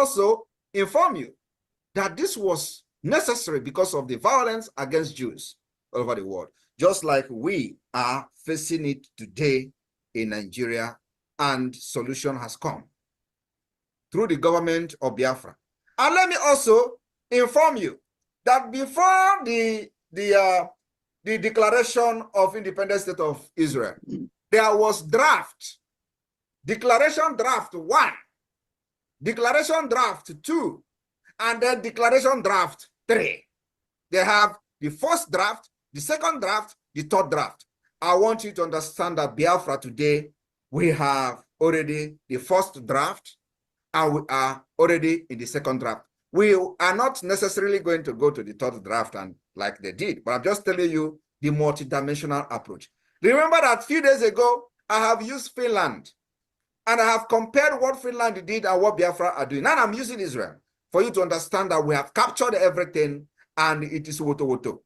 also inform you that this was necessary because of the violence against Jews all over the world, just like we are facing it today in Nigeria, and solution has come through the government of Biafra. And let me also inform you that before the Declaration of Independent State of Israel, there was draft, Declaration Draft 1, Declaration Draft 2, and then Declaration Draft 3. They have the first draft, the second draft, the third draft. I want you to understand that Biafra today, we have already the first draft, and we are already in the second draft. We are not necessarily going to go to the third draft and like they did, but I'm just telling you the multidimensional approach. Remember that a few days ago, I have used Finland, and I have compared what Finland did and what Biafra are doing. Now I'm using Israel for you to understand that we have captured everything and it is woto.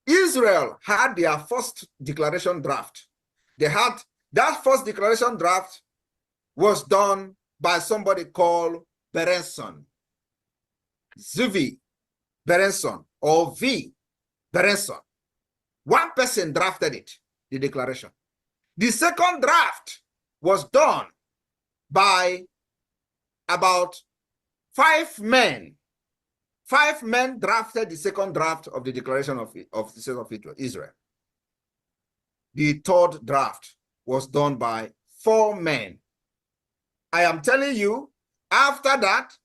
Israel had their first declaration draft. They had that first declaration draft was done by somebody called Berenson, Zvi Berenson, or V Berenson. One person drafted it, the declaration. The second draft was done by about 5 men. 5 men drafted the second draft of the Declaration of the State of Israel. The third draft was done by 4 men. I am telling you, after that,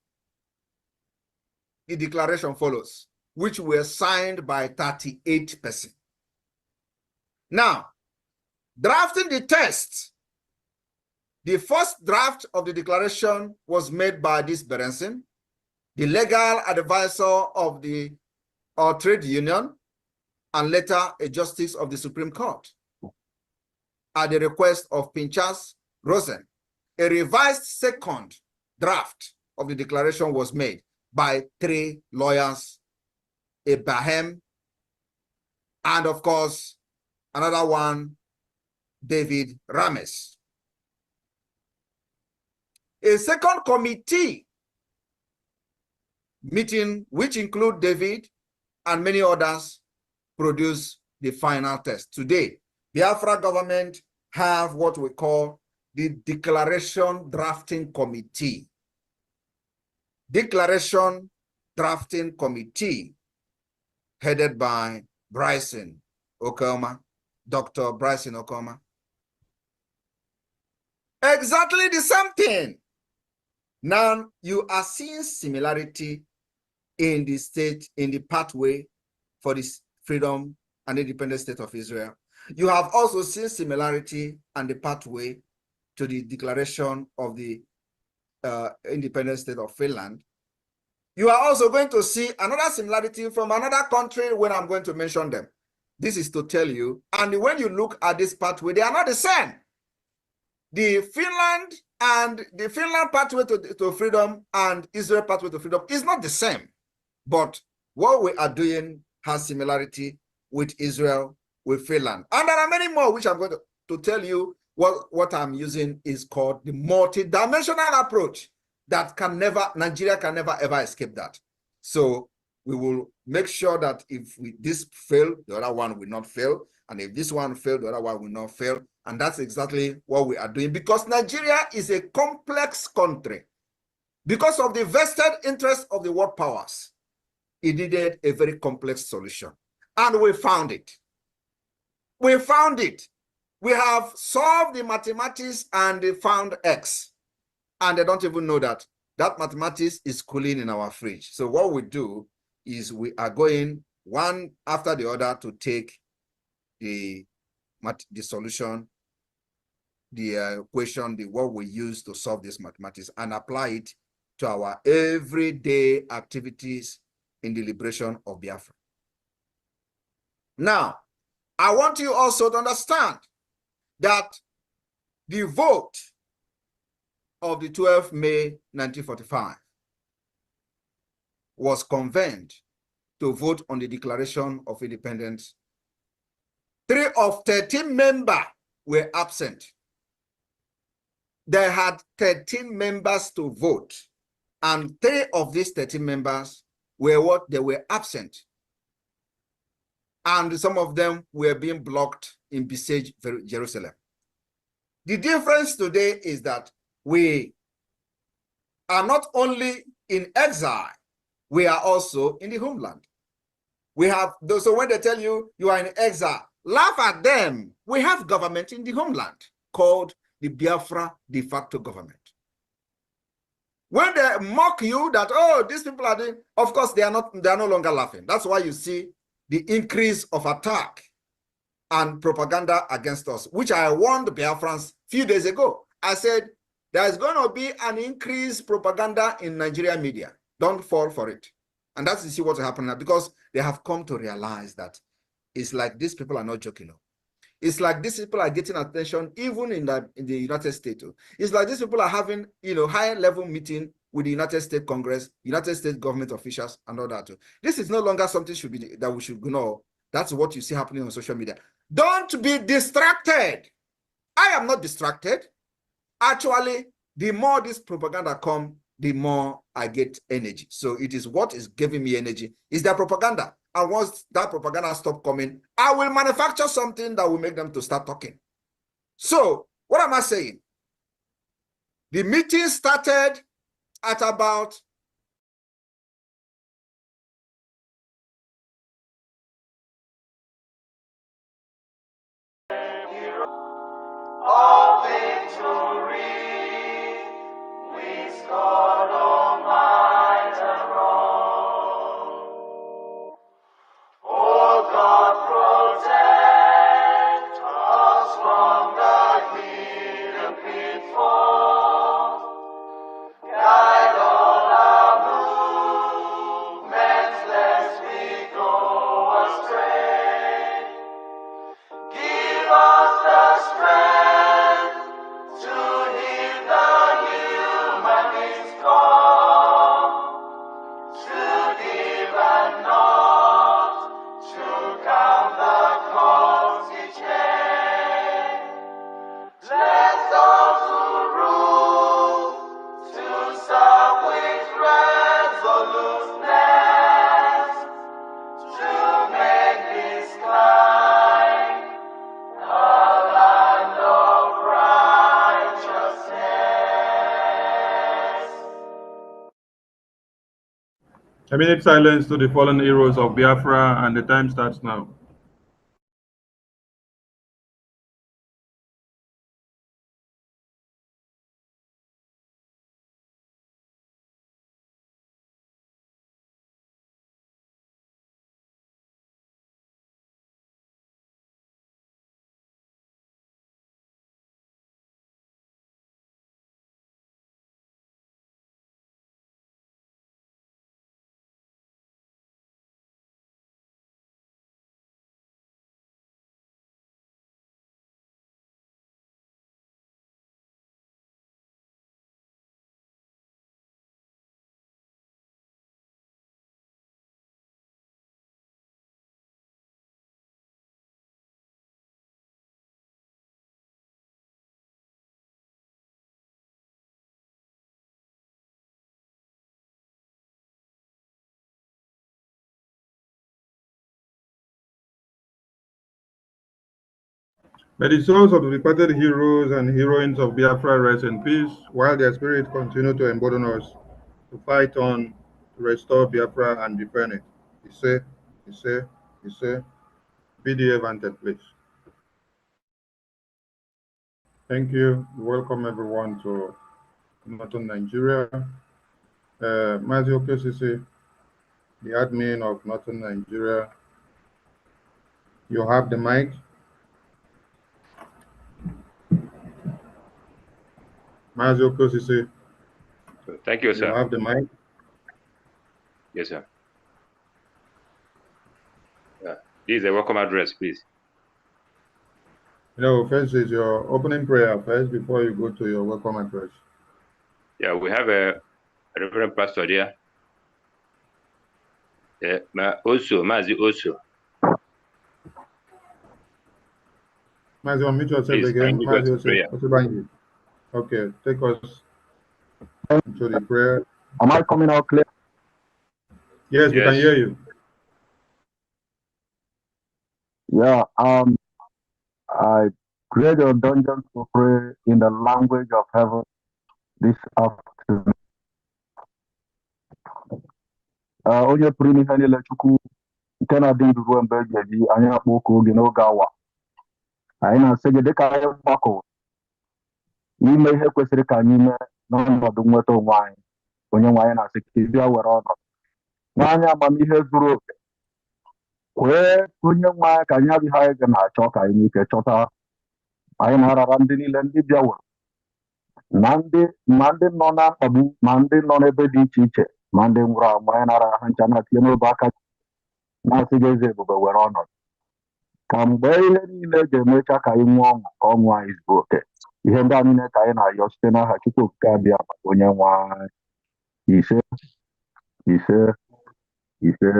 the declaration follows, which were signed by 38 persons. Now, drafting the text, the first draft of the declaration was made by this Berenson, the legal advisor of the trade union, and later a justice of the Supreme Court. At the request of Pinchas Rosen, a revised second draft of the declaration was made by 3 lawyers, Abraham, and of course, another one, David Rames. A second committee meeting, which include David and many others, produced the final text. Today, the Biafra government have what we call the Declaration Drafting Committee. Declaration Drafting Committee, headed by Bryson Okoma, Dr. Bryson Okoma. Exactly the same thing. Now you are seeing similarity in the state, in the pathway for this freedom and independent state of Israel. You have also seen similarity and the pathway to the declaration of the independent state of Finland. You are also going to see another similarity from another country when I'm going to mention them. This is to tell you, and when you look at this pathway, they are not the same. The Finland pathway to freedom and Israel pathway to freedom is not the same. But what we are doing has similarity with Israel, with Finland. And there are many more which I'm going to tell you. What I'm using is called the multi-dimensional approach that Nigeria can never ever escape that. So we will make sure that if this fail, the other one will not fail. And if this one failed, the other one will not fail. And that's exactly what we are doing, because Nigeria is a complex country. Because of the vested interest of the world powers, it needed a very complex solution. And we found it. We found it. We have solved the mathematics and they found X. And they don't even know that mathematics is cooling in our fridge. So what we do is we are going one after the other to take the solution, the equation, what we use to solve this mathematics, and apply it to our everyday activities in the liberation of Biafra. Now, I want you also to understand that the vote of the 12th May 1945 was convened to vote on the Declaration of Independence. 3 of 13 members were absent. they had 13 members to vote, and 3 of these 13 members were what? They were absent. And some of them were being blocked in besieged Jerusalem. The difference today is that we are not only in exile, we are also in the homeland. We have those, so when they tell you you are in exile, laugh at them. We have government in the homeland called the Biafra de facto government. When they mock you that, oh, these people are doing, of course, they are no longer laughing. That's why you see the increase of attack and propaganda against us, which I warned the Biafrans a few days ago. I said, there's going to be an increased propaganda in Nigerian media. Don't fall for it. And that's to see what's happening now, because they have come to realize that it's like these people are not joking. It's like these people are getting attention even in the United States. It's like these people are having, higher level meeting with the United States Congress, United States government officials, and all that. This is no longer something that we should know. That's what you see happening on social media. Don't be distracted. I am not distracted. Actually, the more this propaganda comes, the more I get energy. So it is what is giving me energy is their propaganda. And once that propaganda stops coming, I will manufacture something that will make them to start talking. So what am I saying? The meeting started at about of victory, we scored all might and wrong. Oh God, protect us from the hidden pitfalls. Guide all our movements, lest we go astray. Give us the strength to heed the humanist call, to give and not to count the cost each day. Let those who rule to serve with resoluteness, to make this kind a land of righteousness. A minute silence to the fallen heroes of Biafra, and the time starts now. May the souls of the departed heroes and heroines of Biafra rest in peace, while their spirit continue to embolden us to fight on, to restore Biafra and defend it. Ise, BDF Vanted, please. Thank you. Welcome everyone to Northern Nigeria. Mazio Kesisi, the admin of Northern Nigeria, you have the mic. Mazio Kesisi. Thank you, sir. You have the mic. Yes, sir. This is a welcome address, please. First is your opening prayer first before you go to your welcome address. Yeah, we have a Reverend Pastor there. Mazi also. Mazi, unmute yourself Please, again. Mazi, Okay, take us into the prayer. Am I coming out clear? Yes, we can Yes. hear you. Yeah. I create a dungeon to pray in the language of heaven this afternoon. Onye pụrụ ime ihe niile Chukwu nke na-adị ndụ ruo mgbe eji eji anyị akpọ oku oge n'oge awa. Anyị na-asị gị dịka anyị gbakọ n'ime ihe kwesịrị ka anyị mee n'ọnọdụ nweta onwe anyị. Onye nwe anyị na-asị ka ị bịa were ọnọdụ. N'anya amamihe zuru oke. Kwee onye nwe anyị ka anyị adịghị anyị ga na-achọ ka anyị ike chọta. Anyị na-arara ndị niile ndị bịaworo ma ndị nọ na mkpagbu ma ndị nọ n'ebe dị iche iche ma ndị nwụrụ anwụ anyị nara ha ncha na-atinye n'obe aka na-asị gị eze ebube were ọnọdụ ka mgbe ihe niile ga-emecha ka anyị nwee ọṅụ ka ọṅụ anyị zuo oke ihe ndị a niile ka anyị na-ayọ site n'aha Chukwu okike abịa onye nwe anyị. Ise ise ise.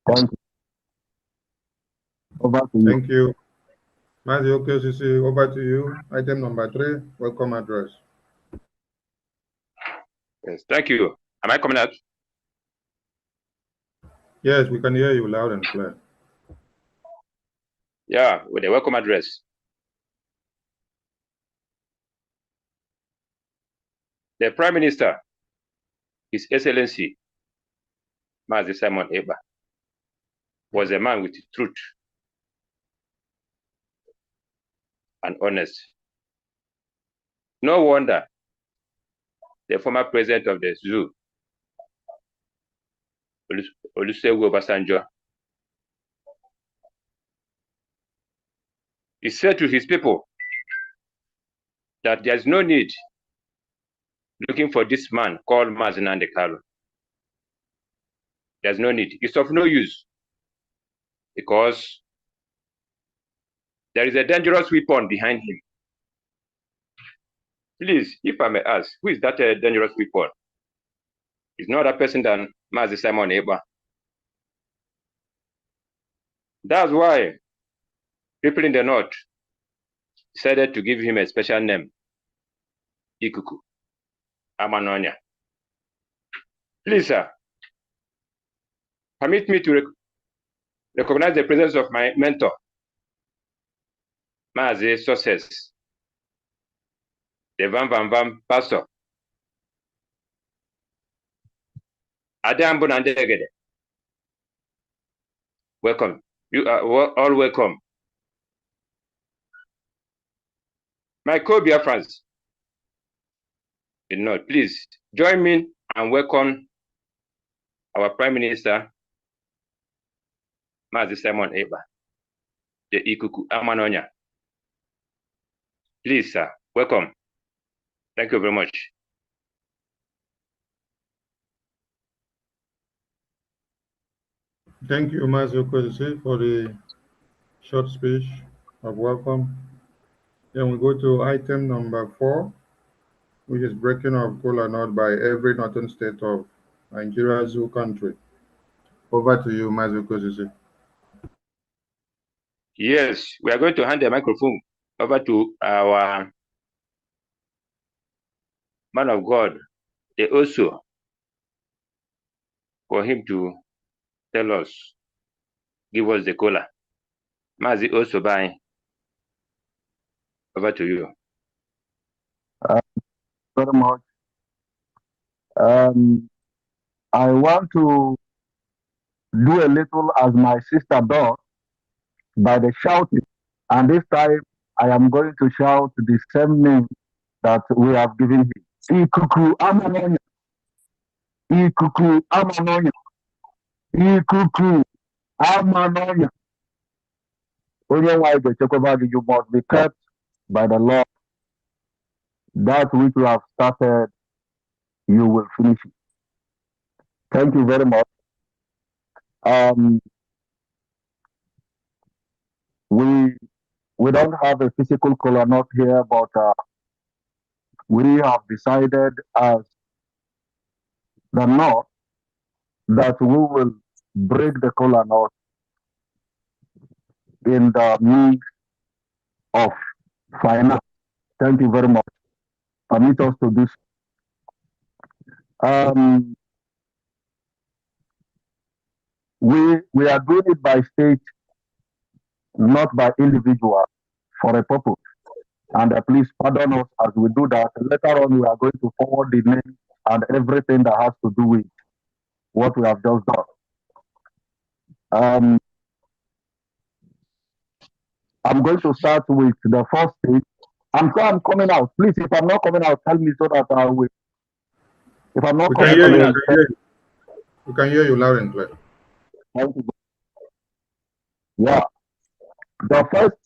Thank you. Over to you. Thank you. Mazi Okosisi, over to you. Item number 3, welcome address. Yes. Thank you. Am I coming out? Yes, we can hear you loud and clear. Yeah, with a welcome address. The Prime Minister, His Excellency, Mazi Simon Ekpa, was a man with truth and honest. No wonder the former president of the zoo, Olusegun Obasanjo, he said to his people that there's no need looking for this man called Mazi Nnamdi Kanu. There's no need. It's of no use because there is a dangerous weapon behind him. Please, if I may ask, who is that dangerous weapon? It's no other person than Mazi Simon Ekpa. That's why people in the north decided to give him a special name, Ikuku Amanonya. Please, sir, permit me to recognize the presence of my mentor, Mazi Success, the Vam pastor. Adambo Nandegede. Welcome. You are all welcome. My co-Biafrans, please join me and welcome our Prime Minister, Mazi Simon Ekpa, the Ikuku Amanonya. Please, sir, welcome. Thank you very much. Thank you, Mazi Okosisi, for the short speech of welcome. Then we go to item number 4, which is breaking of kola nut by every northern state of Nigeria zoo country. Over to you, Mazi Okosisi. Yes, we are going to hand the microphone over to our man of God, the Oso, for him to tell us, give us the kola. Mazi Oso, bye. Over to you. Very much. I want to do a little as my sister does by the shouting. And this time I am going to shout the same name that we have given him. Ikuku Amanonya. Ikuku Amanonya. Ikuku Amanonya. Only why the Chekobagi, you must be kept by the Lord. That which you have started, you will finish it. Thank you very much. We don't have a physical kola nut here, but we have decided as the North that we will break the kola nut in the means of finance. Thank you very much. Permit us to do so. We are doing it by state, not by individual, for a purpose. And please pardon us as we do that. Later on, we are going to forward the name and everything that has to do with what we have just done. I'm going to start with the first stage. I'm sure I'm coming out. Please, if I'm not coming out, tell me so that I will. If I'm not We can coming hear out, you. We can hear you loud and clear. thank you. Yeah. The first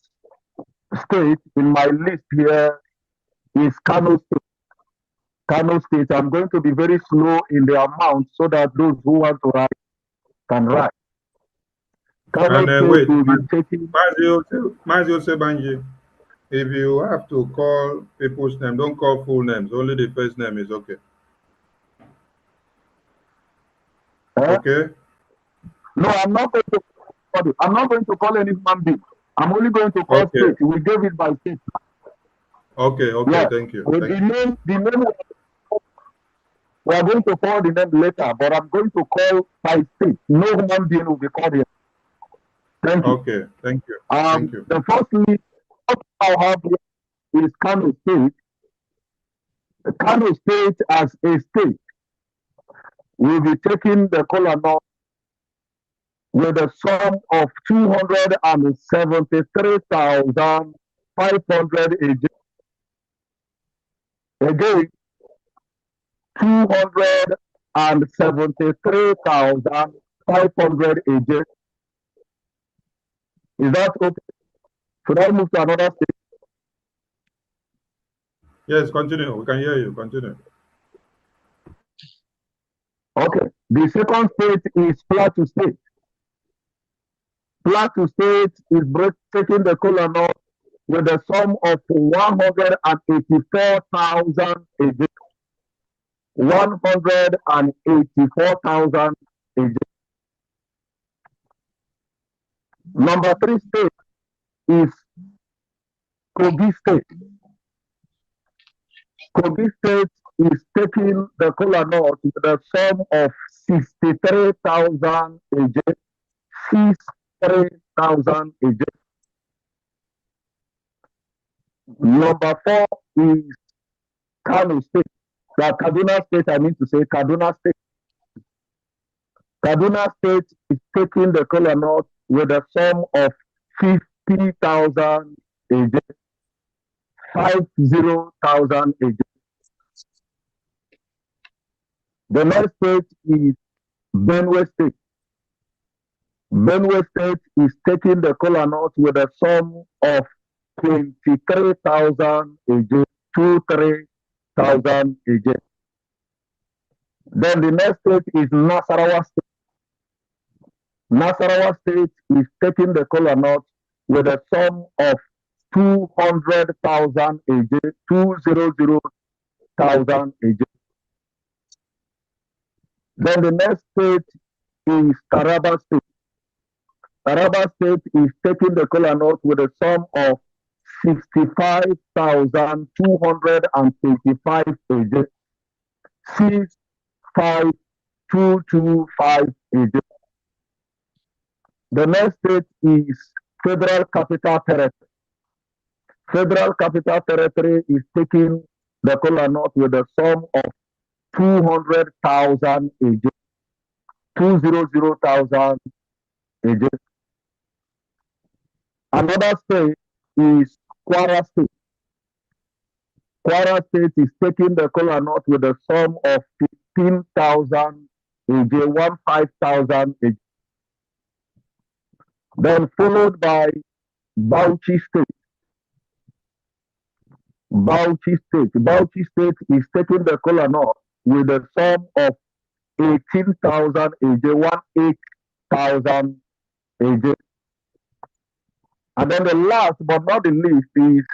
state in my list here is Kano State. Kano State. I'm going to be very slow in the amount so that those who want to write can write. Kano State Wait, will be taking. Mazio Sebanji, if you have to call people's name, don't call full names. Only the first name is okay. Okay? No, I'm not going to. I'm not going to call any human being. I'm only going to call state. We gave it by state. Okay, Yeah. Thank you. With the name, we are going to call the name later, but I'm going to call by state. No human being will be called here. Thank you. Okay, thank you. Thank you. The first list I have here is Kano State. Kano State as a state will be taking the Kola North with a sum of 273,500 again, 273,500 again. Is that okay? Should I move to another state? Yes, continue. We can hear you. Continue. Okay. The second state is Plateau State. Plateau State is taking the Kola North with a sum of 184,000 again. 184,000 again. Number 3 state is Kogi State. Kogi State is taking the Kola North with a sum of 63,000 again. 63,000 again. Number 4 is Kano State. Kaduna State, I mean to say Kaduna State. Kaduna State is taking the Kola North with a sum of 50,000 again. 50,000 again. The next state is Benue State. Benue State is taking the Kola North with a sum of 23,000 again. 23,000 again. Then the next state is Nasarawa State. Nasarawa State is taking the Kola North with a sum of 200,000 again. 200,000 again. Then the next state is Taraba State. Taraba State is taking the Kola North with a sum of 65,225 again. 65,225 again. The next state is Federal Capital Territory. Federal Capital Territory is taking the Kola North with a sum of 200,000 again. 200,000 again. Another state is Kwara State. Kwara State is taking the Kola North with a sum of 15,000 again. 15,000 again. Then followed by Bauchi State. Bauchi State. Bauchi State is taking the Kola North with a sum of 18,000 again. 18,000 again. And then the last but not the least is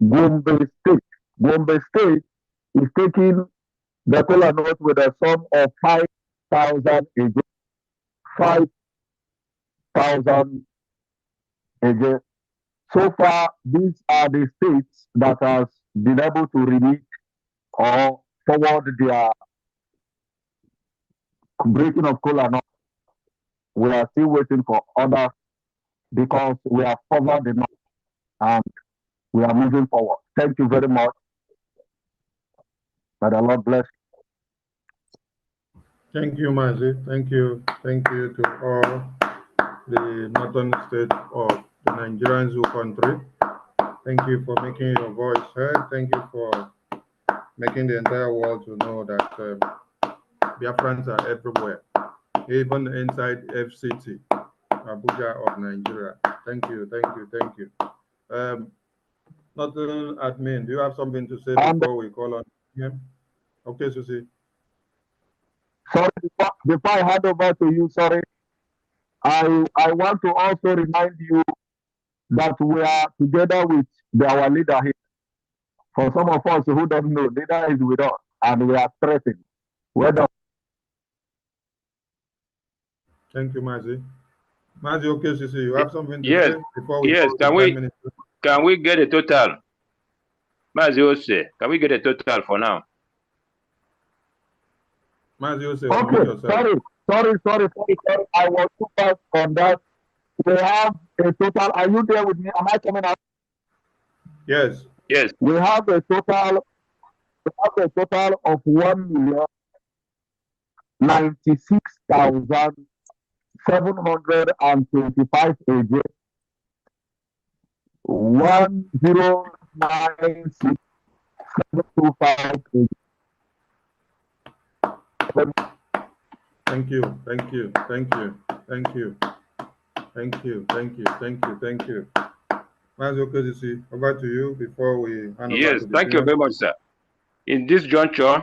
Gombe State. Gombe State is taking the Kola North with a sum of 5,000 again. 5,000 again. So far, these are the states that has been able to remit or forward their breaking of cola. Now, we are still waiting for others because we have covered enough and we are moving forward. Thank you very much. May the Lord bless you. Thank you, Mazi. Thank you. Thank you to all the northern states of the Nigerian Zoo country. Thank you for making your voice heard. Thank you for making the entire world to know that Biafrans are everywhere, even inside FCT, Abuja of Nigeria. Thank you, thank you, thank you. Nothing admin, do you have something to say before we call on him? Okay, Susie. Sorry, before I hand over to you, sorry, I want to also remind you that we are together with our leader here. For some of us who don't know, leader is with us, and we are stressing. Whether Thank you, Mazi. Mazi, okay, Susie, you have something to Yes, say before we yes. call the Prime Minister? Can we get a total? Mazi, can we get a total for now? Mazi, okay, sorry. I was too fast on that. We have a total. Are you there with me? Am I coming out? Yes. Yes. We have a total of 1,096,725 AJ. 1,096,725 AJ. Thank you. Mazi, okay, Susie, over to you before we hand over Yes, to the thank you very much, sir. In this juncture,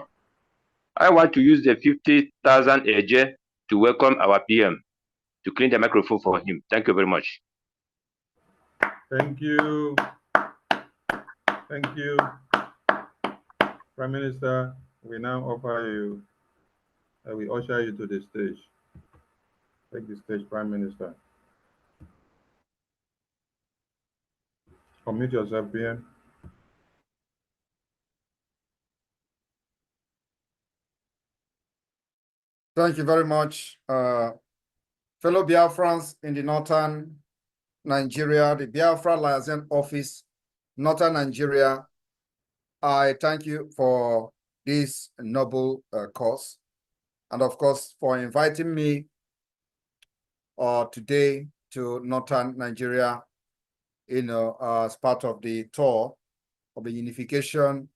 I want to use the 50,000 AJ to welcome our PM to clean the microphone for him. Thank you very much. Thank you. Prime Minister, we now offer you, we usher you to the stage. Take the stage, Prime Minister. Unmute yourself, PM. Thank you very much, fellow Biafrans in the northern Nigeria, the Biafra Liaison Office, northern Nigeria. I thank you for this noble cause, and of course for inviting me today to northern Nigeria, as part of the tour of the unification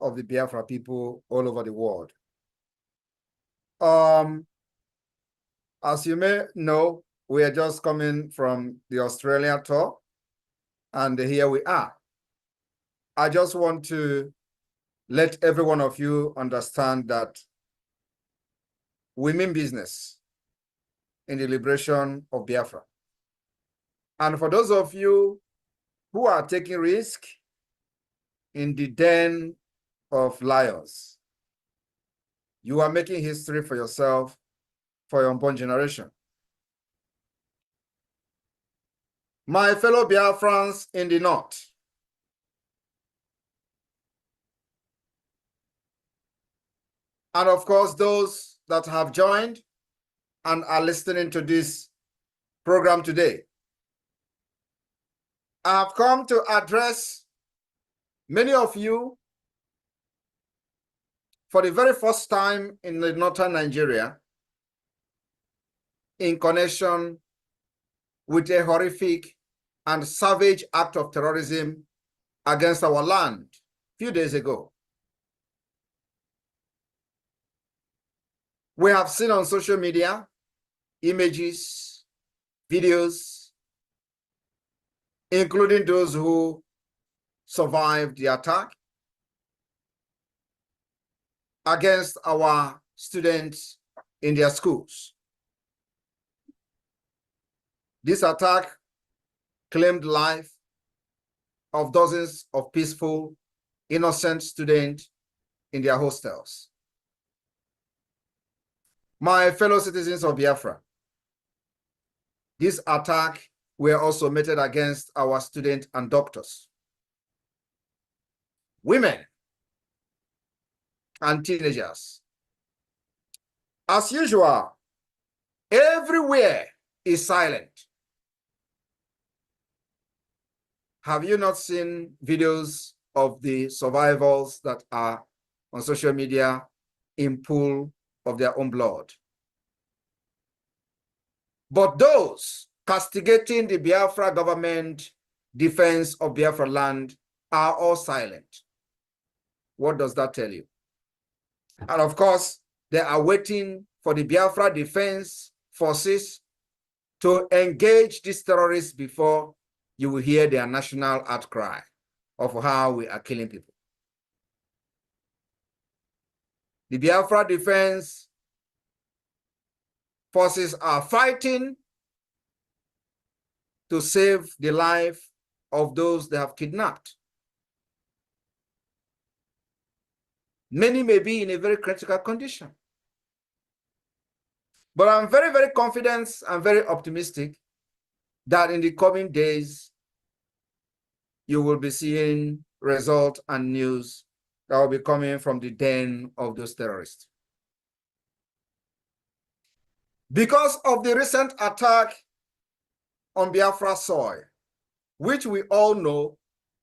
of the Biafra people all over the world. As you may know, we are just coming from the Australia tour, and here we are. I just want to let every one of you understand that we mean business in the liberation of Biafra. And for those of you who are taking risk in the den of lions, you are making history for yourself, for your unborn generation. My fellow Biafrans in the north, and of course those that have joined and are listening to this program today, I have come to address many of you for the very first time in the northern Nigeria in connection with a horrific and savage act of terrorism against our land a few days ago. We have seen on social media images, videos, including those who survived the attack against our students in their schools. This attack claimed life of dozens of peaceful, innocent students in their hostels. My fellow citizens of Biafra, this attack were also meted against our students and doctors. women, and teenagers. As usual, everywhere is silent. Have you not seen videos of the survivors that are on social media in pool of their own blood? But those castigating the Biafra government defense of Biafra land are all silent. What does that tell you? And of course, they are waiting for the Biafra defense forces to engage these terrorists before you will hear their national outcry of how we are killing people. The Biafra defense forces are fighting to save the life of those they have kidnapped. Many may be in a very critical condition. But I'm very, very confident and very optimistic that in the coming days, you will be seeing results and news that will be coming from the den of those terrorists. Because of the recent attack on Biafra soil, which we all know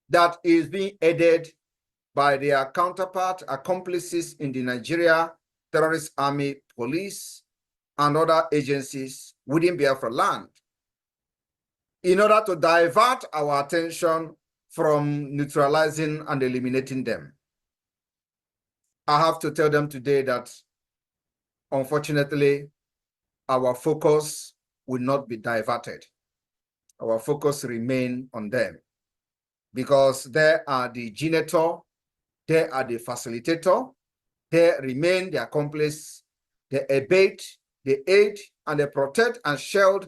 that is being aided by their counterpart accomplices in the Nigeria Terrorist Army Police and other agencies within Biafra land, in order to divert our attention from neutralizing and eliminating them. I have to tell them today that, unfortunately, our focus will not be diverted. Our focus remain on them because they are the genitor, they are the facilitator, they remain the accomplice, they abet, they aid, and they protect and shield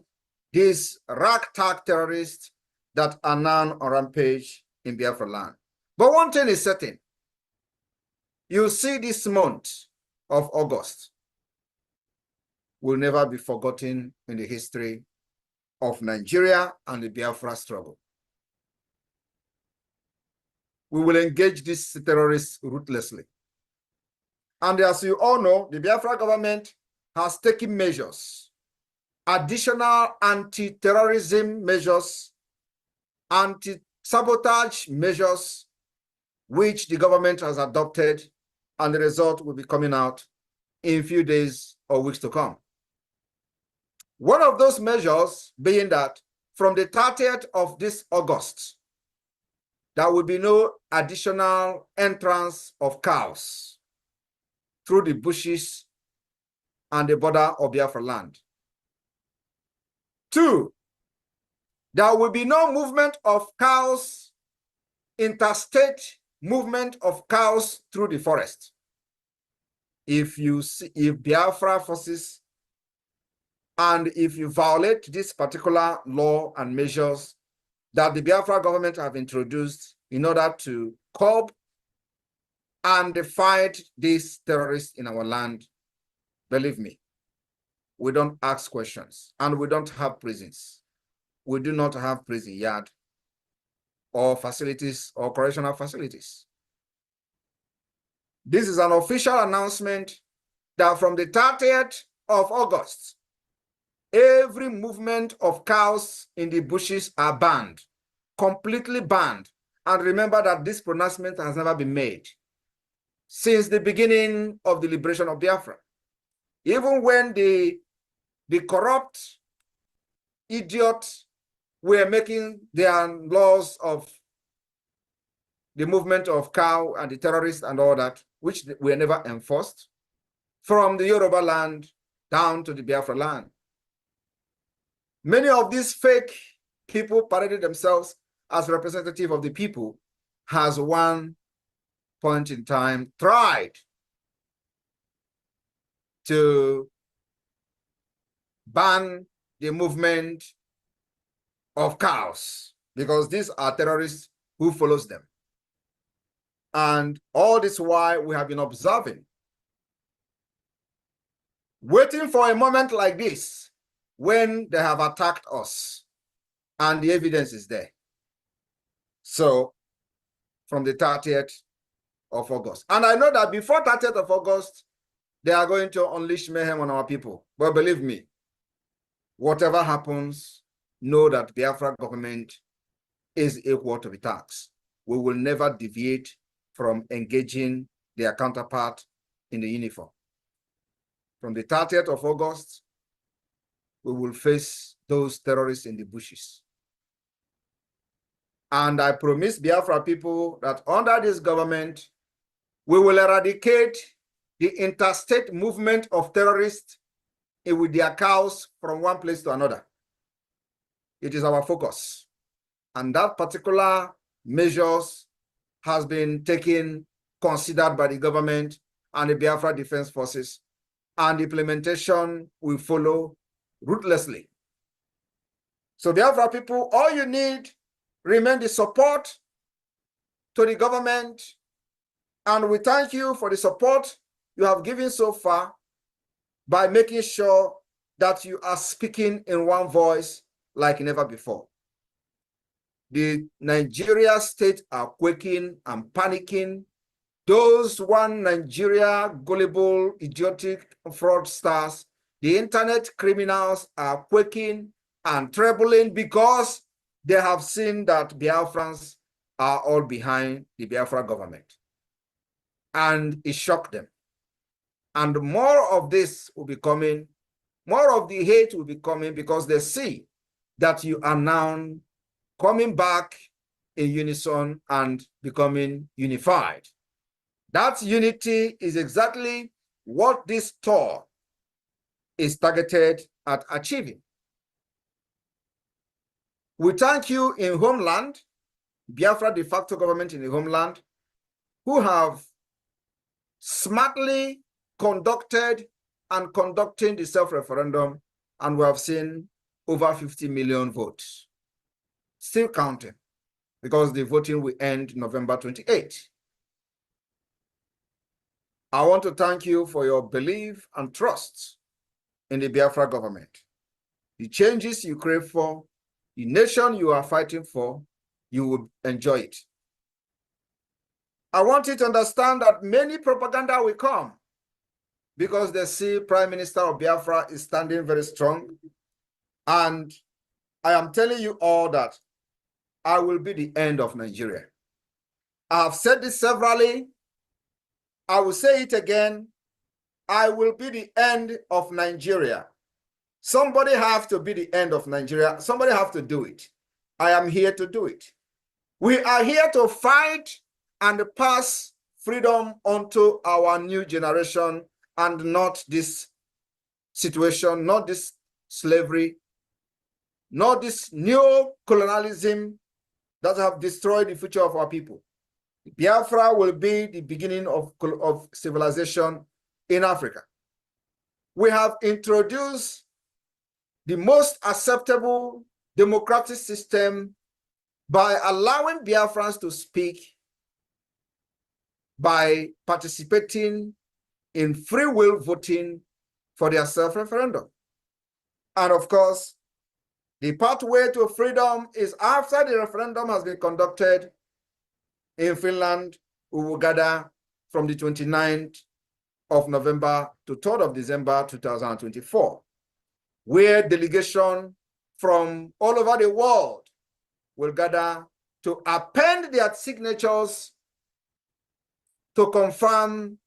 these ragtag terrorists that are now on rampage in Biafra land. But one thing is certain. You see, this month of August will never be forgotten in the history of Nigeria and the Biafra struggle. We will engage these terrorists ruthlessly. And as you all know, the Biafra government has taken measures, additional anti-terrorism measures, anti-sabotage measures, which the government has adopted, and the result will be coming out in a few days or weeks to come. One of those measures being that from the 30th of this August, there will be no additional entrance of cows through the bushes and the border of Biafra land. 2, there will be no movement of cows, interstate movement of cows through the forest. If Biafra forces and if you violate this particular law and measures that the Biafra government have introduced in order to curb and fight these terrorists in our land, believe me, we don't ask questions and we don't have prisons. We do not have prison yard or facilities or correctional facilities. This is an official announcement that from the 30th of August, every movement of cows in the bushes are banned, completely banned. And remember that this pronouncement has never been made since the beginning of the liberation of Biafra. Even when the corrupt idiots were making their laws of the movement of cow and the terrorists and all that, which were never enforced, from the Yoruba land down to the Biafra land. Many of these fake people paraded themselves as representative of the people, has one point in time tried to ban the movement of cows because these are terrorists who follows them. And all this while we have been observing, waiting for a moment like this when they have attacked us and the evidence is there. So from the 30th, of August. And I know that before 30th of August, they are going to unleash mayhem on our people. But believe me, whatever happens, know that Biafra government is equal to the tax. We will never deviate from engaging their counterpart in the uniform. From the 30th of August, we will face those terrorists in the bushes. And I promise Biafra people that under this government, we will eradicate the interstate movement of terrorists with their cows from one place to another. It is our focus. And that particular measures has been taken, considered by the government and the Biafra Defense Forces, and implementation will follow ruthlessly. So Biafra people, all you need remain the support to the government, and we thank you for the support you have given so far by making sure that you are speaking in one voice like never before. The Nigeria state are quaking and panicking. Those one Nigeria gullible, idiotic fraudsters, the internet criminals are quaking and trembling because they have seen that Biafrans are all behind the Biafra government. And it shocked them. And more of this will be coming, more of the hate will be coming because they see that you are now coming back in unison and becoming unified. That unity is exactly what this tour is targeted at achieving. We thank you in homeland, Biafra de facto government in the homeland, who have smartly conducted and conducting the self-referendum, and we have seen over 50 million votes. Still counting, because the voting will end November 28. I want to thank you for your belief and trust in the Biafra government. The changes you crave for, the nation you are fighting for, you will enjoy it. I want you to understand that many propaganda will come because they see Prime Minister of Biafra is standing very strong. And I am telling you all that I will be the end of Nigeria. I have said this severally. I will say it again. I will be the end of Nigeria. Somebody have to be the end of Nigeria. Somebody have to do it. I am here to do it. We are here to fight and pass freedom onto our new generation, and not this situation, not this slavery, not this neo-colonialism that have destroyed the future of our people. Biafra will be the beginning of civilization in Africa. We have introduced the most acceptable democratic system by allowing Biafrans to speak, by participating in free will voting for their self-referendum. And of course, the pathway to freedom is after the referendum has been conducted in Finland. We will gather from the 29th of November to 3rd of December 2024, where delegation from all over the world will gather to append their signatures to confirm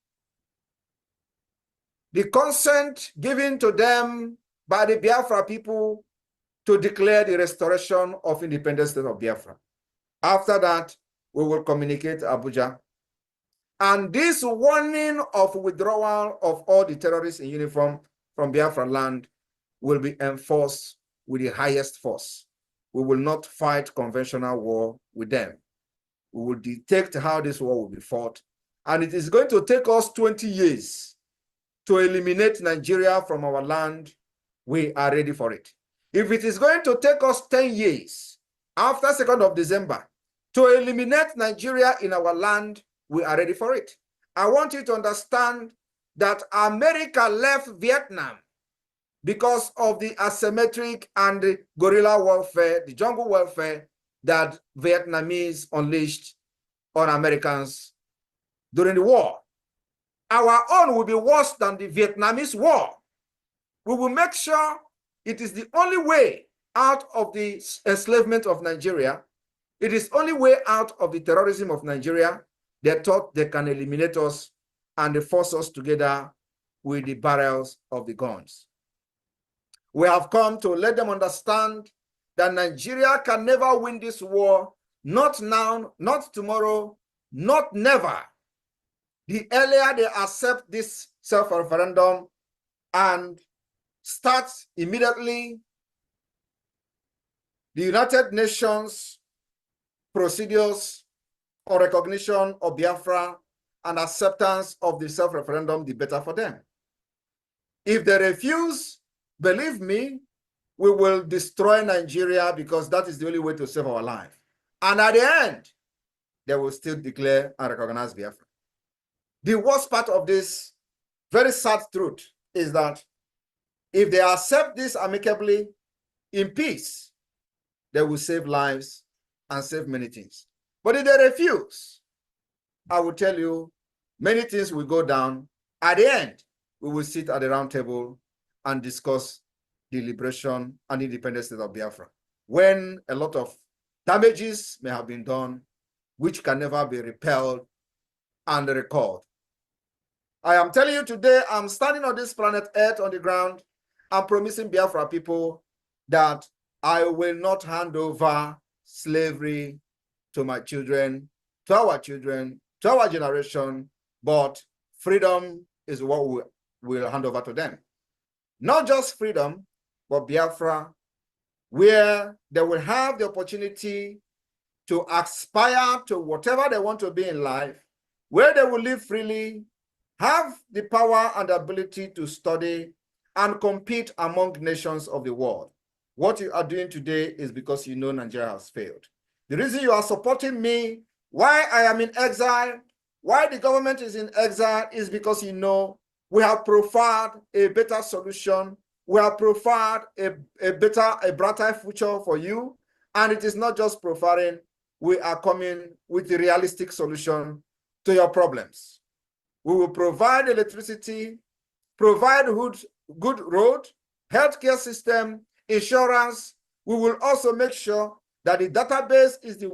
the consent given to them by the Biafra people to declare the restoration of independent state of Biafra. After that, we will communicate Abuja. And this warning of withdrawal of all the terrorists in uniform from Biafra land will be enforced with the highest force. We will not fight conventional war with them. We will detect how this war will be fought. And it is going to take us 20 years to eliminate Nigeria from our land. We are ready for it. If it is going to take us 10 years after 2nd of December to eliminate Nigeria in our land, we are ready for it. I want you to understand that America left Vietnam because of the asymmetric and the guerrilla warfare, the jungle warfare that Vietnamese unleashed on Americans during the war. Our own will be worse than the Vietnamese war. We will make sure it is the only way out of the enslavement of Nigeria. It is only way out of the terrorism of Nigeria. They thought they can eliminate us and they force us together with the barrels of the guns. We have come to let them understand that Nigeria can never win this war, not now, not tomorrow, not never. The earlier they accept this self-referendum and start immediately the United Nations procedures or recognition of Biafra and acceptance of the self-referendum, the better for them. If they refuse, believe me, we will destroy Nigeria because that is the only way to save our life. And at the end, they will still declare and recognize Biafra. The worst part of this very sad truth is that if they accept this amicably in peace, they will save lives and save many things. But if they refuse, I will tell you, many things will go down. At the end, we will sit at the round table and discuss the liberation and independence state of Biafra, when a lot of damages may have been done, which can never be repelled and recalled. I am telling you today, I'm standing on this planet Earth on the ground. I'm promising Biafra people that I will not hand over slavery to my children, to our generation, but freedom is what we will hand over to them. Not just freedom, but Biafra, where they will have the opportunity to aspire to whatever they want to be in life, where they will live freely, have the power and the ability to study and compete among nations of the world. What you are doing today is because you know Nigeria has failed. The reason you are supporting me, why I am in exile, why the government is in exile, is because you know we have profiled a better solution. We have profiled a brighter future for you. And it is not just profiling, we are coming with a realistic solution to your problems. We will provide electricity, provide good road, healthcare system, insurance. We will also make sure that the database is the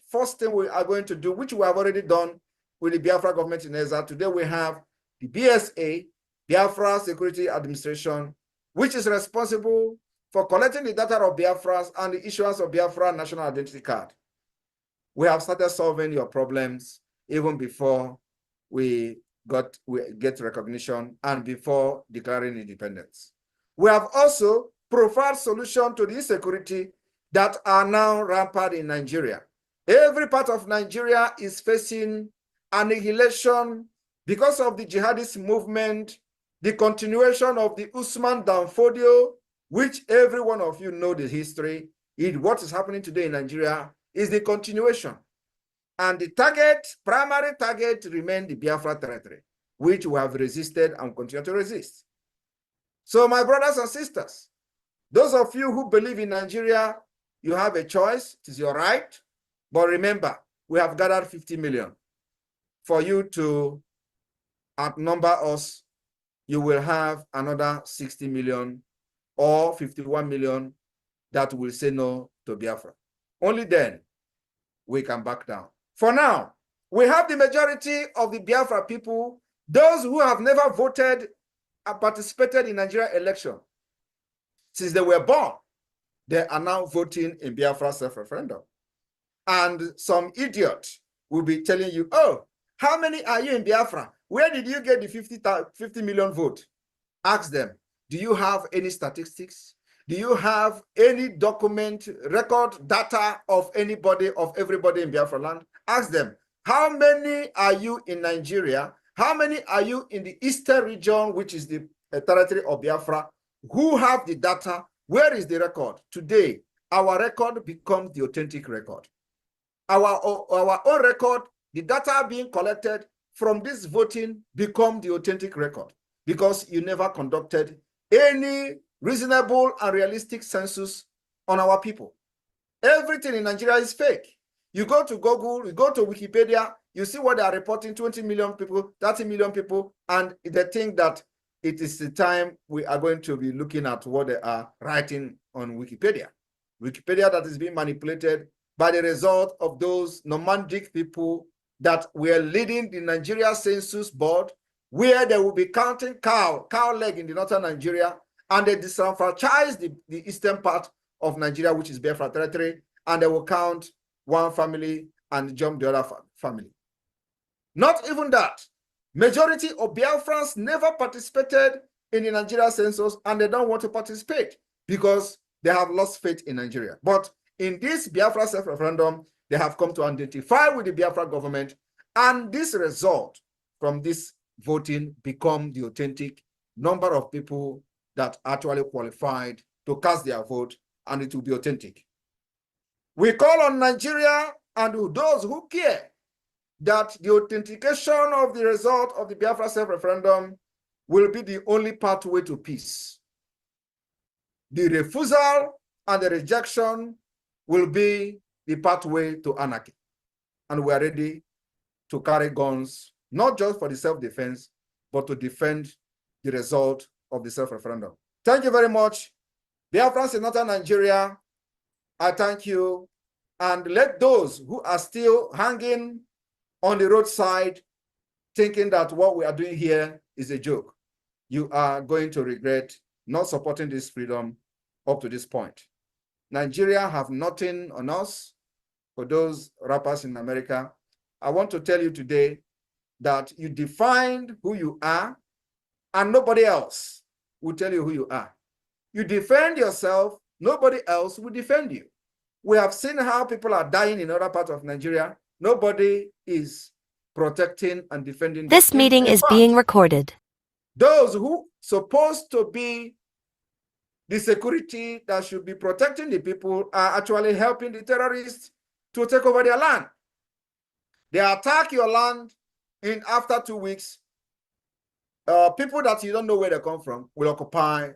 first thing we are going to do, which we have already done with the Biafra government in exile. Today we have the BSA, Biafra Security Administration, which is responsible for collecting the data of Biafras and the issuance of Biafra National Identity Card. We have started solving your problems even before we get recognition and before declaring independence. We have also provided solutions to the insecurity that are now rampant in Nigeria. Every part of Nigeria is facing annihilation because of the jihadist movement, the continuation of the Usman Danfodio, which every one of you know the history. What is happening today in Nigeria is the continuation. And the primary target remains the Biafra territory, which we have resisted and continue to resist. So my brothers and sisters, those of you who believe in Nigeria, you have a choice. It is your right. But remember, we have gathered 50 million. For you to outnumber us, you will have another 60 million or 51 million that will say no to Biafra. Only then we can back down. For now, we have the majority of the Biafra people, those who have never voted and participated in Nigeria election. Since they were born, they are now voting in Biafra self-referendum. And some idiot will be telling you, oh, how many are you in Biafra? Where did you get the 50 million vote? Ask them, do you have any statistics? Do you have any document, record, data of anybody, of everybody in Biafra land? Ask them, how many are you in Nigeria? How many are you in the eastern region, which is the territory of Biafra? Who have the data? Where is the record? Today, our record becomes the authentic record. Our own record, the data being collected from this voting become the authentic record, because you never conducted any reasonable and realistic census on our people. Everything in Nigeria is fake. You go to Google, you go to Wikipedia, you see what they are reporting, 20 million people, 30 million people, and they think that it is the time we are going to be looking at what they are writing on Wikipedia. Wikipedia that is being manipulated by the result of those nomadic people that were leading the Nigeria Census Board, where they will be counting cow leg in the northern Nigeria, and they disenfranchise the eastern part of Nigeria, which is Biafra territory, and they will count one family and jump the other family. Not even that. Majority of Biafrans never participated in the Nigeria census, and they don't want to participate because they have lost faith in Nigeria. But in this Biafra self-referendum, they have come to identify with the Biafra government, and this result from this voting become the authentic number of people that actually qualified to cast their vote, and it will be authentic. We call on Nigeria and those who care that the authentication of the result of the Biafra self-referendum will be the only pathway to peace. The refusal and the rejection will be the pathway to anarchy. And we are ready to carry guns, not just for the self-defense, but to defend the result of the self-referendum. Thank you very much. Biafrans in northern Nigeria, I thank you. And let those who are still hanging on the roadside thinking that what we are doing here is a joke, you are going to regret not supporting this freedom up to this point. Nigeria have nothing on us. For those rappers in America, I want to tell you today that you defined who you are, and nobody else will tell you who you are. You defend yourself, nobody else will defend you. We have seen how people are dying in other parts of Nigeria. Nobody is protecting and defending. This meeting is being recorded. Those who supposed to be the security that should be protecting the people are actually helping the terrorists to take over their land. They attack your land, and after 2 weeks, people that you don't know where they come from will occupy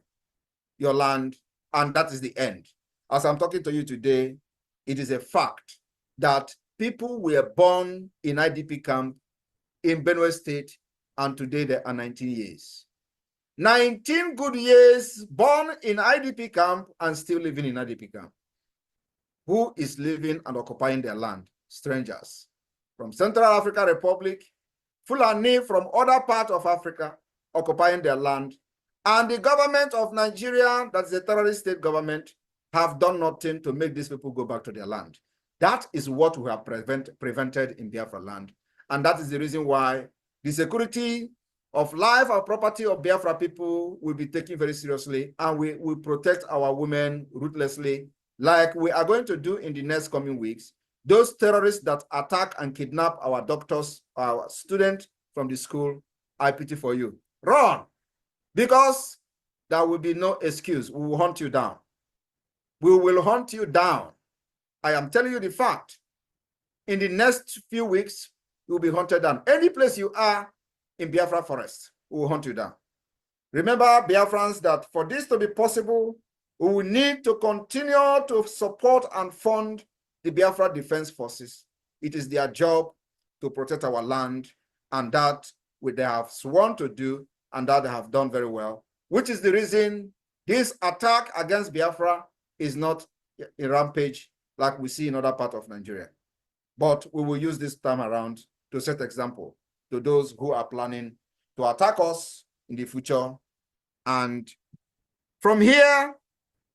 your land, and that is the end. As I'm talking to you today, it is a fact that people were born in IDP camp in Benue State, and today they are 19 years. 19 good years born in IDP camp and still living in IDP camp. Who is living and occupying their land? Strangers from Central African Republic, Fulani from other parts of Africa occupying their land. And the government of Nigeria, that's the terrorist state government, have done nothing to make these people go back to their land. That is what we have prevented in Biafra land. And that is the reason why the security of life and property of Biafra people will be taken very seriously, and we will protect our women ruthlessly, like we are going to do in the next coming weeks. Those terrorists that attack and kidnap our doctors, our students from the school, I pity for you. Run! Because there will be no excuse. We will hunt you down. We will hunt you down. I am telling you the fact. In the next few weeks, you will be hunted down. Any place you are in Biafra forest, we will hunt you down. Remember, Biafrans, that for this to be possible, we will need to continue to support and fund the Biafra Defense Forces. It is their job to protect our land, and that they have sworn to do, and that they have done very well, which is the reason this attack against Biafra is not a rampage like we see in other parts of Nigeria. But we will use this time around to set example to those who are planning to attack us in the future. And from here,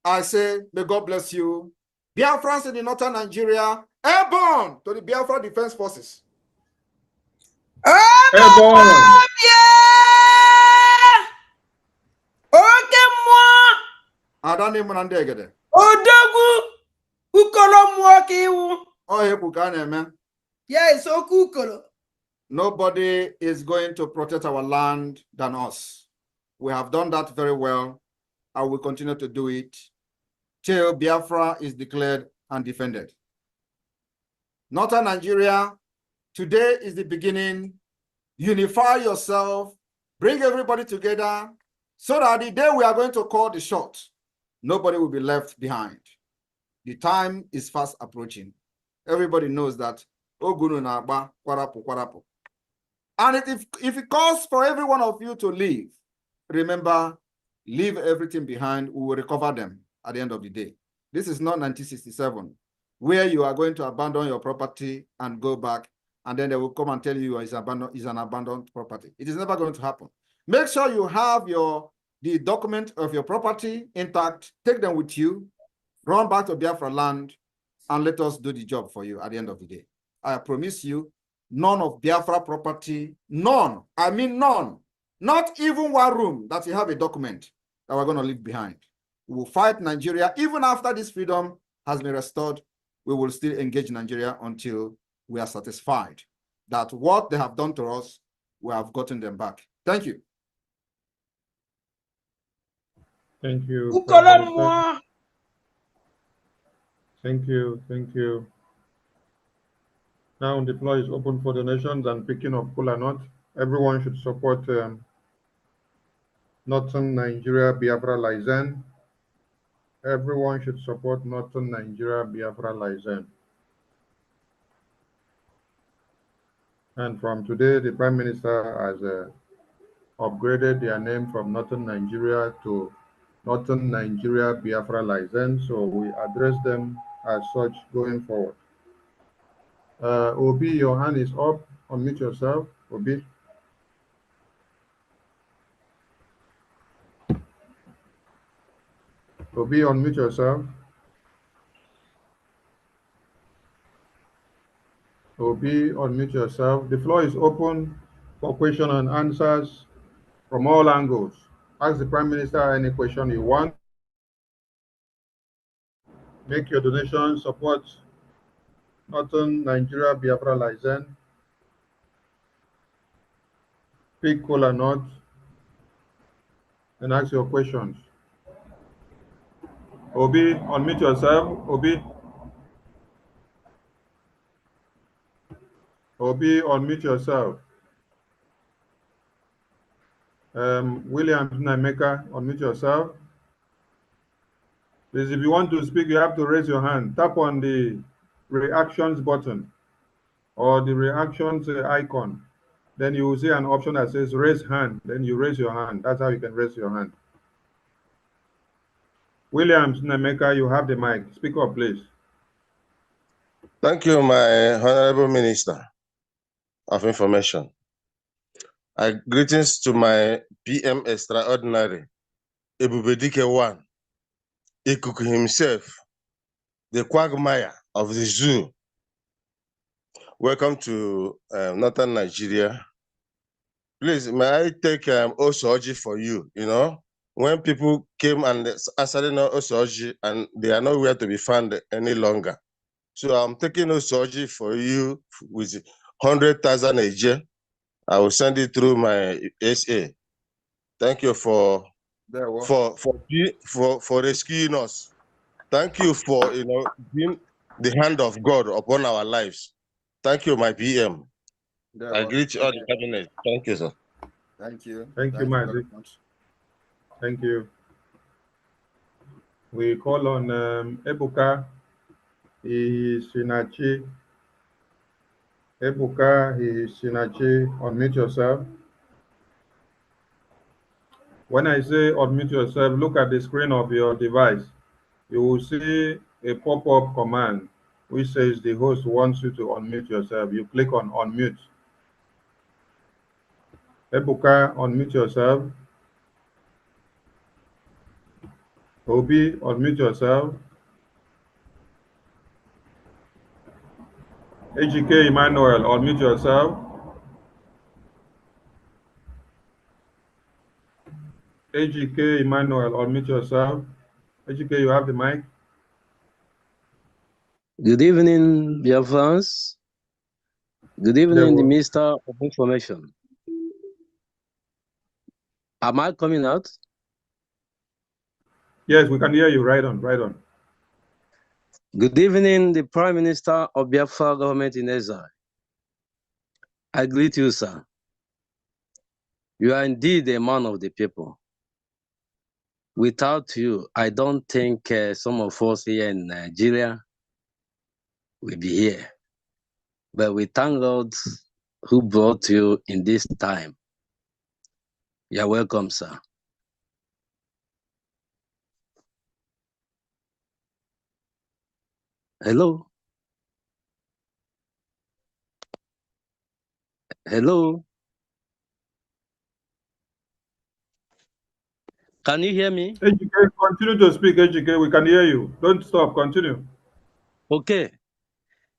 I say, may God bless you. Biafrans in the northern Nigeria, airborne to the Biafra Defense Forces. Airborne! Oke mmụọ Adani Munandegede. odogwu ukolo mmụọ ka iwu. Oh, Amen. Yes, oku ukolo. Nobody is going to protect our land than us. We have done that very well. I will continue to do it till Biafra is declared and defended. Northern Nigeria, today is the beginning. Unify yourself, bring everybody together, so that the day we are going to call the shot, nobody will be left behind. The time is fast approaching. everybody knows that Ogunu na Agba, Kwarapu, Kwarapu. And if it calls for every one of you to leave, remember, leave everything behind. We will recover them at the end of the day. This is not 1967, where you are going to abandon your property and go back, and then they will come and tell you it's an abandoned property. It is never going to happen. Make sure you have the document of your property intact. Take them with you. Run back to Biafra land, and let us do the job for you at the end of the day. I promise you, none of Biafra property, none, I mean none, not even one room that you have a document that we're going to leave behind. We will fight Nigeria. Even after this freedom has been restored, we will still engage Nigeria until we are satisfied that what they have done to us, we have gotten them back. Thank you. Thank you, Prime Ukolon Minister. mo. Thank you, thank you. Now the floor is open for donations and picking of kola nut. Everyone should support Northern Nigeria Biafra Lizen. Everyone should support Northern Nigeria Biafra Lizen. And from today, the Prime Minister has upgraded their name from Northern Nigeria to Northern Nigeria Biafra Lizen. So we address them as such going forward. Obi, your hand is up. Unmute yourself, Obi. Obi, unmute yourself. Obi, unmute yourself. The floor is open for question and answers from all angles. Ask the Prime Minister any question you want. Make your donation, support Northern Nigeria Biafra Lizen. Pick kola nut and ask your questions. Obi, unmute yourself. Obi. Obi, unmute yourself. William Nameka, unmute yourself. Please, if you want to speak, you have to raise your hand. Tap on the reactions button or the reactions icon. Then you will see an option that says raise hand. Then you raise your hand. That's how you can raise your hand. Williams Nameka, you have the mic. Speak up, please. Thank you, my Honorable Minister of Information. Greetings to my PM Extraordinary, Ebubedike One, Ikuku himself, the quagmire of the zoo. Welcome to Northern Nigeria. Please, may I take Osoji for you? You know, when people came and answered Osoji and they are nowhere to be found any longer. So I'm taking Osoji for you with 100,000 a year. I will send it through my SA. Thank you for rescuing us. Thank you for being the hand of God upon our lives. Thank you, my PM. I greet all the cabinet. Thank you, sir. Thank you. Thank you, Mazi. Thank you. We call on Ebuka Isinachi. Ebuka Isinachi, unmute yourself. When I say unmute yourself, look at the screen of your device. You will see a pop-up command which says the host wants you to unmute yourself. You click on unmute. Ebuka, unmute yourself. Obi, unmute yourself. AGK Emmanuel, unmute yourself. AGK Emmanuel, unmute yourself. AGK, you have the mic. Good evening, dear friends. Good evening, the Minister of Information. Am I coming out? Yes, we can hear you. Right on, right on. Good evening, the Prime Minister of Biafra government in exile. I greet you, sir. You are indeed a man of the people. Without you, I don't think some of us here in Nigeria will be here. But we thank God who brought you in this time. You're welcome, sir. Hello? Hello? Can you hear me? Ejike, continue to speak, Ejike. We can hear you. Don't stop. Continue. Okay.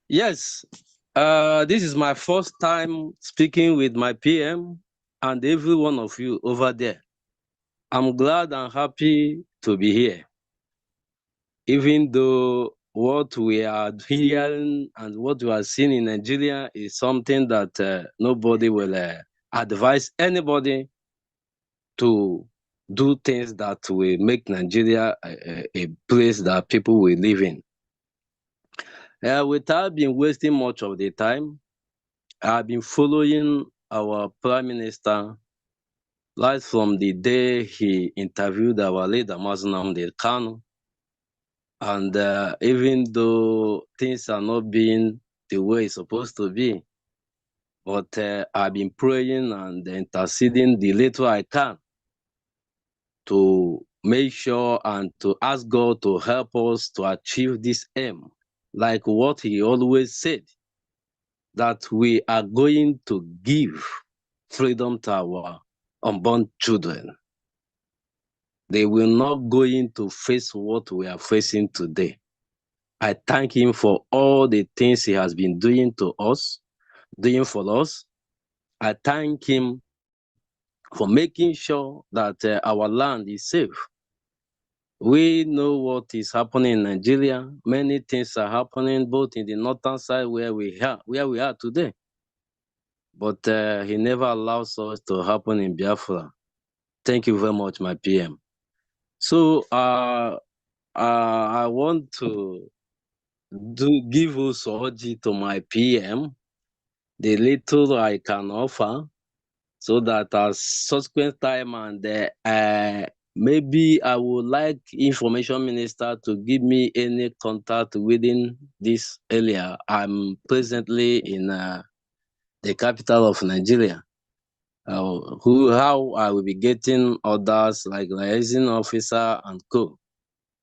Yes. This is my first time speaking with my PM and every one of you over there. I'm glad and happy to be here. Even though what we are hearing and what we are seeing in Nigeria is something that nobody will advise anybody to do things that will make Nigeria a place that people will live in. Without being wasting much of the time, I've been following our Prime Minister right from the day he interviewed our leader, Nnamdi Kanu. And even though things are not being the way it's supposed to be, but I've been praying and interceding the little I can to make sure and to ask God to help us to achieve this aim, like what he always said, that we are going to give freedom to our unborn children. They will not going to face what we are facing today. I thank him for all the things he has been doing to us, doing for us. I thank him for making sure that our land is safe. We know what is happening in Nigeria. Many things are happening both in the northern side where we are today. But he never allows us to happen in Biafra. Thank you very much, my PM. So I want to give Usoji to my PM, the little I can offer, so that as subsequent time and maybe I would like Information Minister to give me any contact within this area. I'm presently in the capital of Nigeria. How I will be getting orders like liaison officer and co,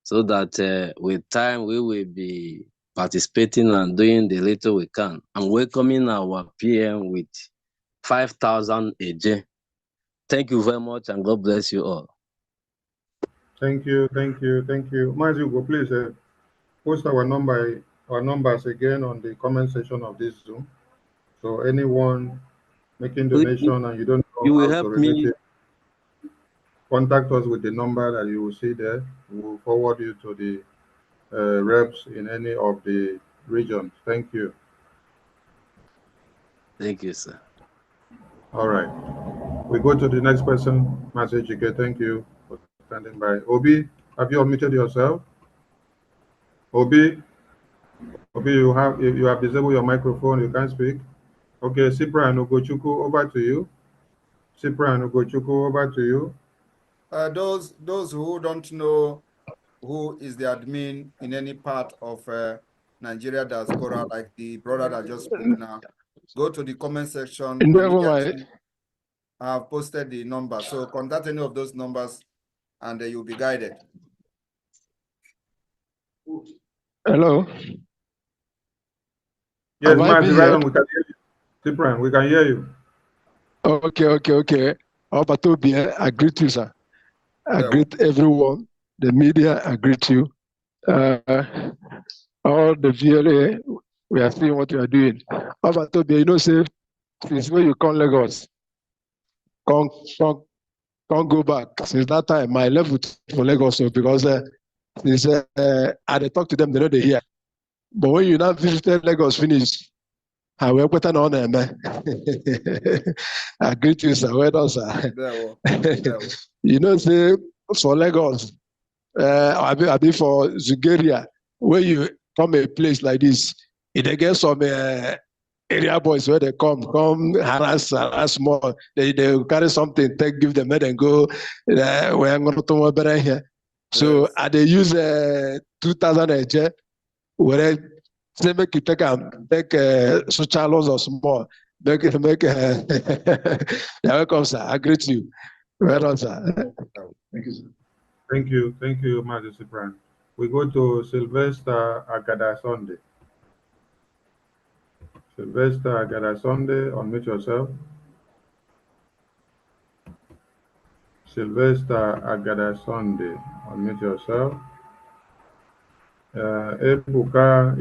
so that with time we will be participating and doing the little we can. I'm welcoming our PM with 5,000 a day. Thank you very much and God bless you all. Thank you. Mazugo, please post our numbers again on the comment section of this Zoom. So anyone making donation and you don't You know will how to help remit me. it, contact us with the number that you will see there. We will forward you to the reps in any of the regions. Thank you. Thank you, sir. All right. We go to the next person. Message. Okay. Thank you for standing by. Obi, have you unmuted yourself? Obi, you have disabled your microphone. You can't speak. Okay, Cyprian Ugochukwu, over to you. Cyprian Ugochukwu, over to you. Those who don't know who is the admin in any part of Nigeria diaspora, like the brother that just spoke now, go to the comment section. I have posted the number, so contact any of those numbers and you'll be guided. Hello. Yes, Mazi, right on, we can hear you. Cyprian, we can hear you. Okay. I greet you, sir. I greet everyone. The media, I greet you. All the VLA, we are seeing what you are doing. Obatobia, you know, say, since when you come Lagos, can't go back. Since that time, my level for Lagos, because since I talk to them, they know they hear. But when you now visited Lagos, finish. I will put on man. I greet you, sir. Well done, sir. You know, say for Lagos, I be for Zugeria, where you come a place like this, they get some area boys where they come harass more. They carry something, give them, let them go. Where I'm going to better here. So they use 2,000 where Say make you take social laws or small. Make you're welcome, sir. I greet you. Well done, sir. Thank you, sir. Thank you, Mazi Cyprian. We go to Sylvester Agada Sunday. Sylvester Agada Sunday, unmute yourself. Sylvester Agada Sunday, unmute yourself. Ebuka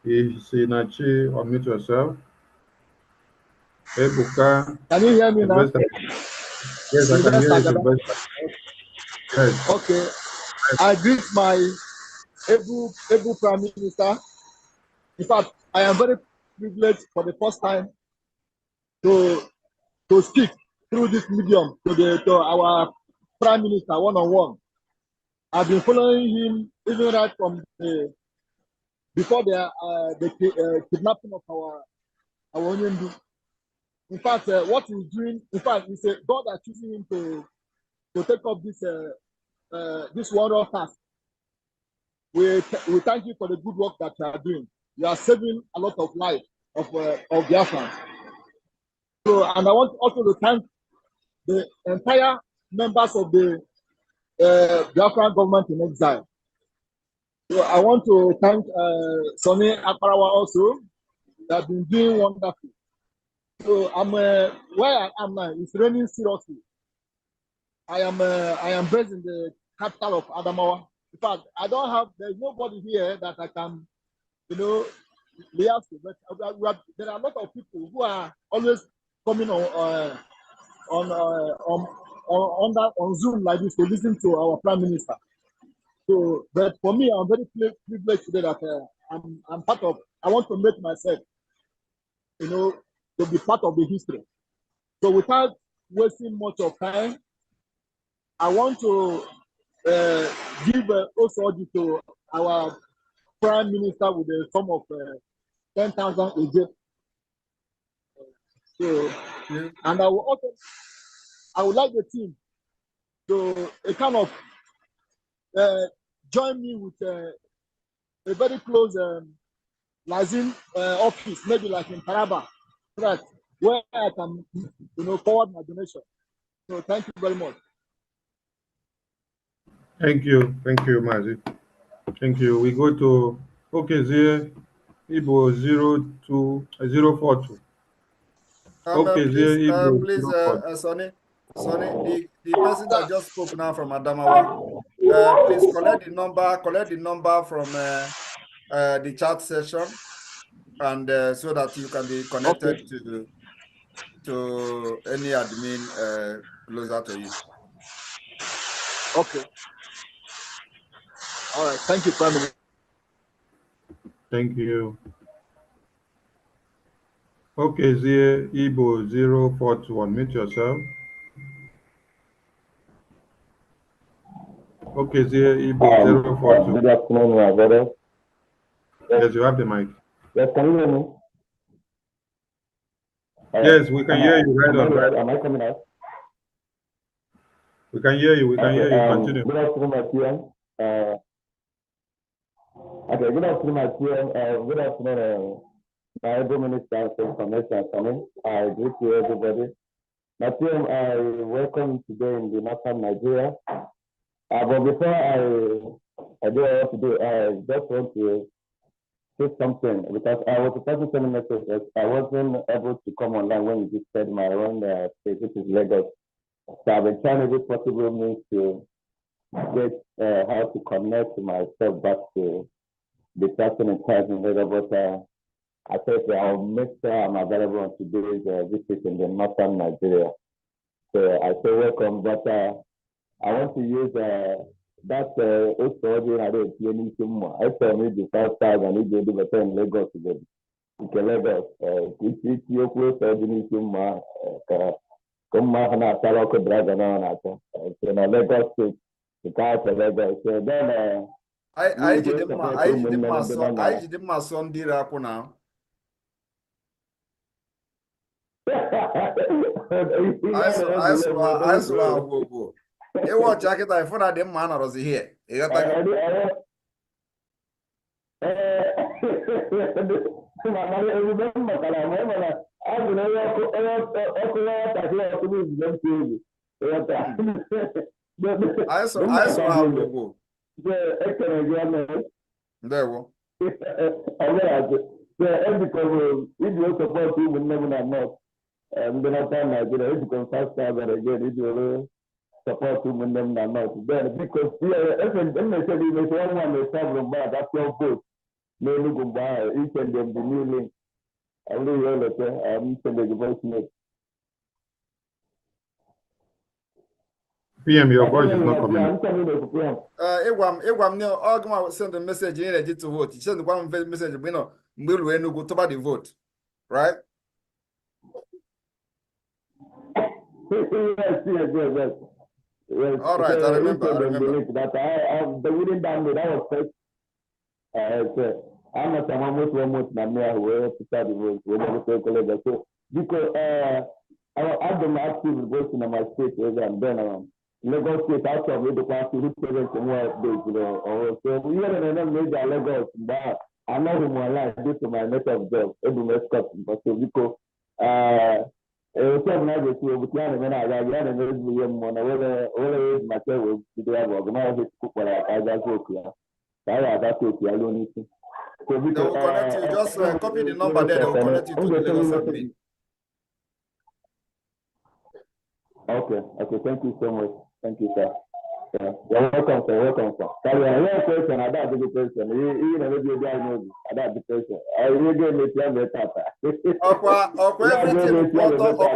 Ihinachi, unmute yourself. Ebuka. Can you hear me Sylvester. now? Yes, I can hear you, Sylvester. Yes. Okay. I greet my able Prime Minister. In fact, I am very privileged for the first time to speak through this medium to our Prime Minister one-on-one. I've been following him even right from before the kidnapping of our Onyendu. In fact, what he's doing, in fact, he said God is choosing him to take up this wonderful task. We thank you for the good work that you are doing. You are saving a lot of life of Biafra. So, and I want also to thank the entire members of the Biafran government in exile. So I want to thank Sonny Akparawa also. They have been doing wonderful. So I'm where I am now. It's raining seriously. I am based in the capital of Adamawa. In fact, there's nobody here that I can, liaise with. But there are a lot of people who are always coming on Zoom like this to listen to our Prime Minister. So, but for me, I'm very privileged today that I'm part of. I want to make myself, to be part of the history. So, without wasting much of time, I want to give also to our Prime Minister with a sum of 10,000 Egypt. So, and I would like the team to kind of join me with a very close Lazim office, maybe like in Taraba, right, where I can, forward my donation. So thank you very much. Thank you, Mazi. Thank you. We go to Okezie Ibo 02042. Sonny, the person that just spoke now from Adamawa, please collect the number from the chat session, and so that you can be connected to any admin closer to you. Okay. All right. Thank you, Prime Minister. Thank you. Okezie Ibo 041. Mute yourself. Okezie Ibo 042. Good afternoon, my brother. Yes, you have the mic. Yes, can you hear me? Yes, we can hear you. Right on. Am I coming out? We can hear you. We can hear you. Continue. Good afternoon, my PM. Okay, good afternoon, my PM. Good afternoon, my able minister for information coming. I greet you, everybody. My PM, I welcome you today in the northern Nigeria. But before I do what to do, I just want to say something because I was supposed to send a message. I wasn't able to come online when you just said my own state, which is Lagos. So I've been trying every possible means to get how to connect myself back to the person in charge in Lagos. But I said I'll make sure I'm available on today's visit in the northern Nigeria. So I say welcome, but I want to use that audio I did more. I saw maybe 5,000 if you do better in Lagos today. In Lagos, it's your place or the new more. Come on, I tell you, brother, no, so in Lagos State, the car for Lagos. So then, I did my son did now. I saw you watch jacket. I found out them man was here. I saw there we because if you support you, never not. Then after Nigeria, if you can fast travel again, if you support you, never not. Then because even they say you may one may travel back, that's your vote. No, no, go by. You send them the new link. I will hear later. I'm sending the voice note. PM, your voice is not coming. Egwam send the message in ready to vote. Send one message, you know, we'll go to the vote, right? Yes. All right, I remember. The winning download, that was first. I'm not a almost 1 month now. We're to start the vote. We're going to college. So because I've been active voting in my state and then Lagos State out of the party who present more updates, so we are in a major Lagos, but I'm not in my life due to my native job. Every mess up, but so because seven hours we plan and I ran and whether myself today I've organized it for I just work here. That's okay, I don't need to. So they will connect you. Just copy the number there. They will connect you to the Lagos admin. Okay. Thank you so much. Thank you, sir. Yeah. You're welcome, sir. Sorry, I have a question. I don't have a question. You never do the diagnosis. I don't have a question. I really get it.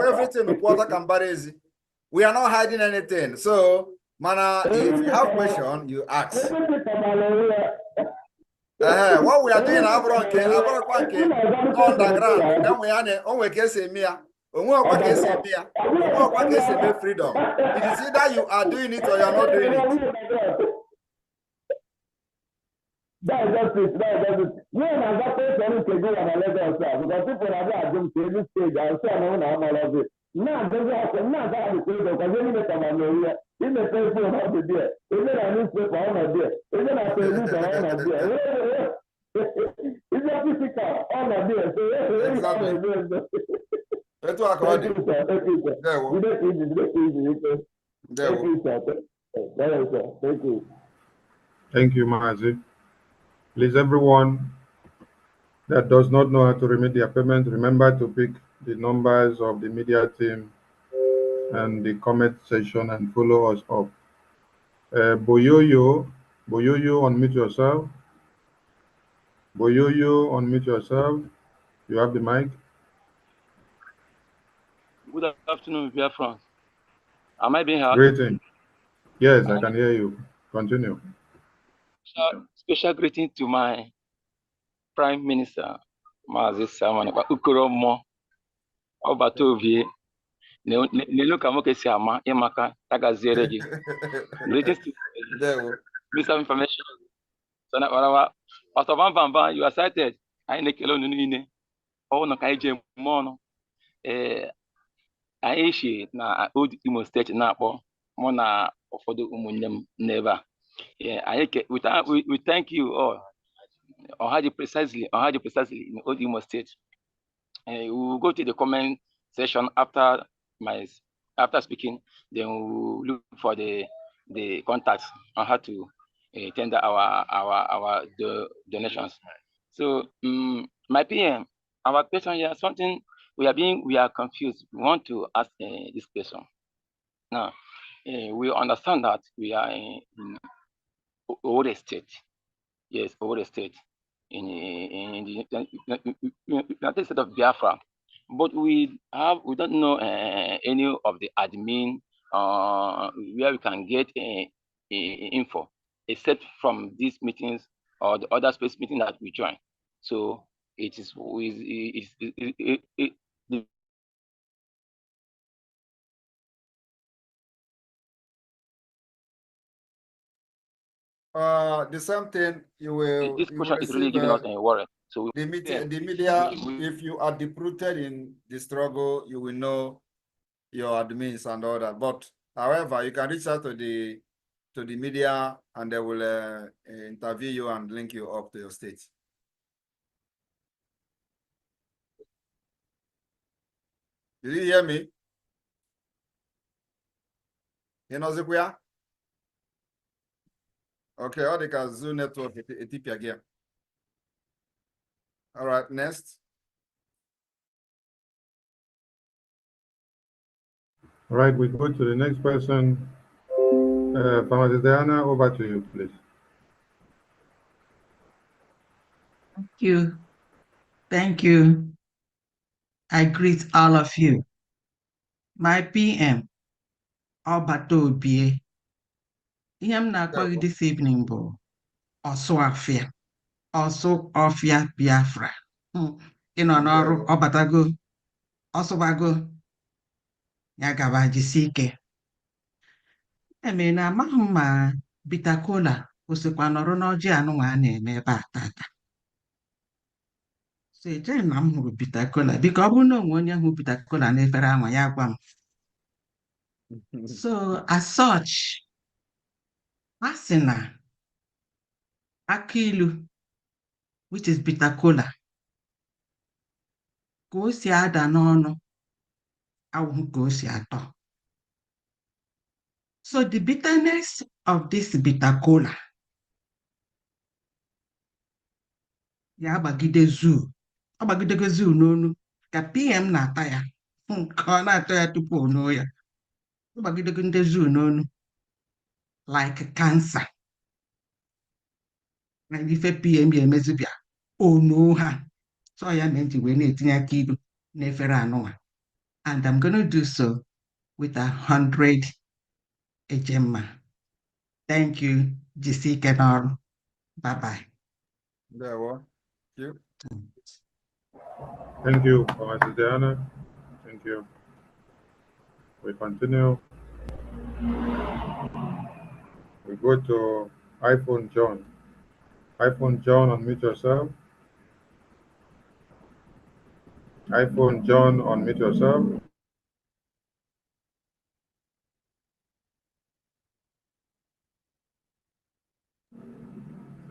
Everything Kambarezi. We are not hiding anything. So, Mana, if you have question, you ask. What we are doing underground. Then we are on freedom. It is either you are doing it or you are not doing it. That's it. When I got person to go on a level because people are going to this stage, I say I know all of it. Now, there's not because you need to come here. In the Facebook, how to do it. Is it a newspaper on a day? Is it a television on a day? It's a physical on a day. Exactly. Thank you, sir. Thank you. Thank you, Mazi. Please, everyone that does not know how to remit their payment, remember to pick the numbers of the media team and the comment section and follow us up. Boyoyo, unmute yourself. Boyoyo, unmute yourself. You have the mic. Good afternoon, dear friends. Am I being heard? Greeting. Yes, I can hear you. Continue. Special greeting to my Prime Minister, Mazi Samani Ukoromo Obatovie. Neluka Mokesi Ama Emaka Tagazeregi. Greetings to Minister of Information. So now, Pastor Van Van, you are cited. I make alone in all no kaije mono. Aishi na old Imo State na akpọ mụ na ụfọdụ ụmụnne m n'ebe a. We thank you all. Already precisely in old Imo State. We will go to the comment section after speaking. Then we will look for the contacts on how to tender our donations. So my PM, our question here, something we are confused. We want to ask this question. Now, we understand that we are in Owerri State. Yes, Owerri State in the United States of Biafra. But we don't know any of the admin where we can get info, except from these meetings or the other space meeting that we join. So it is the same thing you will. This question is really giving us a worry. So the media, if you are deep-rooted in the struggle, you will know your admins and all that. But however, you can reach out to to the media, and they will interview you and link you up to your state. Did you hear me? You know Zikuya? Okay, all the Zoo network Ethiopia again. All right, next. All right, we go to the next person. Pharmacist Diana, over to you, please. Thank you. Thank you. I greet all of you. My PM, Obatobie. Ihe m na-akpọ gị this evening bụ Ọsụafịa. Ọsụọfịa Biafra. Ị nọ n'ọrụ, ọ batago, ọsụbago, ya gaba jisi ike. Emere na amaghị m ma Bitter Kola osikwa nọrọ n'ọjị anụnwa a na-eme ebe a tata. So echeghị na m hụrụ Bitter Kola, biko ọ bụrụ na onwe onye hụ Bitter Kola n'efere anwa ya gwa m. So as such, a sị na akị ilu, which is Bitter Kola, ka o si ada n'ọnụ awụhụ ka o si atọ. So the bitterness of this Bitter Kola ya agbagide zoo. Ọ gbagidego zoo n'onu ka PM na-ata ya ka ọ na-atọ ya tupu o nuo ya. Ọ gbagidego ndị zoo n'onu like cancer. Na ife PM ya emezibịa o nuo ha. So ya na eji wee na-etinye aka ilu n'efere anụnwa. And I'm going to do so with 100 ejemma. Thank you. Jisike n'ọrụ. Bye-bye. There, what? You. Thank you, Pharmacist Diana. Thank you. We continue. We go to iPhone John. iPhone John, unmute yourself. iPhone John, unmute yourself.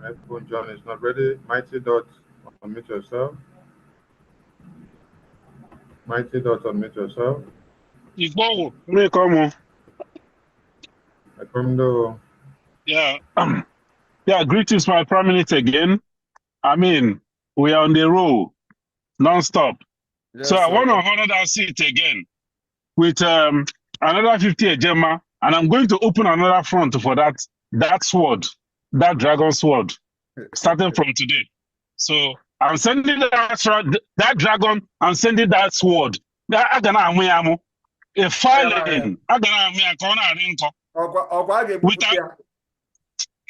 iPhone John is not ready. Mighty Dot, unmute yourself. Mighty Dot, unmute yourself. Yeah. Yeah, greetings, my Prime Minister again. I mean, we are on the roll, non-stop. Yes, so I sir. want to honor that seat again with another 50 ejemma, and I'm going to open another front for that sword, that dragon sword, starting from today. So I'm sending that dragon, I'm sending that sword. A filing.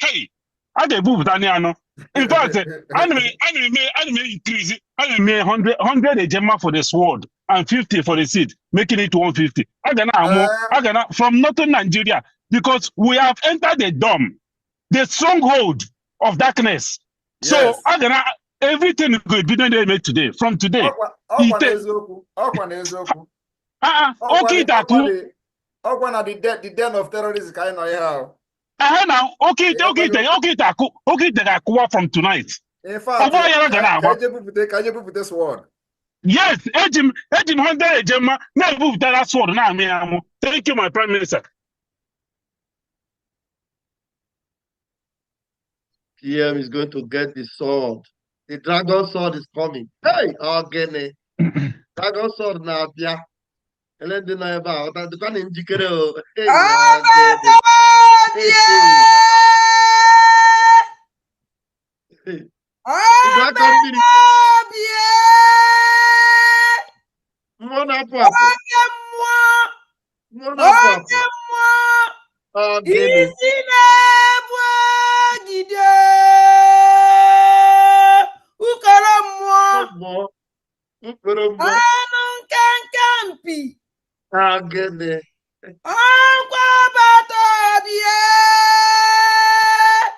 Hey, I get book Daniano. In fact, anime increase. Anime 100 ejemma for the sword and 50 for the seed, making it 150. I gonna from northern Nigeria, because we have entered the dome, the stronghold of darkness. Yes. So I gonna everything good be done made today. From today. Okay, the den of terrorists kind of here. Now, okay, from tonight. In fact, can you put this word? Yes, Ejim 100 ejemma. Now move that sword. Now, thank you, my Prime Minister. PM is going to get the sword. The dragon sword is coming. Hey, again, dragon sword now, yeah. And then deny about that. The one in Jikero. Hey,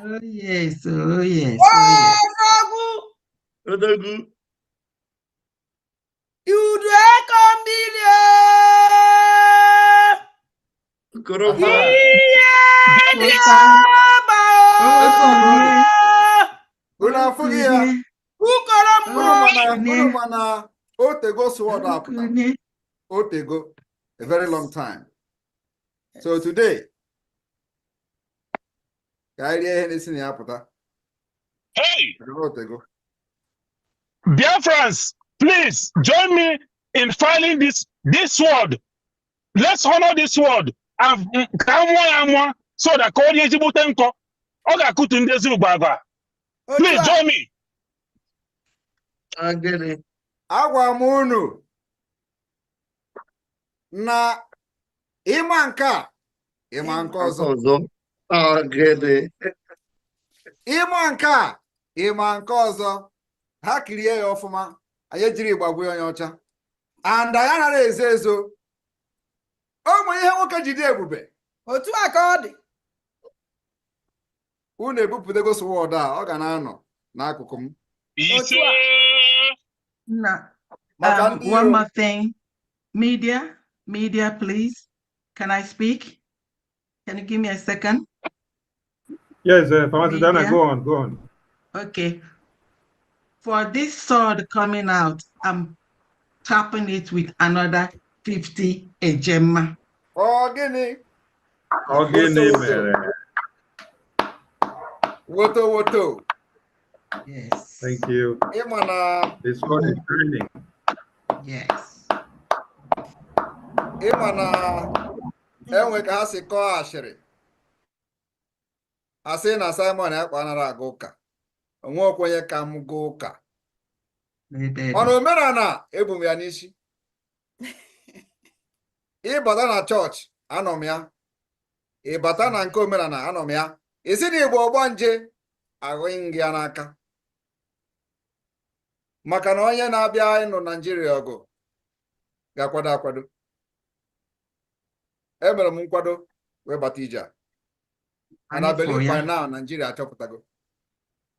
Oh yes, oh yes, oh yes. You do Ogia. Unu mana Otego sword up. Otego. A very long time. So today, Hey! Biafrans, please join me in filing this word. Let's honor this word. And so that please join me. Agwa munu na imanka ọzọ. Imanka ọzọ. Ha kirie ya ọfụma. Anyị jiri gbagwe onye ọcha. And anyị anaghị ezo ezo. Ụmụ ihe nwoke jide ebube. Otu a ka ọ dị. Unu ebupụtago sword a, ọ ga na-anọ n'akụkụ m. One more thing. Media, please. Can I speak? Can you give me a second? Yes, Famasi Dana, go on. Okay. For this sword coming out, I'm tapping it with another 50 ejema. Ogini, man. Woto. Yes. Thank you. This one is trending. Yes. Enwe ka ha si kọọ ashịrị. Asị na Simon Ekpa nara aga ụka. Onwe okwenye ka m gaa ụka. Ọnụ omenala ebu m ya n'isi. Ịbata na chọọchị anọ m ya. Ịbata na nke omenala anọ m ya. Isi na Igbo ọgbọ nje ahụghị ya n'aka. Maka na onye na-abịa ịnụ Naijiria ọgụ ga-akwado akwado. Emere m nkwado wee bata ije a. And I believe by now Nigeria achọpụtago.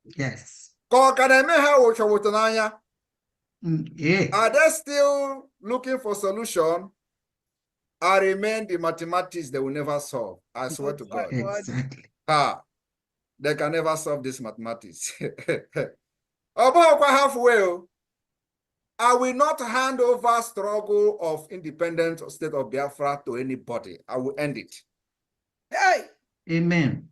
Yes. Ka ọ ka na-eme ha wụchọwụtụ n'anya. Yeah. Are they still looking for solution? I remain the mathematics they will never solve. I swear to God. Exactly. They can never solve this mathematics. About halfway. I will not hand over struggle of independent state of Biafra to anybody. I will end it. Hey! Amen.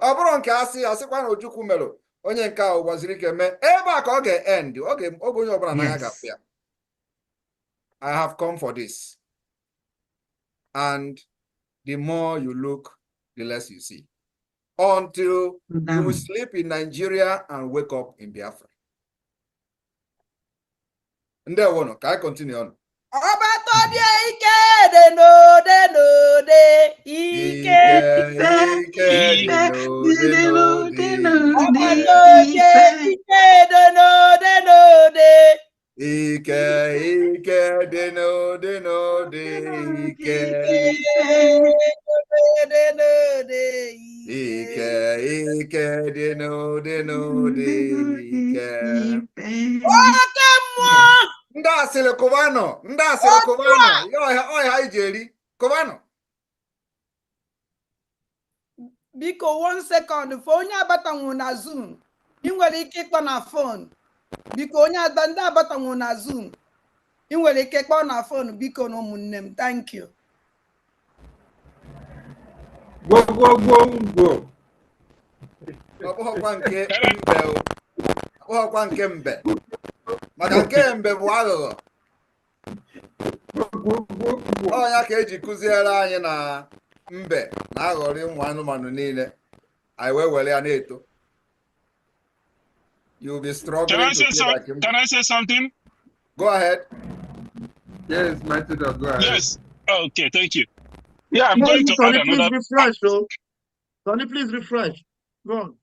Ọbụrụ nke asịkwa na Ojukwu melo onye nke ahụ gbaziri ike mee ebe a ka ọ ga-end oge onye ọbụla na ya ga-afụ ya. I have come for this. And the more you look, the less you see. Until you will sleep in Nigeria and wake up in Biafra. Ndewono, can I continue on? Ndị asịrị kụbanụ, ọha ijeri kụbanụ. Biko 1 second for onye abatanwu na Zoom. Ị nwere ike ịkpọ na phone. Biko onye ndị abatanwu na Zoom. Ị nwere ike ịkpọ na phone biko na ụmụnne m. Thank you. Go. Ọkwa nke mbe. Maka nke mbe bụ aghụghọ. Ọnya ka eji kụziere anyị na mbe na-aghọrị ụmụ anụmanụ niile. Anyị wee were ya na-eto. You'll be struggling to feel like him. Can I say something? Go ahead. Yes, Mighty Dog, go ahead. Yes. Okay, thank you. Yeah, I'm going to add another. Please refresh, though. Sonny, please refresh. Go on.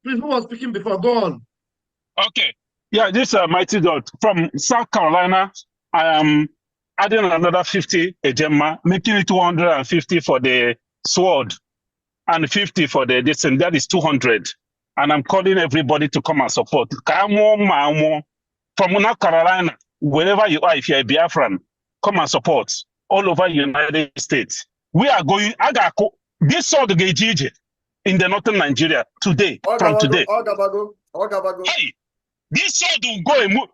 Please, who was speaking before? Go on. Okay. Yeah, this is Mighty Dot from South Carolina. I am adding another 50 ejema, making it 250 for the sword and 50 for the distance. That is 200. And I'm calling everybody to come and support. From South Carolina, wherever you are, if you're a Biafran, come and support all over the United States. We are going, This sword Gejiji in the northern Nigeria today, from today. Hey, this sword will go and move.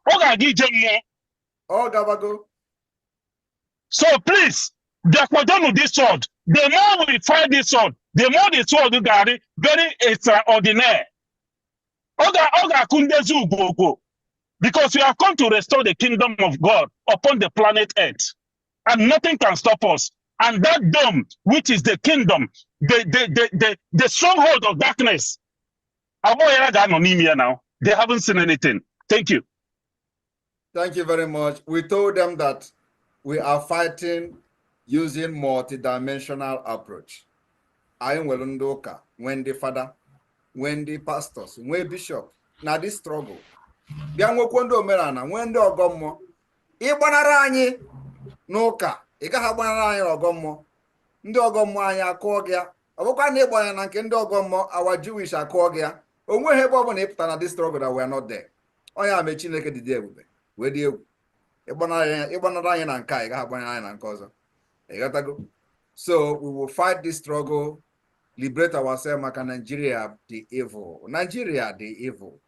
So please, the this sword. The more we fight this sword, the more the sword will get very extraordinary. Because we have come to restore the kingdom of God upon the planet Earth, and nothing can stop us. And that dome, which is the kingdom, the stronghold of darkness, now they haven't seen anything. Thank you. Thank you very much. We told them that we are fighting using multidimensional approach. I am Welundoka, when the father, when the pastors, when bishop, now this struggle. Bịa nwekwo ndị omenala nwee ndị ọgọ mmụọ ịgbanara anyị n'ụka ị gaghị agbanara anyị ọgọ mmụọ ndị ọgọ mmụọ anyị akụọ gị ya ọ bụkwa na ịgbanya na nke ndị ọgọ mmụọ our Jewish akụọ gị ya onweghị ebe ọ bụla ịpụta na this struggle that we are not there onye a mee Chineke dị ebube wee dị egwu ịgbanara anyị na nke a ị gaghị agbanara anyị na nke ọzọ ịghọtago. So we will fight this struggle, liberate ourselves maka Nigeria the evil. Nigeria the evil.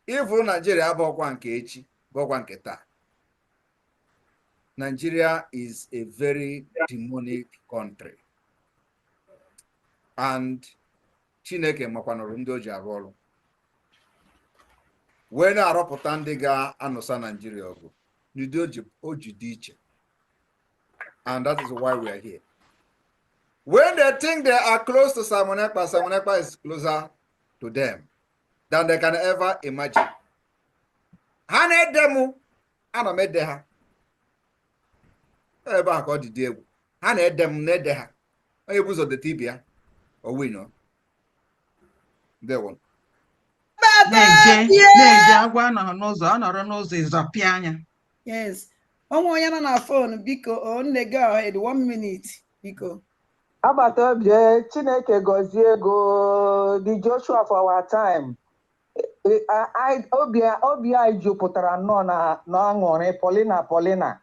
Evil Nigeria abụọkwa nke echi bụọkwa nke taa. Nigeria is a very demonic country. And Chineke makwanụrụ ndị o ji arụ ọrụ. Wee na-arọpụta ndị ga-anụsa Nigeria ọgụ. Ndị o ji dị iche. And that is why we are here. When they think they are close to Simon Ekpa, Simon Ekpa is closer to them than they can ever imagine. Ha na-edemu, ana m ede ha. Ebe a ka ọ dị dị egwu. Ha na-edem na-ede ha. Onye bụ ụzọ deta ibe ya. Owino. Ndewo. na-eje agwa anọrọ n'ụzọ ọ nọrọ n'ụzọ ịzọpịa anya. Yes. Onwe onye nọ na phone biko nne go ahead 1 minute biko. Agbata obi Chineke gọzie ego the Joshua of our time. Obi anyị jupụtara nnọọ na aṅụrị Paulina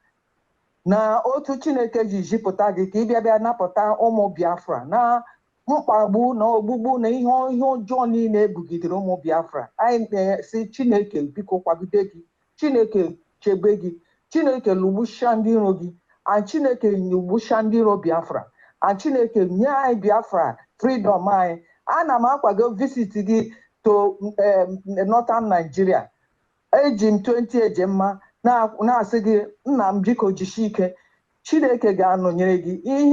na otu Chineke ji jipụta gị ka ị bịa napụta ụmụ Biafra na mkpagbu na ogbugbu na ihe ọjọọ niile ebugidere ụmụ Biafra. Anyị na-esi Chineke biko kwagide gị, Chineke chebe gị, Chineke lụgbusha ndị iro gị, and Chineke lụgbusha ndị iro Biafra, and Chineke nye anyị Biafra freedom anyị. Ana m akwago visit gị to Northern Nigeria. Eji m 20 ejemma na-asị gị nna m biko jisie ike, Chineke ga-anọnyere gị. Ihe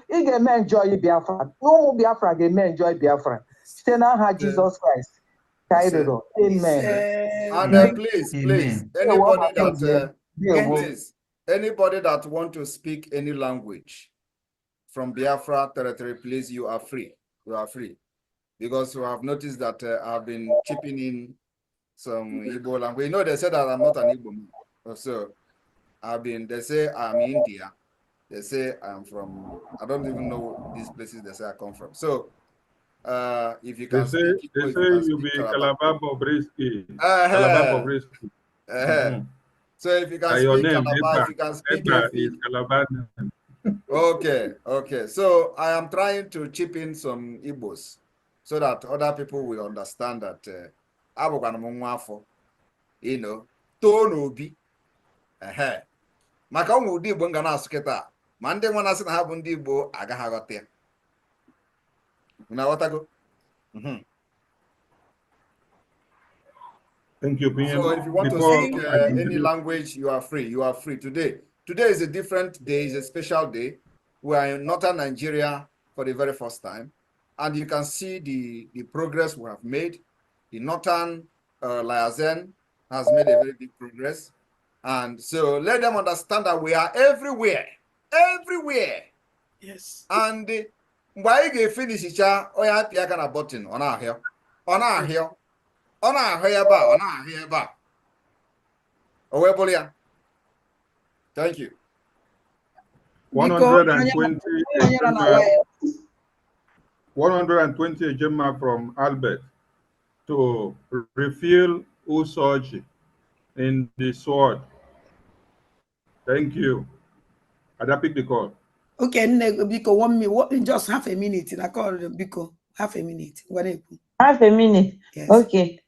ị ga-eme enjoy Biafra, ụmụ Biafra ga-eme enjoy Biafra site n'aha Jesus Christ. Amen. And please, anybody that want to speak any language from Biafra territory, please, you are free. You are free. Because we have noticed that I've been chipping in some Igbo language. You know, they said that I'm not an Igbo man. So they say I'm India. They say I'm from, I don't even know these places they say I come from. So if you can speak Igbo, they say you be Calabar Bobrisky. So if you can speak Calabar, if you can speak Calabar. Okay. So I am trying to chip in some Igbos so that other people will understand that you know, tone obi. Maka ụmụ ụdị Igbo nga na-asụ kịta ma ndị nwa na-asị na ha bụ ndị Igbo agaghị aghọta ya. Unu aghọtago? Thank you. So if you want to speak any language, you are free. You are free today. Today is a different day. It's a special day. We are in northern Nigeria for the very first time. And you can see the progress we have made. The northern Liazen has made a very big progress. And so let them understand that we are everywhere. Everywhere. Yes. And why you finish it, oh yeah, you can a button on our here. On our here. On our here bar. On our here bar. Oh, thank you. 120 Gemma from Albert to refill Usoji in the sword. Thank you. I pick the call. Okay, Biko, 1 minute, just half a minute. I call Biko, half a minute. Half a minute. Yes. Okay.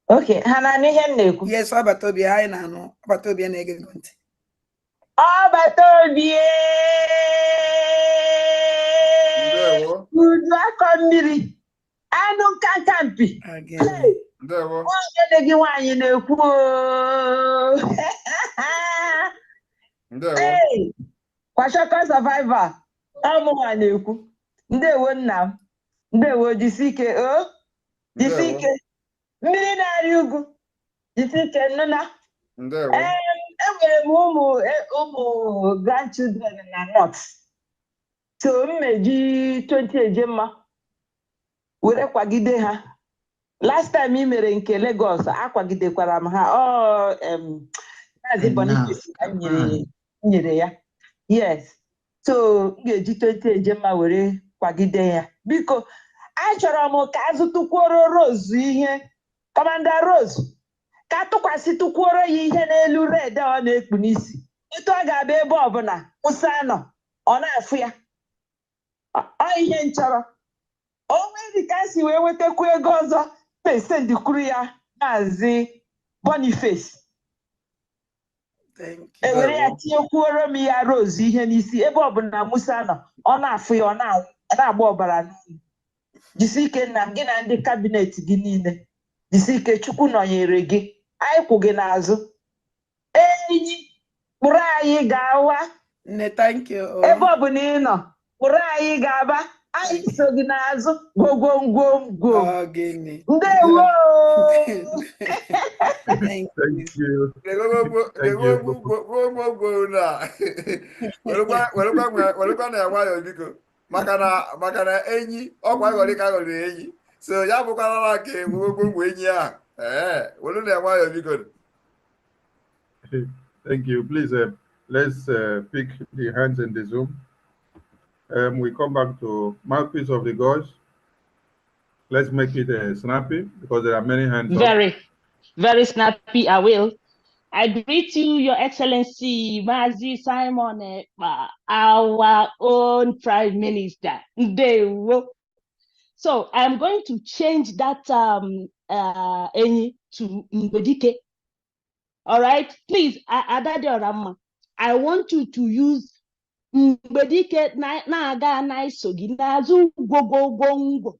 Okay. Hana nihe na-ekwu. Yes, Abatobi, I know. Abatobi na-ege ntị. Abatobi. Ndewo. Udu akọ mmiri. Anụ nkanka mpi. Ndewo. Nwanyị gị nwaanyị na-ekwu. Ndewo. Hey, Kwashoko survivor. Ọmụnwa na-ekwu. Ndewo nna m. Ndewo jisike o. Jisike. Mmiri na-arị ugwu. Jisike nnụna. Ndewo. Enwere m ụmụ grandchildren na North. So mmeji 20 ejemma were kwagide ha. Last time I mere nke Lagos akwagidekwara m ha. Maazị Boniface nyere ya. Yes. So m ga-eji 20 ejemma were kwagide ya. Biko, achọrọ m ka azụtụkworo Rose ihe. Commander Rose, ka tụkwasịtụkworo ya ihe n'elu red ọ na-ekpu n'isi. Etu ọ ga-abịa ebe ọbụla Musa nọ, ọ na-afụ ya. Ọ ihe nchọrọ. O nwere ka si wee wetakwa ego ọzọ pesent kwuru ya Maazị Boniface. Ewere ya tinyekwuoro m ya Rose ihe n'isi ebe ọbụla Musa nọ, ọ na-afụ ya, ọ na-agba ọbara n'olu. Jisike nna m gị na ndị kabinet gị niile. Jisike Chukwu nọnyere gị. Anyị kwụ gị n'azụ. Enyi kpụrụ anyị gawa. Thank you. Ebe ọbụla ị nọ, kpụrụ anyị gaba. Anyị so gị n'azụ. Gwogwongwongwo. Ndewo. Thank you. Welekwa na enwayo biko. Maka na enyi ọkwa ịghọrị ka aghọrị enyi. So ya bụkwara ka gwogwongwo enyi a. Welu na enwayo biko. Thank you. Please, let's pick the hands in the Zoom. We come back to mouthpiece of the gods. Let's make it snappy because there are many hands up. Very snappy. I will. I greet you, Your Excellency, Mazi Simon Ekpa, our own Prime Minister. So I'm going to change that Enyi to Mbedike. All right, please, Adade, I want you to use Mbedike na-aga na-eso gị n'azụ gwogwogwongwo.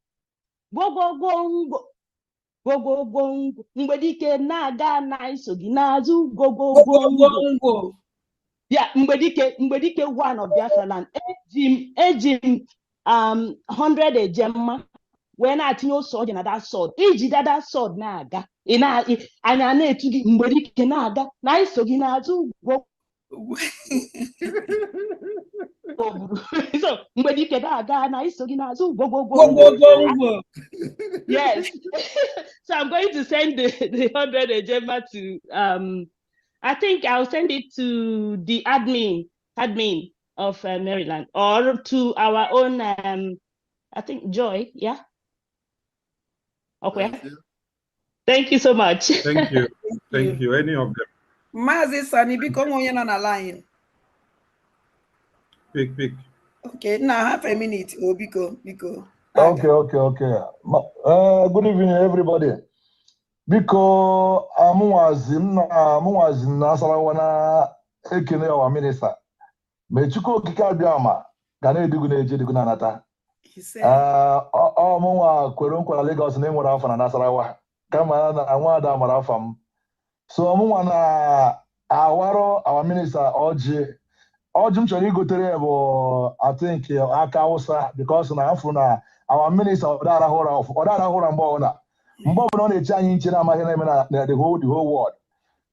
Gwogwogwongwo. Mbedike na-aga na-eso gị n'azụ gwogwogwongwo. Yeah, Mbedike one of Biafra land. Eji m 100 ejemma wee na-atinye sword na that sword. Iji that sword na-aga. Anyị na-etu gị Mbedike na-aga na-eso gị n'azụ so Mbedike na-aga na-eso gị n'azụ gwogwogwongwo. Yes. So I'm going to send the 100 ejemma to I think I'll send it to the admin of Maryland or to our own I think Joy, yeah. Okay. Thank you so much. Thank you. Thank you. Any of them? Mazi Sani, biko onye nọ na line. Pick. Okay, now half a minute. Oh, biko. Okay. Good evening, everybody. Biko amụnwazi na Nasarawa na ekene our minister. Mechukwu okike abịama ga na-edugu na-eje edugu na anata. Ọmụnwa kwere nkwa Lagos na enwere afọ na Nasarawa kama na nwada mara afọ m. So ọmụnwa na awaro our minister ọjị m chọrọ igotere bụ I think aka Hausa because na afọ na our minister ọdarahụra mgbe ọbụla ọ na-eche anyị nche na amaghị na-eme na the whole world.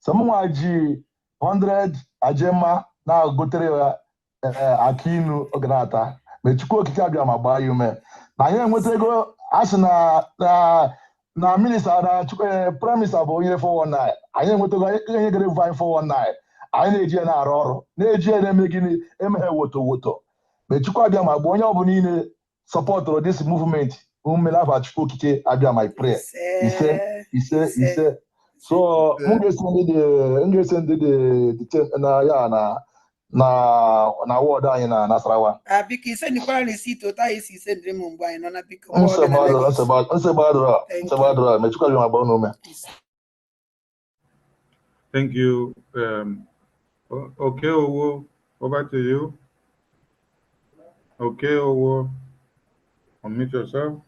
So ọmụnwa ji 100 ajemma na-gotere ya akinu oge na-ata Mechukwu okike abịama gbaa ya ume na anyị enweta ego asị na minista na prime minister bụ onye 419 anyị enwetago ihe gere vine 419 anyị na-eji ya na-arụ ọrụ na-eji ya na-eme gịnị emeghe woto Mechukwu abịama bụ onye ọbụla niile sọpọtụrụ this movement umelava Chukwu okike abịama I pray ise so m ga-ese ndị na ya na na ward anyị na Nasarawa. Biko isendikwara receipt otu anyị si isendiri m mgbe anyị nọ na biko Nsebadura mechukwa gị agba n'ume. Thank you. Okay, Owo, over to you. Okay, Owo, unmute yourself.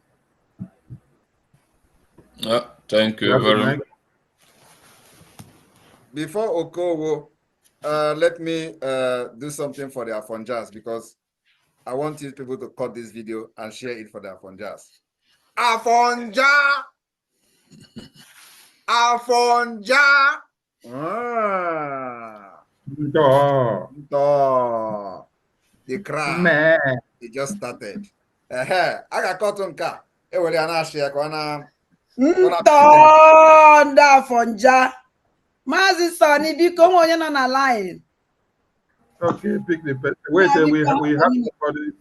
Thank you very much. Before Okowo, let me do something for the Afonjas because I want you people to cut this video and share it for the Afonjas. Afonja! Afonja! The cry. It just started. I got caught on car. Nda Afonja. Mazi Sani biko onye nọ na line. Okay, pick the person. Wait, we have somebody.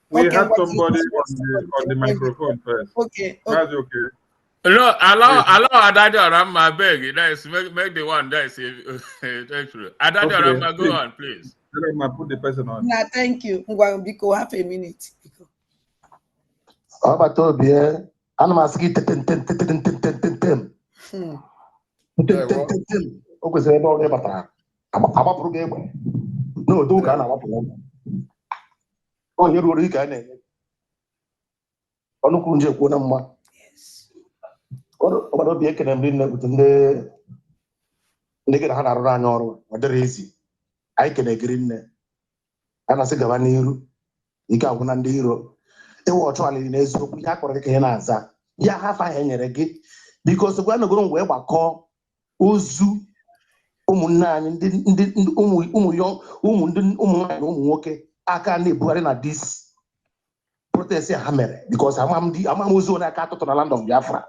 We have somebody on the microphone first. Okay. That's okay. No, allow Adadi Arama beg. That's make the one that's Adadi Arama, go on, please. Put the person on. Nah, thank you. Biko, have a minute. I'm asking o kwesịrị ebe ọrụ batara agbapụrụ gị egbe n'odo ụka a na-agbapụrụ onye ruoro ike a na-enye ọnụ kwuru nje kwuo na mma ọgbara obi ekene mri nne bute ndị gị na ha na-arụrụ anyị ọrụ ọ dịrị ezi anyị kene gịrị nne a na-asị gaba n'iru ike agwụ na ndị iro ịwụ ọchụ alịrị n'eziokwu ihe a kpọrọ gị ka ihe na-aza ya hafa ahụ e nyere gị biko ozugbo a nọgoro wee gbakọọ ozu ụmụnne anyị ndị ụmụ nwaanyị na ụmụ nwoke aka na-ebugharị na dis protest ha mere because ama ozu onye aka atụtụ na land of Biafra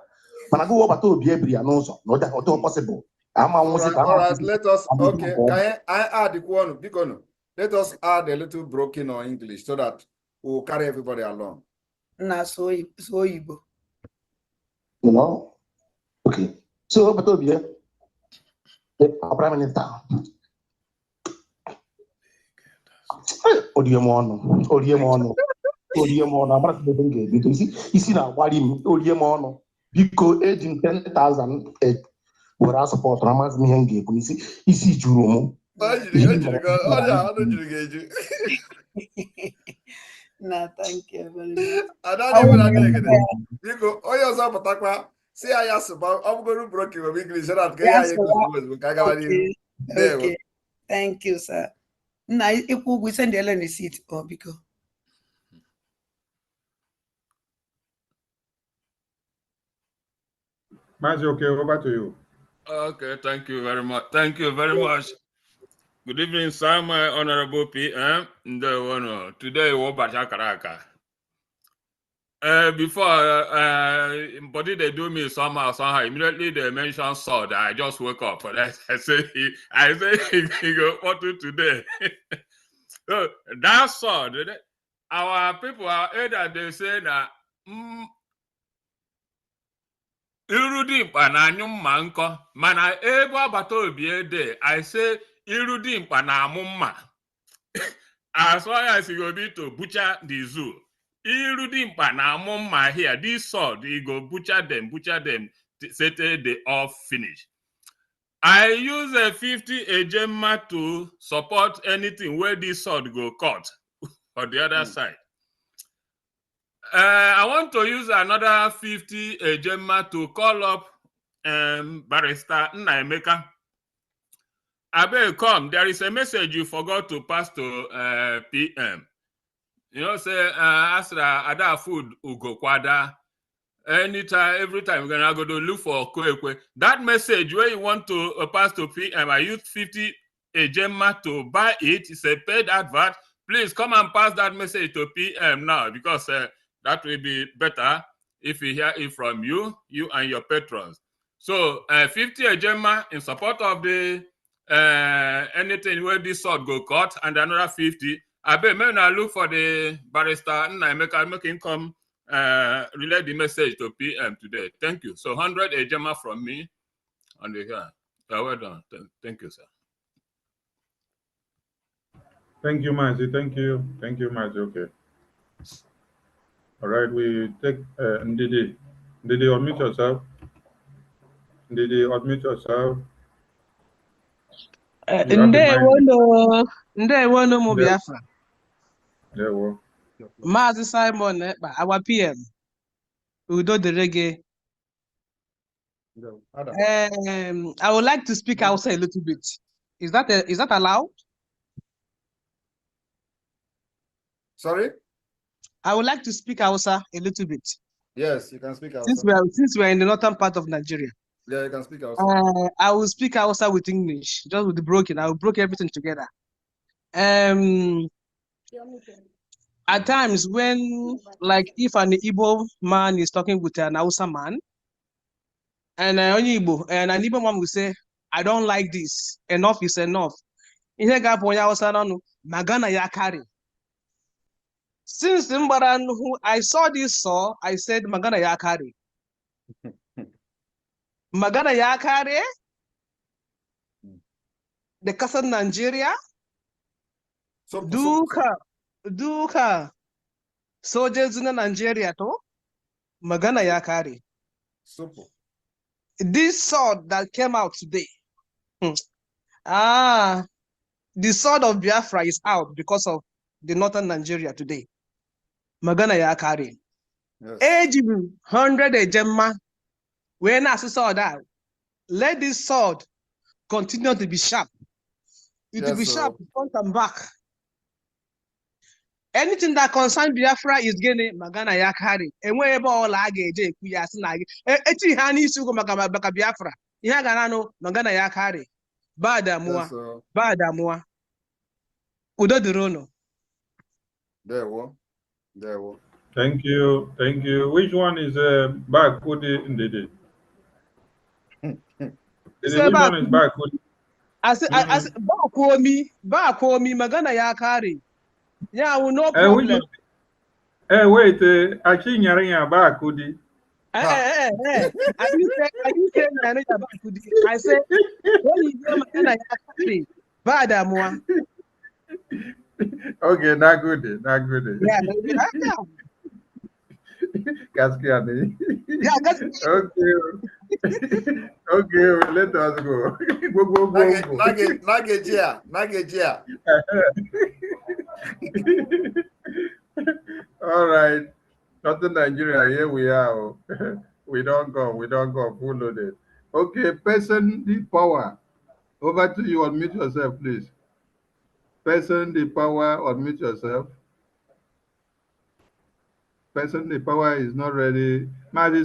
mana gị wọbata obi ebiri ya n'ụzọ na ọ dị possible Let us add one biko. Let us add a little broken or English so that we'll carry everybody along. Na so Igbo. You know? Okay. So but obi the Prime Minister. Odiemono. Amara se benge because isi na agbari m odiemono biko eji 10,000 were support na mas mi henge bu isi juru mu. Nah, thank you very much. I don't even know. Biko oyo ọzọ pụtakwa si aya sụba ọ bụgoro broken of English so that Okay. Thank you, sir. Now, if we send the receipt, or because. Mazi, okay, over to you. Okay, thank you very much. Thank you very much. Good evening, sir, my honorable PM. Today, Karaka. Before, body they do me somehow. Immediately they mention sword. I just woke up. I say, he go, what do today? So, that sword, our people are either they say that, Irudimpa na anyụmma nkọ mana ebe agbata obi ede I say Irudimpa na amụmma as long as you go be to butcher the zoo. Irudimpa na amụmma here, this sword you go butcher them settle they all finish. I use a 50 ejemma to support anything where this sword go cut on the other side. I want to use another 50 ejemma to call up Barrister Nnaemeka. Abel, come. There is a message you forgot to pass to PM. You know, say Asra Ada food Ugo Kwada. Anytime, every time we're gonna go to look for Kwekwe. That message where you want to pass to PM, I used 50 ejemma to buy it. It's a paid advert. Please come and pass that message to PM now because that will be better if we hear it from you and your patrons. So 50 ejemma in support of the anything where this sword go cut, and another 50. I bet maybe I look for the Barrister Nnaemeka, make him come relay the message to PM today. Thank you. So 100 ejemma from me on the here. Well done. Thank you, sir. Thank you, Mazi. Thank you. Thank you, Mazi. Okay. All right, we take Ndidi. Ndidi, unmute yourself. Ndidi, unmute yourself. You have the mic. Ndewono mu There, Biafra. there we go. Mazi Simon Ekpa, our PM. Udo the reggae. I would like to speak Hausa a little bit. Is that allowed? Sorry? I would like to speak Hausa a little bit. Yes, you can speak Hausa. Since we are in the northern part of Nigeria. Yeah, you can speak Hausa. I will speak Hausa with English, just with the broken. I will break everything together. At times when, like, if an Igbo man is talking with an Hausa man, and an Igbo man will say, I don't like this. Enough is enough. Magana ya carry. Since I saw this saw, I said Magana ya carry. Magana ya carry. The kasar Nigeria. Duka. Soldiers in Nigeria to Magana ya carry. This sword that came out today. The sword of Biafra is out because of the northern Nigeria today. Magana ya carry. Age 100 a gemma. When I saw that, let this sword continue to be sharp. It will be sharp front and back. Anything that concerns Biafra is getting Magana ya carry. And wherever all I get, we are saying, Eti Hani Sugo Magabaka Biafra. Yaganano Magana ya carry. Bada mua. Udo Durono. There we. Thank you. Thank you. Which one is back? Ndidi? Which one is back? I said, Bakomi, Magana ya carry. Yeah, well, no problem. Wait, Achinyarinya back, Kudi. I didn't say Bakudi. I said, when you hear Magana ya carry, Bada mua. Okay, not good. Yeah. Kaskiani. Yeah, Okay, let us go. Nagejia. All right. Northern Nigeria, here we are. We don't go full loaded. Okay, person the power. Over to you, unmute yourself, please. Person the power, unmute yourself. Person the power is not ready. Mazi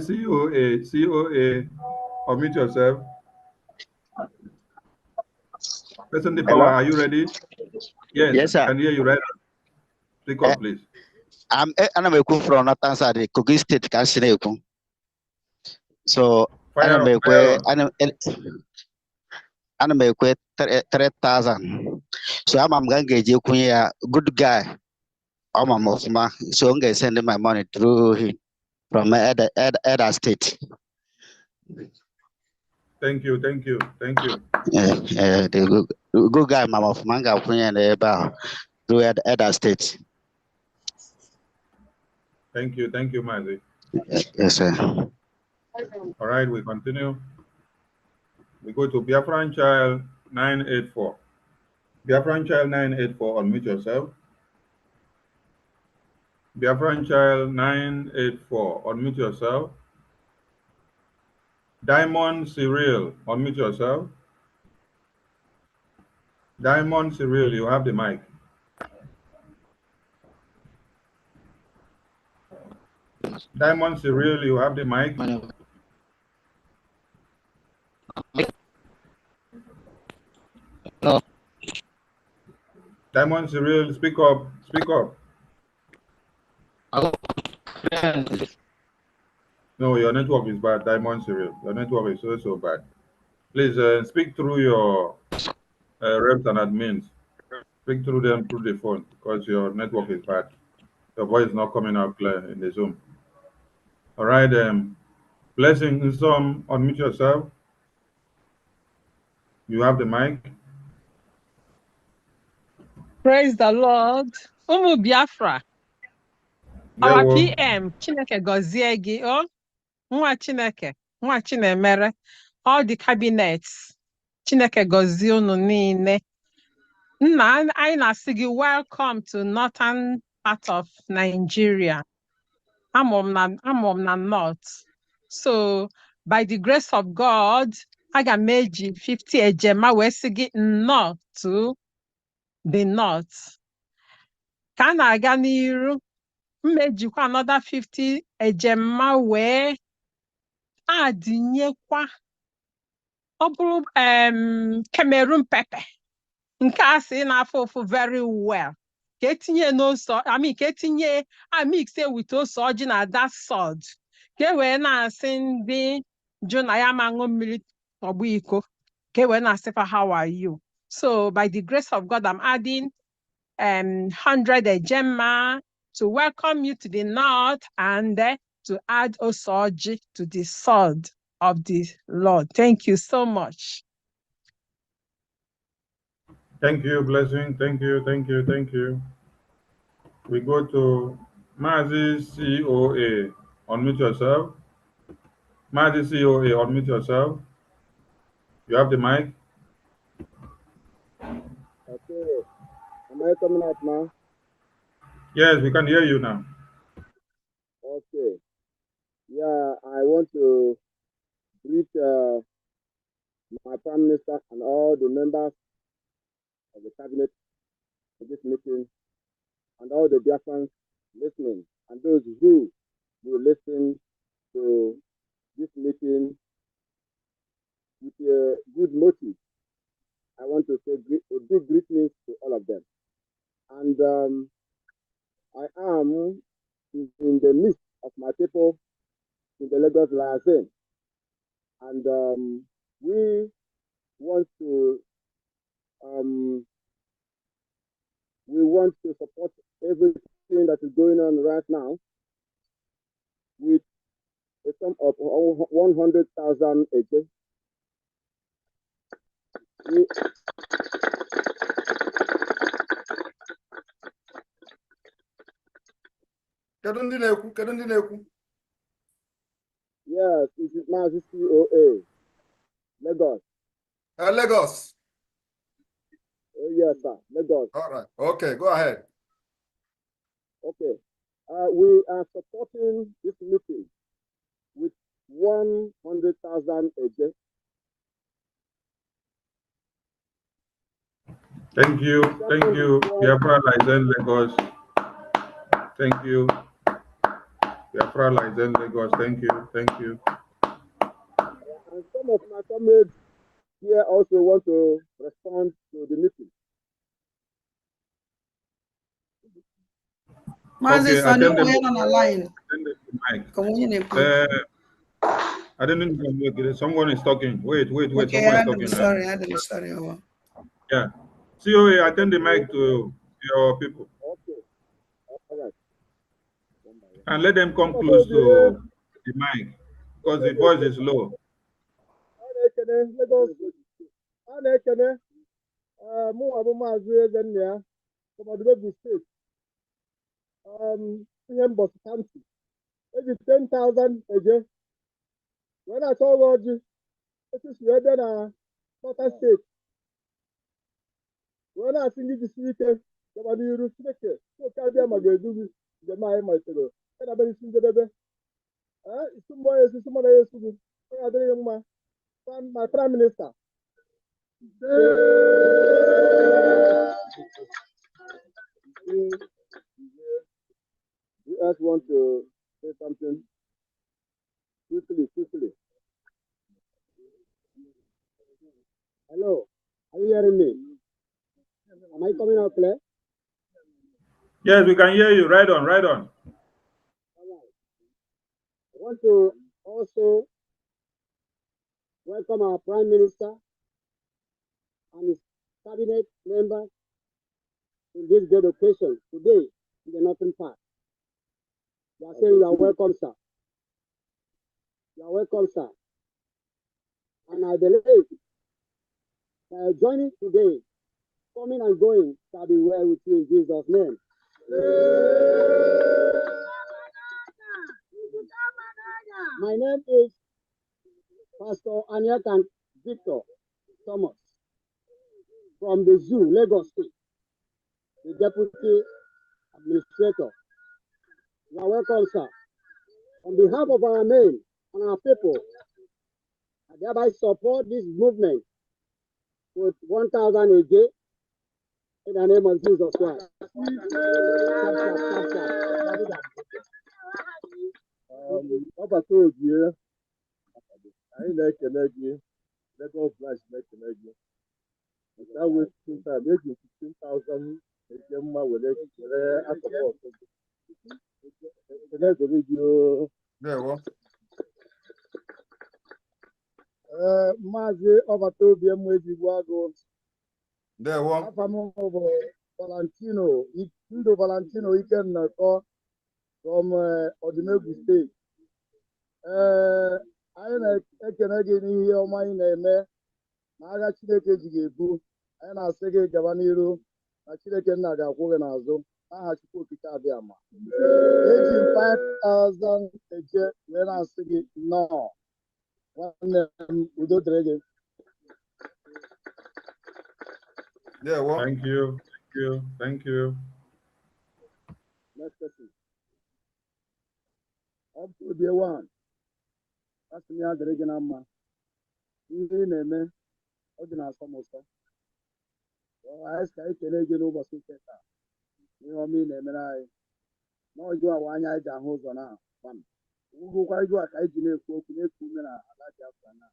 COA, unmute yourself. Person the power, are you ready? Yes, sir. I can hear you right now. Speak up, please. I'm from Northern side, Kogi State, Kashineku. So I'm 3,000. So I'm going to get a good guy. I'm a Mofma. So I'm going to send my money through him from Eda State. Thank you. The good guy, Mama of Manga, through Eda State. Thank you, Mazi. Yes, sir. All right, we continue. We go to Biafran Child 984. Biafran Child 984, unmute yourself. Biafran Child 984, unmute yourself. Diamond Cyril, unmute yourself. Diamond Cyril, you have the mic. Diamond Cyril, you have the mic. No. Diamond Cyril, speak up. No, your network is bad, Diamond Cyril. Your network is so bad. Please speak through your reps and admins. Speak through them through the phone because your network is bad. Your voice is not coming out clear in the Zoom. All right, Blessing, unmute yourself. You have the mic. Praise the Lord. Umu Biafra. Yeah, Our well, PM, Chineke gozie gị, oh, nwa Chineke, nwa Chinemere, all the cabinets, Chineke gozie unu niile. Nna, anyị na-asị gị welcome to northern part of Nigeria. Amọ m na north. So, by the grace of God, aga m eji 50 ejema wee sị gị nnọọ to the north. Ka a na-aga n'iru, mmejikwa another 50 ejema wee adịnyekwa ọ bụrụ Cameroon pepper nke a sị n'afọ ofu very well ka etinye n'ose ka etinye mix with ose ọjị na that salt ka e wee na-asị ndị jụ na ya ma ṅụ mmiri ọgbụ iko ka e wee na-asịkwa how are you. So by the grace of God, I'm adding 100 ejema to welcome you to the north and to add osoji to the sword of the Lord. Thank you so much. thank you, blessing. Thank you, thank you, thank you. We go to Mazi COA. Unmute yourself. Mazi COA, unmute yourself. You have the mic. Okay. Am I coming out now? Yes, we can hear you now. Okay. Yeah, I want to greet my Prime Minister and all the members of the cabinet for this meeting and all the Biafrans listening and those who will listen to this meeting with a good motive. I want to say a big greetings to all of them. And I am in the midst of my people in the Lagos Liaison. And we want to support everything that is going on right now with a sum of 100,000 a day. Kedu ndị na-ekwu? Yes, this is Mazi COA, Lagos. Lagos. Yes, sir, Lagos. All right. Okay, go ahead. Okay. We are supporting this meeting with 100,000 a day. Thank you, Biafra Liaison Lagos. Thank you, Biafra Liaison Lagos. Thank you. And some of my comrades here also want to respond to the meeting. Mazi Sani, we're on a line. I didn't know someone is talking. Wait. Okay, Someone is talking. Sorry. Yeah. COA, attend the mic to your people. Okay. All right. And let them come close to the mic because the voice is low. County. Maybe 10,000 a day. When I saw Roger, it is rather than a state. When I think it is weekend, somebody you respect it. So tell them I do this. The my myself. And I've been seeing the baby. Somebody else to do. I don't know my Prime Minister. You guys want to say something? Quickly. Hello, are you hearing me? Am I coming out clear? Yes, we can hear you. Right on. All right. I want to also welcome our Prime Minister and his cabinet members in this great occasion today in the northern part. They are saying you are welcome, sir. You are welcome, sir. And I believe by joining today coming and going shall be well with you in Jesus' name. My name is Pastor Anyakan Victor Thomas from the Zoo, Lagos State, the Deputy Administrator. You are welcome, sir. On behalf of our men and our people, I thereby support this movement with 1,000 a day in the name of Jesus Christ. Anyị na-ekele gị, Lagos Branch na-ekele gị. Nke a wee time eji 15,000 eje mma were asọpọtụ gị. Ekele dịrị gị o. Maazị Ọbataobi Ezigbo Agụ. Afa m bụ Ndụ Valentino Ikennakọ from Odumegwu State. Anyị na-ekele gị n'ihe ọma anyị na-eme na agha Chineke ji ga-ebu. Anyị na-asị gị gaba n'iru na Chineke nna ga-akwụ gị n'azụ n'aha Chukwu Okike Abịama. Eji m 5,000 eje wee na-asị gị nnọọ. Nwanne m udo dịrị gị. Thank you. Thank you. Thank you. Next person. Up to the one. Asị m ya dịrị gị na mma. Ihe ị na-eme ọ dị na-asọ m ụsọ. Anyị ka anyị kelee gị n'ụbọchị nke taa. Ihe ọma ị na-emere anyị. N'ọjụ awa anya anyị ji ahụ ụzọ na gbam. Ugwukwa ịjụ a ka anyị ji na-ekwu okwu na-ekwu ume na ala Biafra na.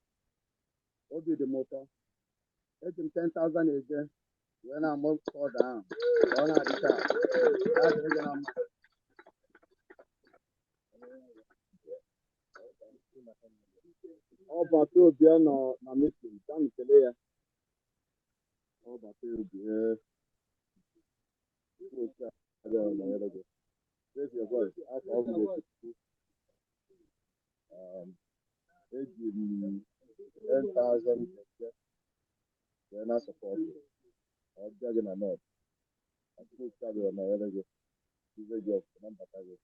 Obi dị m ụtọ. Eji m 10,000 eje wee na-amụ ọda ahụ. Ọ na-adị taa. Ya dịrị gị na mma. Ọbataobi nọ na meeting, ka m kelee ya. Ọbataobi raise your voice. Eji m 10,000 wee na support ọbịa gị na North. Achịkwa abịa na yere gị ize gị ọkụ na mbata gị.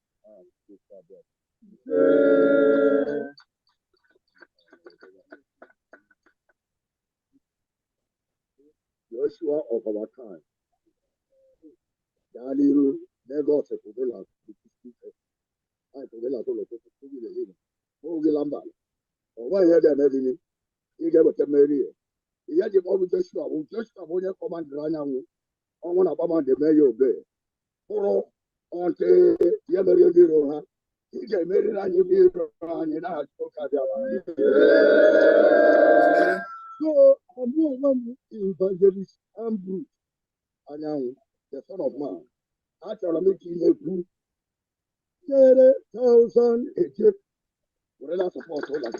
Joshua of our time. Daliru, Lagos, Povela, I Povela to look at the Lamba. Or why had an enemy? You gave a Mary. He had him over Joshua, who just avoid your command Rana, on one of the mayor bay. For on the Yamari Roha, he gave Mary and you and I spoke at so, I'm one evangelist Ambrose, and now the Son of Man. After I'm making a group, 30,000 Egypt. What else support all of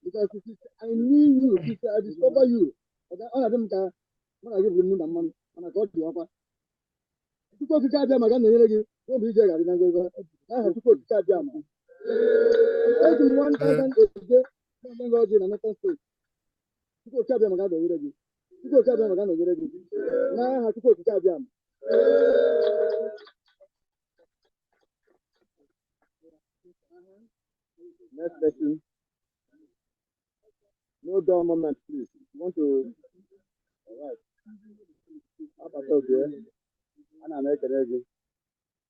because I knew you, I discover you. Okay, all of them can when I give you the man and I got you up. You go to Kajam again, don't be there. I have to go to Kajam. 1,000 a day, then go to another state. You go to Kajam again, you go to Kajam again. Now I have to go to Kajam. Next question. No dull moment, please. You want to? All right. How about okay? And I make it ready.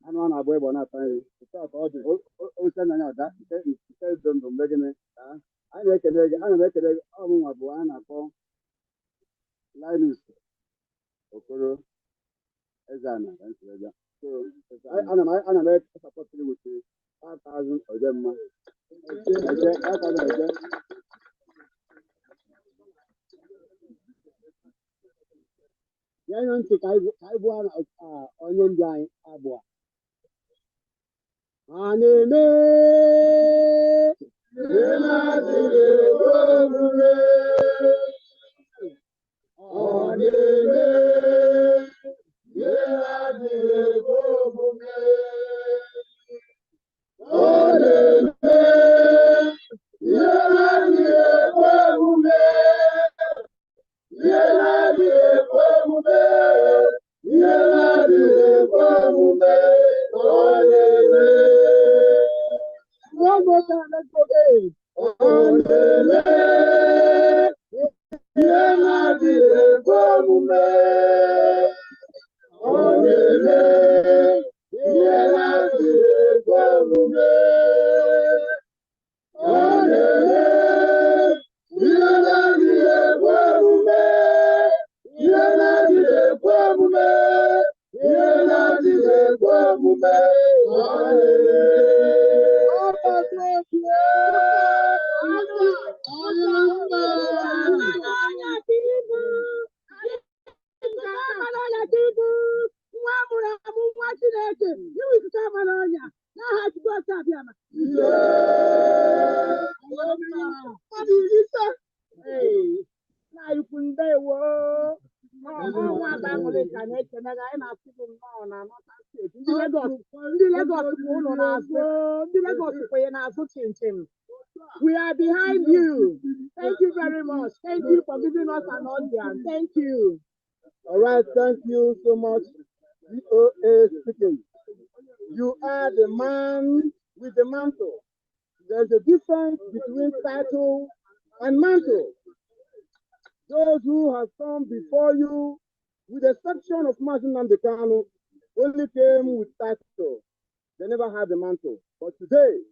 I'm on a boy, but not time. It's all about the ocean and all that. It's them from beginning. I make it ready. I make it ready. I'm on a boy and I call Linus Okoro Ezana. So I make a support with 5,000 of them. geenụ ntị ka anyị gụọ onye ndu anyị abụọ. Ha na-eme ihe na-adịghị ekwe omume. Ọ na-eme ihe na-adịghị ekwe omume. Ọ na-eme ihe na-adịghị ekwe omume. Ihe na-adịghị ekwe omume. Ihe na-adịghị ekwe omume. Ọ na-eme. One more time, let's go again. Ọ na-eme ihe na-adịghị ekwe omume. Ọ na-eme ihe na-adịghị ekwe omume. Ọ na-eme ihe na-adịghị ekwe omume. Ihe na-adịghị ekwe omume. Ihe na-adịghị ekwe omume. Ọ na-eme. Nwa mụrụ amụ nwa Chineke iwezụta mara ọnya n'aha Chukwu ọcha abịama. Mmadụ iri ise na ikwu ndewo. Ọnwa gbanwere ka na-ekene gị, anyị na-asị gị nnọọ na Northern Steeti. Ndị Lagos bụ ụlọ na-azụ, ndị Lagos kwenye na-azụ chinchin. We are behind you. Thank you very much. Thank you for giving us an audience. Thank you. All right, thank you so much. VOA speaking. You are the man with the mantle. There's a difference between title and mantle. Those who have come before you, with the exception of Martin Nambekano, only came with title. They never had the mantle. But today,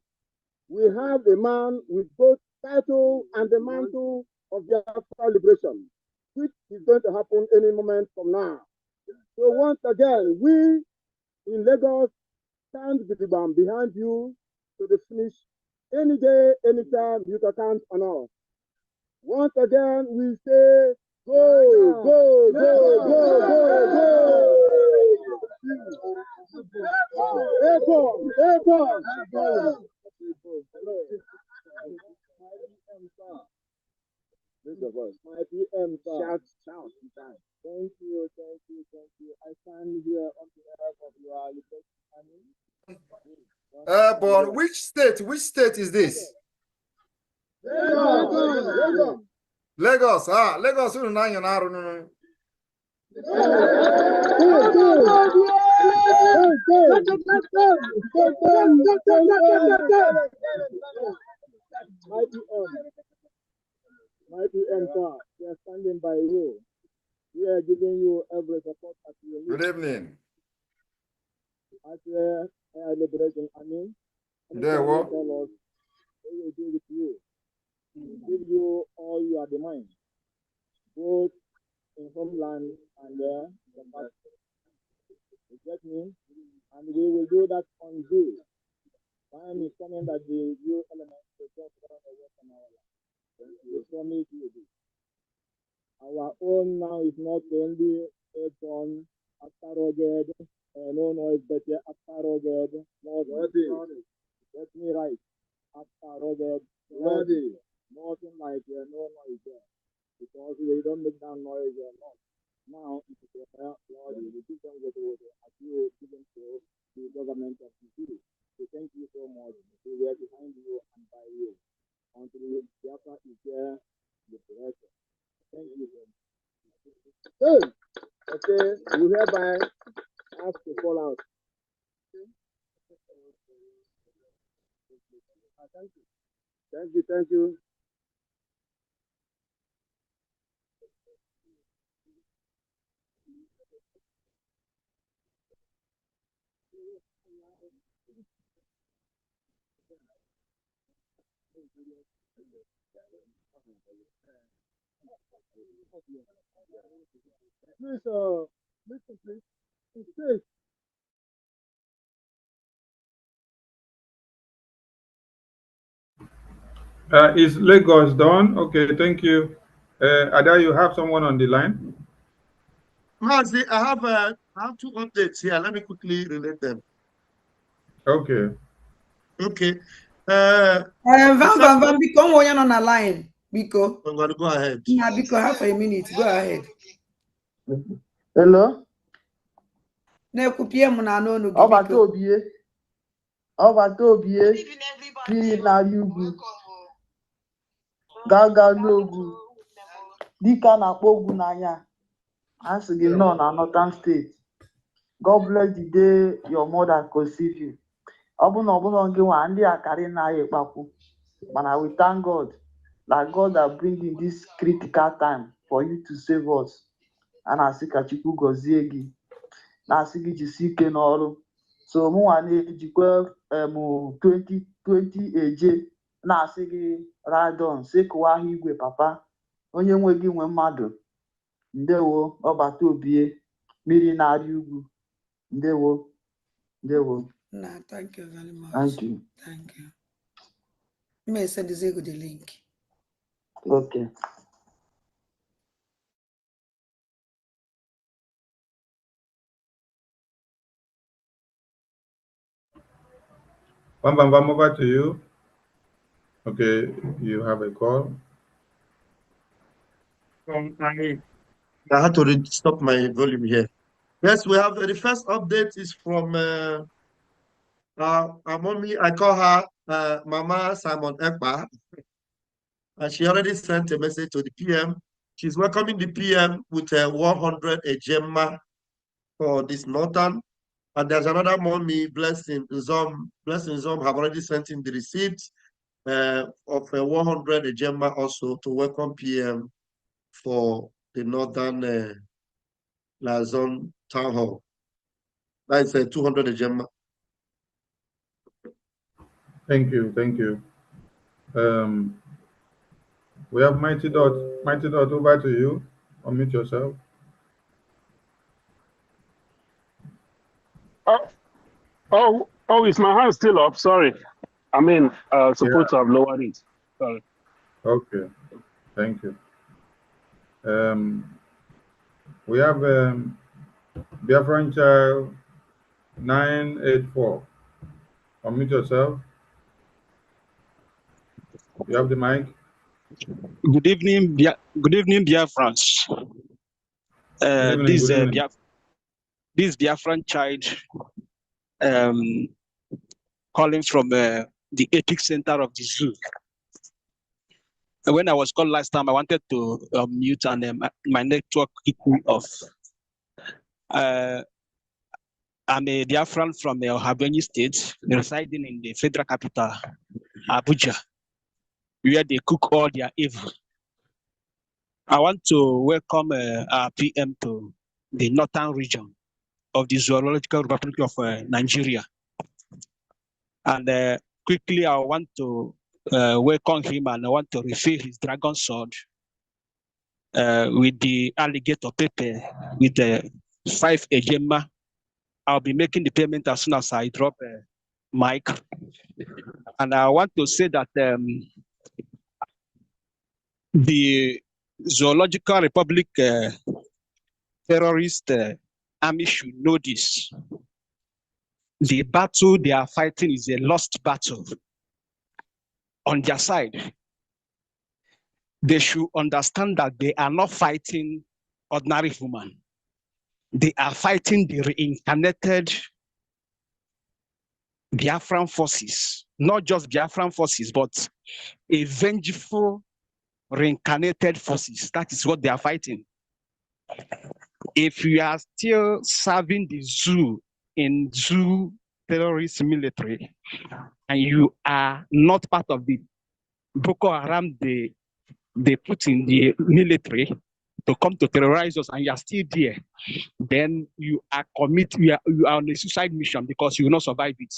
we have a man with both title and the mantle of Biafra liberation, which is going to happen any moment from now. So once again, we in Lagos stand behind you to the finish. Any day, anytime, you can count on us. Once again, we say, go, go, go, go, go, go. My PM, shout. Thank you. I stand here on behalf of your liberation. But which state is this? Lagos. Lagos. My PM, sir, we are standing by you. We are giving you every support that you need. Good evening. As liberation, There what? Tell us what we will do with you. We give you all your demands, both in homeland and the past. You get me? And we will do that on due. Time is coming that the new elements will just run away from our land. We promise you this. Our own now is not only a gun after rugged, no, it's better after rugged, not get me right. After rugged, ready. Nothing like no noise there. Because we don't make that noise or not. Now, if it's Lord, we give them what as you given to the government of the city. So thank you so much. We are behind you and by you. Until Biafra is there, the director. Thank you very much. Okay, we hereby ask to fall out. Thank you. Please, listen, please. Please. Is Lagos done? Okay, thank you. Ada, you have someone on the line? Mazi, I have two updates here. Let me quickly relate them. Okay. Okay. Van, biko onye nọ na line. Biko. I'm gonna go ahead. Yeah, biko, half a minute. Go ahead. Hello? Na-ekwupie m na n'onu gị, Ọbata biko. obie. Ọbata obie. Mmiri na-arị ugwu. Gaga n'ogwu. Dịka na-akpọ ogwu n'anya. A sị gị nọ na Northern State. God bless the day your mother conceived you. Ọ bụ na ọbụla gị nwa ndị akarị na-ayị kpakwu. Mana we thank God that God are bringing this critical time for you to save us. A na-asị ka Chukwu gọzie gị. Na-asị gị jisi ike n'ọrụ. So mụnwa na-ejikwa 2020 eje na-asị gị radon sekụwa ahụ igwe papa. Onye nwe gị nwe mmadụ. Ndewo ọbata obie mmiri na-arị ugwu. Ndewo. Ndewo. Nah, thank you very much. Thank you. Thank you. You may send the link. Okay. Bam, over to you. Okay, you have a call. I had to stop my volume here. Yes, we have the first update is from our mommy. I call her Mama Simon Ekpa. And she already sent a message to the PM. She's welcoming the PM with 100 Ejema for this Northern. And there's another mommy, Blessing Zom. Blessing Zom have already sent in the receipt of 100 Ejema also to welcome PM for the Northern Lazon Town Hall. That is 200 Ejema. Thank you. Thank you. We have Mighty Dot. Mighty Dot, over to you. Unmute yourself. Oh, is my hand still up? Sorry. I mean, supposed to have lowered it. Sorry. Okay. Thank you. We have Biafran Child 984. Unmute yourself. You have the mic. Good evening, Biafrans. This Biafran child calling from the Epic Center of the Zoo. When I was called last time, I wanted to mute and my network kicked off. I'm a Biafran from Ohabeni State, residing in the federal capital, Abuja, where they cook all their evil. I want to welcome our PM to the northern region of the Zoological Republic of Nigeria. And quickly, I want to welcome him, and I want to refill his dragon sword with the alligator pepper with the 5 Ejema. I'll be making the payment as soon as I drop mic. And I want to say that the Zoological Republic terrorist army should know this. The battle they are fighting is a lost battle. On their side, they should understand that they are not fighting ordinary human. They are fighting the reincarnated Biafran forces, not just Biafran forces, but a vengeful reincarnated forces. That is what they are fighting. If you are still serving the zoo in zoo terrorist military, and you are not part of the Boko Haram they put in the military to come to terrorize us, and you are still there, then you are on a suicide mission because you will not survive it.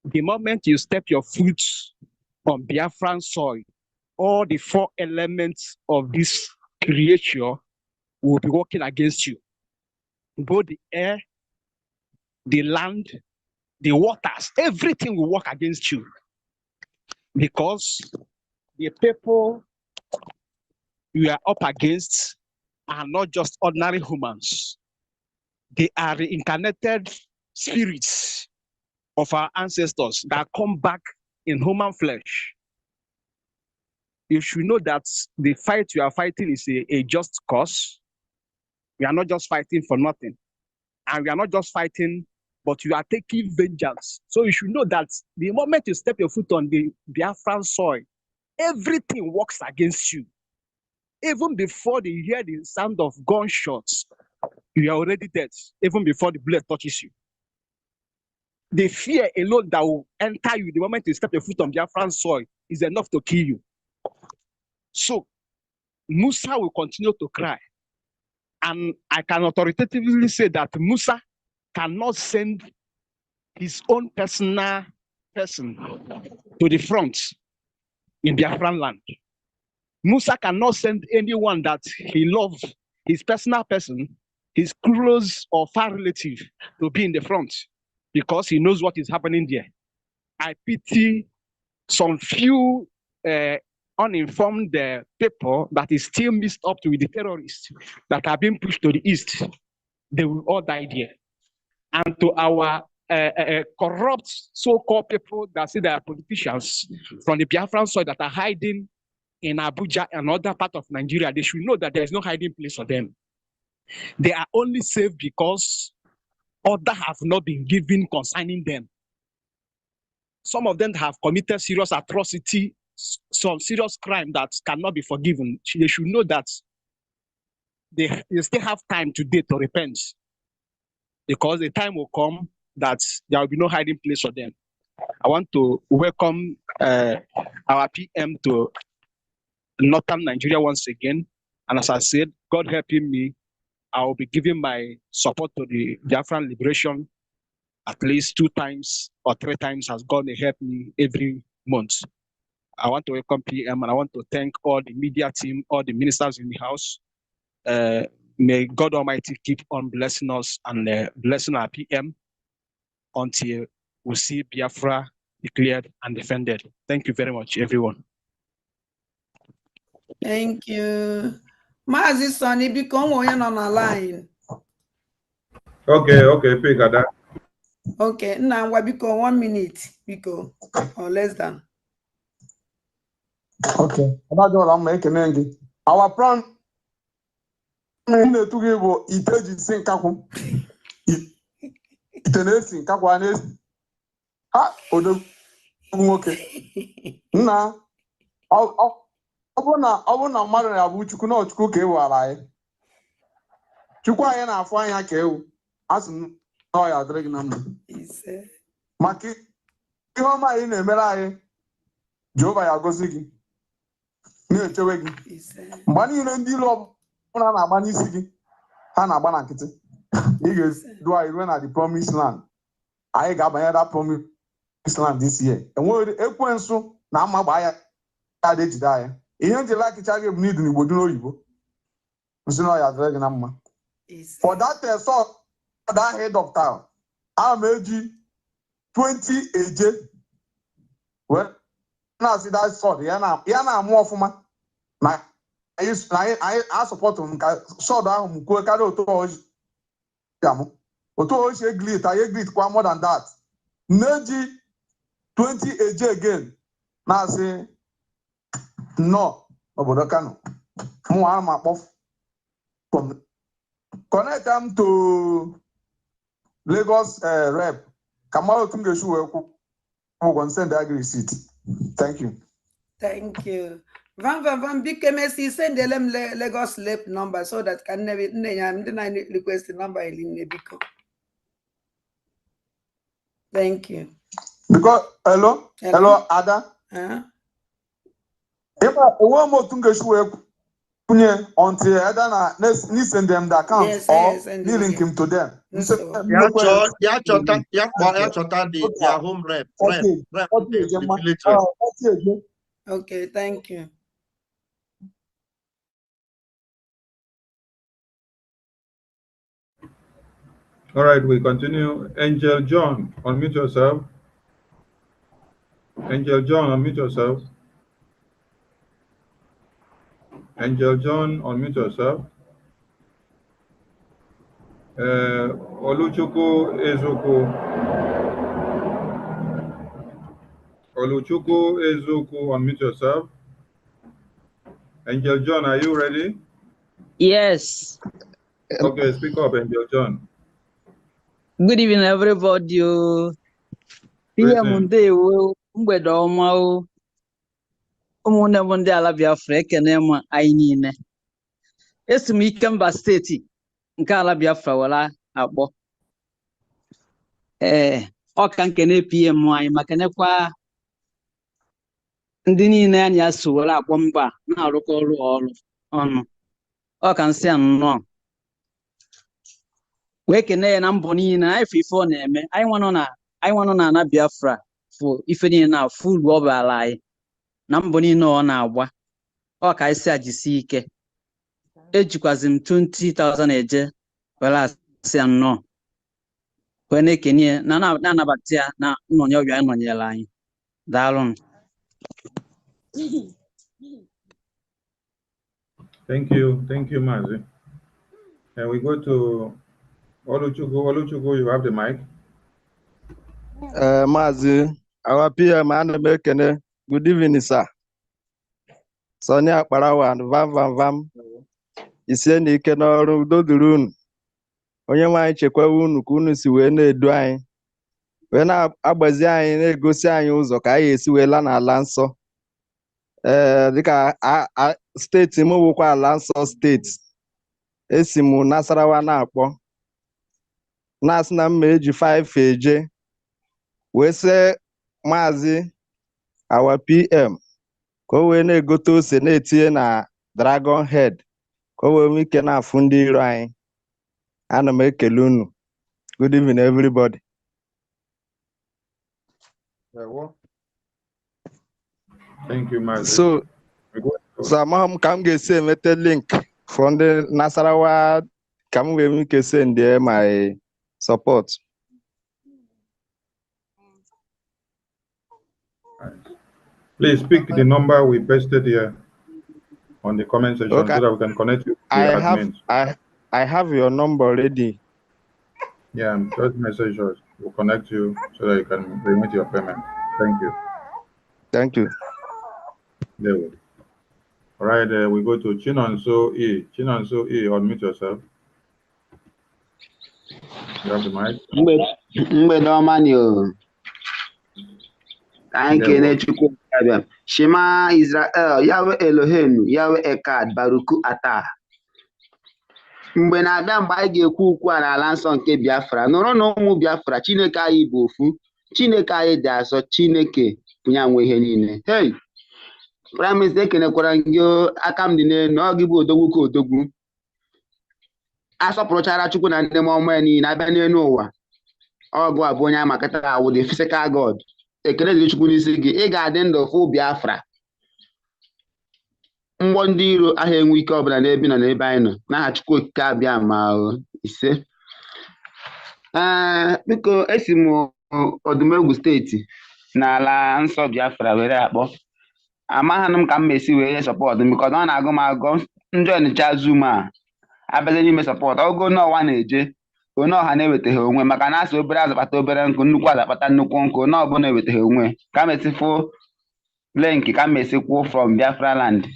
The moment you step your foot on Biafran soil, all the 4 elements of this creature will be working against you. Both the air, the land, the waters, everything will work against you. Because the people you are up against are not just ordinary humans. They are reincarnated spirits of our ancestors that come back in human flesh. You should know that the fight you are fighting is a just cause. We are not just fighting for nothing. And we are not just fighting, but you are taking vengeance. So you should know that the moment you step your foot on the Biafran soil, everything works against you. Even before they hear the sound of gunshots, you are already dead, even before the bullet touches you. The fear alone that will enter you the moment you step your foot on Biafran soil is enough to kill you. So Musa will continue to cry. And I can authoritatively say that Musa cannot send his own personal person to the front in Biafran land. Musa cannot send anyone that he loves, his personal person, his close or far relative, to be in the front because he knows what is happening there. I pity some few uninformed people that is still mixed up with the terrorists that are being pushed to the east. They will all die there. And to our corrupt so-called people that say they are politicians from the Biafran soil that are hiding in Abuja and other part of Nigeria, they should know that there is no hiding place for them. They are only safe because order have not been given concerning them. Some of them have committed serious atrocity, some serious crime that cannot be forgiven. They should know that they still have time today to repent, because the time will come that there will be no hiding place for them. I want to welcome our PM to Northern Nigeria once again. And as I said, God helping me, I will be giving my support to the Biafran liberation at least 2 times or 3 times as God may help me every month. I want to welcome PM and I want to thank all the media team, all the ministers in the house. May God Almighty keep on blessing us and blessing our PM until we see Biafra declared and defended. Thank you very much, everyone. Thank you. Mazi Sonny, become one on the line. Okay, Pigada. Okay, now we become 1 minute, because or less than. Okay, I'm making our plan. To give iteji sinkaku. Itenesi nkakwa nesi. Ha, odo nwoke. Nna, ọ bụ na mmadụ na-abụ Chukwu na Chukwu ka ewu ala anyị. Chukwu anyị na-afụ anya ka ewu. Asị m na ọ ya adịrị gị na mma. Maka ihe ọma anyị na-emere anyị, Jehova ya gozi gị. Na-echewe gị. Mgbe niile ndị ilu ọbụla na-agba n'isi gị, ha na-agba na nkịtị. Ị ga-edu anyị ruo na the promised land. Anyị ga-abanye that promised land this year. Enweghị ekwensu na ama gbaa ya adị ejide anyị. Ihe njela akịcha gị bụ n'idu n'Igbo dị n'oyibo. Nsị na ọ ya adịrị gị na mma. For that sword, that head of town, I'm eji 20 eje. Well, now see that sword. Yana more for my. I support him. Sword ahụ mkwe karịa otu ọjị. Otu ọjị eglit, I eglit kwa more than that. Neji 20 eje again. Now say no, obodo Kano. Mụ ama akpọf. Connect them to Lagos rep. Kamalo Tungeshu will send the receipt. Thank you. Thank you. Van BKMC send them Lagos rep number so that can never request the number in Nebiko. Thank you. Because hello, Ada. If I want more Tungeshu until Adana send them the account or link him to them. Ya chọta their home rep. Okay, thank you. All right, we continue. Angel John, unmute yourself. Angel John, unmute yourself. Angel John, unmute yourself. Oluchukwu Ezoku. Oluchukwu Ezoku, unmute yourself. Angel John, are you ready? Yes. Okay, speak up, Angel John. Good evening, everybody. Ihe m ndewo mgbede ọma o. Ụmụnne m ndị ala Biafra ekene m anyị niile. Esi m Ikemba steeti nke ala Biafra were akpọ. Ọ ka nkene PM anyị ma kenekwa ndị niile anyị aso were akpọ mba na-arụkọ ọrụ ọnụ. Ọ ka nsị nnọọ. Wee kene ya na mbọ niile anyị fụ ife ọ na-eme. Anyị nwanọ na ana Biafra fụ ife niile na full ọ bara anyị na mbọ niile ọ na-agba. Ọ ka anyị si ajisi ike. Ejikwazi m 20,000 eje were asị nnọọ. Wee na-ekene na-anabata ya na nnọnye ọbịa nọnyere anyị. Daalụ. Thank you, Mazi. And we go to Oluchukwu. Oluchukwu, you have the mic. Mazi, our PM, Ekene. Good evening, sir. Sonia Parawan, Vam. Ise na ike n'ọrụ udo dịrị unu. Onye nwe anyị chekwawa unu ka unu si wee na-edu anyị. Wee na-agbazi anyị na-egosi anyị ụzọ ka anyị esi wee laa n'ala nsọ. Dịka steeti m wụkwa ala nsọ steeti. Esi m Nasarawa na-akpọ. Na-asị na mma eji 5 eje. Wee sị Maazị our PM ka o wee na-egote ose na-etinye na Dragon Head ka o wee nwee ike na-afụ ndị iro anyị. Ana m ekele unu. Good evening, everybody. Thank you, Mazi. So amaghị m ka m ga-esi enweta link for ndị Nasarawa ka m wee nwee ike send my support. Please pick the number we pasted here on the comment section so that we can connect you to the admins. I have your number already. Yeah, just message us. We'll connect you so that you can remit your payment. Thank you. Thank you. There we go. All right, we go to Chinonso E. Chinonso E, unmute yourself. You have the mic. Mgbede ọma ni o. Ka anyị kene Chukwu abịa. Shema Israel, Yahweh Elohim, Yahweh Echad, Baruku Ata. Mgbe na-abịa mgbe anyị ga-ekwu ukwu a n'ala nsọ nke Biafra, nụrụ na ụmụ Biafra, Chineke anyị bụ ofu, Chineke anyị dị asọ, Chineke onye nwe ihe niile. Hey, Prime Minister ekenekwara gị aka m dị n'elu, ọ gị bụ odogwu ka odogwu. Asọpụrụchara Chukwu na ndị ọma ya niile abịa n'elu ụwa. Ọgụ abụ onye amakata awụ the physical God. Ekele dịrị Chukwu n'isi gị, ị ga-adị ndụ fụ Biafra. Mgbọ ndị iro ahụ enwe ike ọbụla n'ebe nọ n'ebe anyị nọ n'aha Chukwu okike abịa ma ise. Biko esi m Odumegwu steeti n'ala nsọ Biafra were akpọ. Amaghị m ka m esi wee nye sọpọt because ọ na-agụ m agụ ndị Ọnịcha Zoom a abịaghị n'ime sọpọt. Ogo n'ọwa na-eje onye ọha na-ewetaghị onwe maka na asị obere azakpata obere nkụ, nnukwu azakpata nnukwu nkụ, onye ọbụla ewetaghị onwe. Ka m esi fụ link ka m esi kwuo from Biafra land.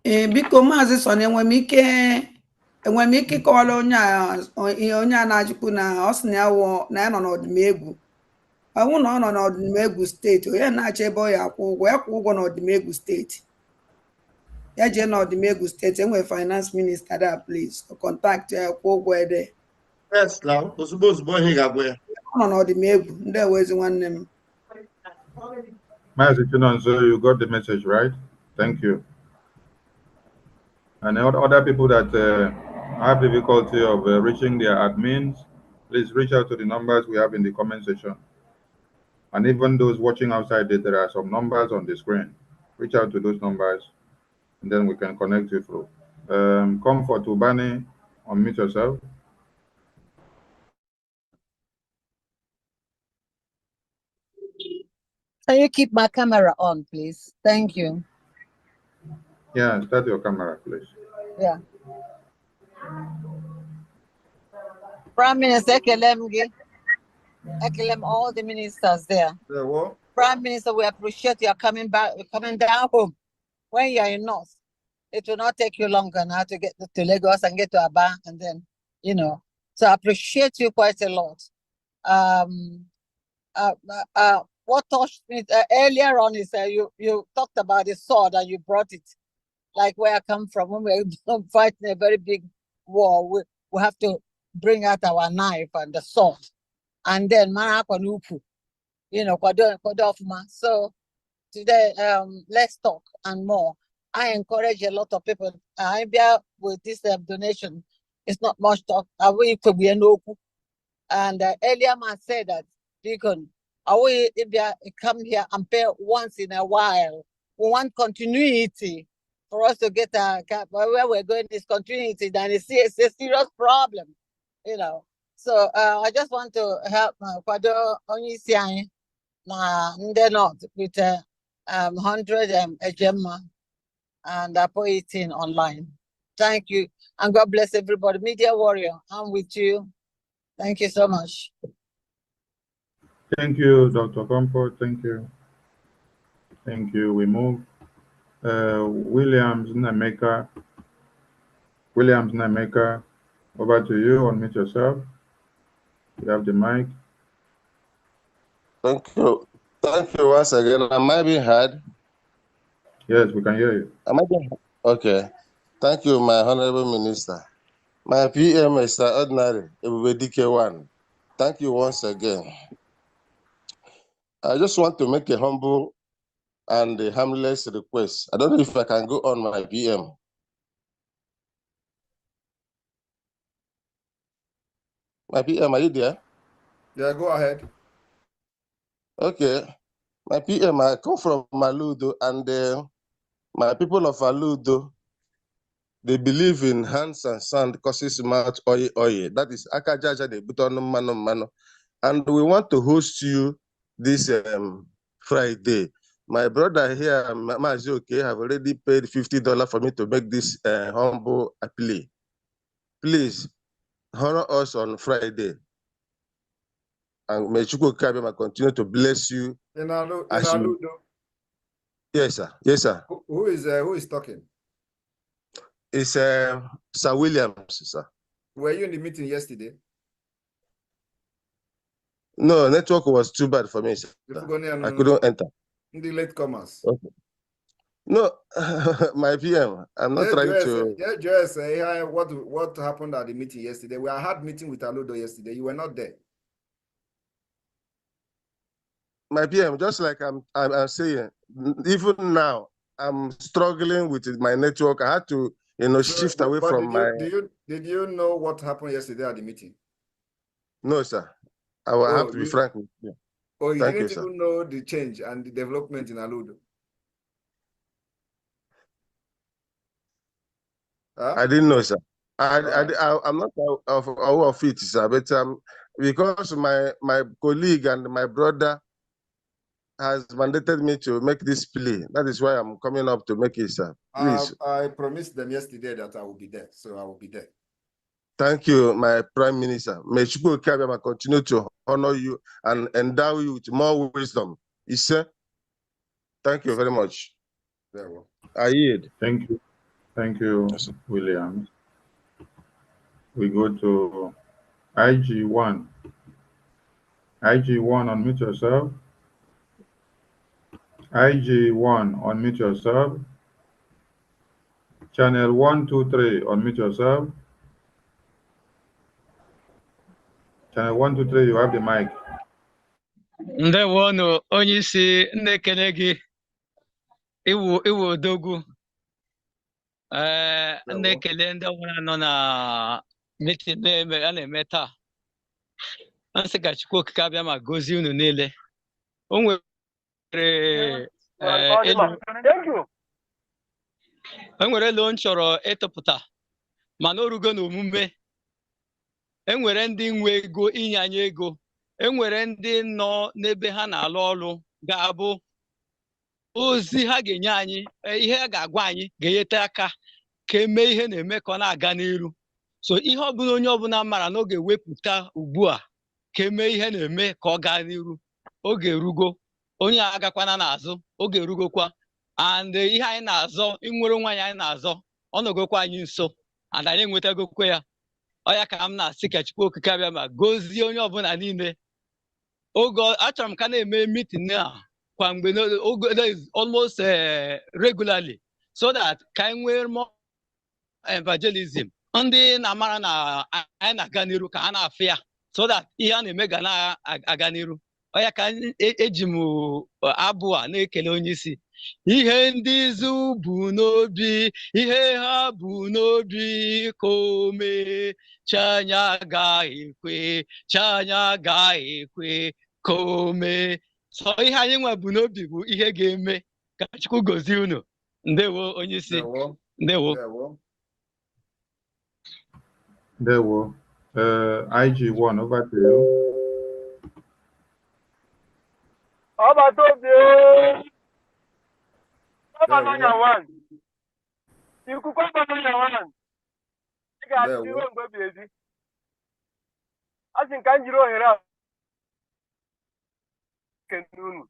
Biko Maazị Soni, enwere m ike ịkọwara onye a na-ajụkwu na ọ sị na ya nọ n'ọdịmegwu. Ọnwụ na ọ nọ n'ọdịmegwu steeti, onye na-achọ ebe ọ ya akwụ ụgwọ, ya kwụ ụgwọ n'ọdịmegwu steeti. Ya jee n'ọdịmegwu steeti, enwere finance minister there, please. Contact ya kwụ ụgwọ ede. Yes, now, ozugbo ihe ga-agwa ya. Ọ nọ n'ọdịmegwu, ndị ewezi nwanne m. Maazị Chinonso, you got the message, right? Thank you. And other people that have difficulty of reaching their admins, please reach out to the numbers we have in the comment section. And even those watching outside, there are some numbers on the screen. Reach out to those numbers, and then we can connect you through. Comfort Ubani, unmute yourself. Can you keep my camera on, please? Thank you. Yeah, start your camera, please. Yeah. Prime Minister Ekelem all the ministers there. The what? Prime Minister, we appreciate you coming down home. When you're in North, it will not take you longer now to get to Lagos and get to Aba, and then, So I appreciate you quite a lot. What touched me earlier on is you talked about the sword and you brought it, like where I come from. When we're fighting a very big war, we have to bring out our knife and the sword, and then so today, let's talk and more. I encourage a lot of people. I be with this donation. It's not much talk. And earlier man said that Deacon, we come here and pay once in a while. We want continuity for us to get where we're going is continuity. Then it's a serious problem, So I just want to help Kwado Onyisiani not with 100 Ejema and put it in online. Thank you. And God bless everybody. Media Warrior, I'm with you. Thank you so much. Thank you, Dr. Comfort. Thank you. Thank you. We move. Williams Nameka. Over to you. Unmute yourself. You have the mic. Thank you. Thank you once again. Am I being heard? Yes, we can hear you. Am I being heard? Okay. Thank you, my Honorable Minister. My PM Extraordinary, DK1. Thank you once again. I just want to make a humble and a harmless request. I don't know if I can go on my PM. My PM, are you there? Yeah, go ahead. Okay. My PM, I come from Maludo, and my people of Aludo, they believe in hands and sand causes mouth oil. That is akajaja de butono mano. And we want to host you this Friday. My brother here, Mazioke, have already paid $50 for me to make this humble plea. Please honor us on Friday. And may Chukwu Kabema continue to bless you. In Aludo. Yes, sir. Yes, sir. Who is talking? It's Sir Williams, sir. Were you in the meeting yesterday? No, network was too bad for me, sir. I couldn't enter. In the latecomers. Okay. No, my PM, I'm not trying to. Yeah, just what happened at the meeting yesterday? We had meeting with Aludo yesterday. You were not there. My PM, just like I'm saying, even now I'm struggling with my network. I had to, shift away from my. Did you know what happened yesterday at the meeting? No, sir. I will have to be frank with you. Oh, you Thank didn't you, even know the change and the development in Aludo? Huh? I didn't know, sir. I'm not aware of it, sir. But because my colleague and my brother has mandated me to make this plea. That is why I'm coming up to make it, sir. Please. I promised them yesterday that I will be there, so I will be there. Thank you, my Prime Minister. May Chukwu Kabema continue to honor you and endow you with more wisdom. Sir, thank you very much. Very well. I yield. Thank you. Thank you, yes, Williams. We go to IG1. IG1, unmute yourself. IG1, unmute yourself. Channel 123, unmute yourself. Channel 123, you have the mic. Ndewono onye isi na-ekele gị iwu odogwu na-ekele ndị ọbụla nọ na meeting a na-eme taa. Asị ka Chukwu okike abịa ma gozie unu niile. O nwere elu m chọrọ ịtụpụta mana o rugo n'omume. Enwere ndị nwe ego inye anyị ego. Enwere ndị nọ n'ebe ha na-alụ ọrụ ga-abụ ozi ha ga-enye anyị, ihe ha ga-agwa anyị ga-enyete aka ka emee ihe na-eme ka ọ na-aga n'iru. So ihe ọbụla onye ọbụla mara na ọ ga-ewepụta ugbu a ka emee ihe na-eme ka ọ gaa n'iru, oge erugo, onye a agakwana n'azụ, oge erugokwa. And ihe anyị na-azọ, inwere nwaanyị anyị na-azọ, ọ nọgokwa anyị nso, and anyị enwetagokwa ya. Ọ ya ka m na-asị ka Chukwu okike abịa ma gozie onye ọbụla niile. Oge achọrọ m ka na-eme meeting a kwa mgbe, almost regularly, so that ka anyị nwee more evangelism. Ndị na-amara na anyị na-aga n'iru ka ha na-afụ ya, so that ihe a na-eme ga na-aga n'iru. Ọ ya ka eji m abụ a na-ekele onye isi. Ihe ndị izu bụ n'obi, ihe ha bụ n'obi ka o mee, Chanya agaghị ekwe, Chanya agaghị ekwe ka o mee. So ihe anyị nwe bụ n'obi bụ ihe ga-eme. Ka Chukwu gozie unu. Ndewo onye isi. Ndewo. Ndewo. IG1, over to you. Asị ka m jiri ohere a unu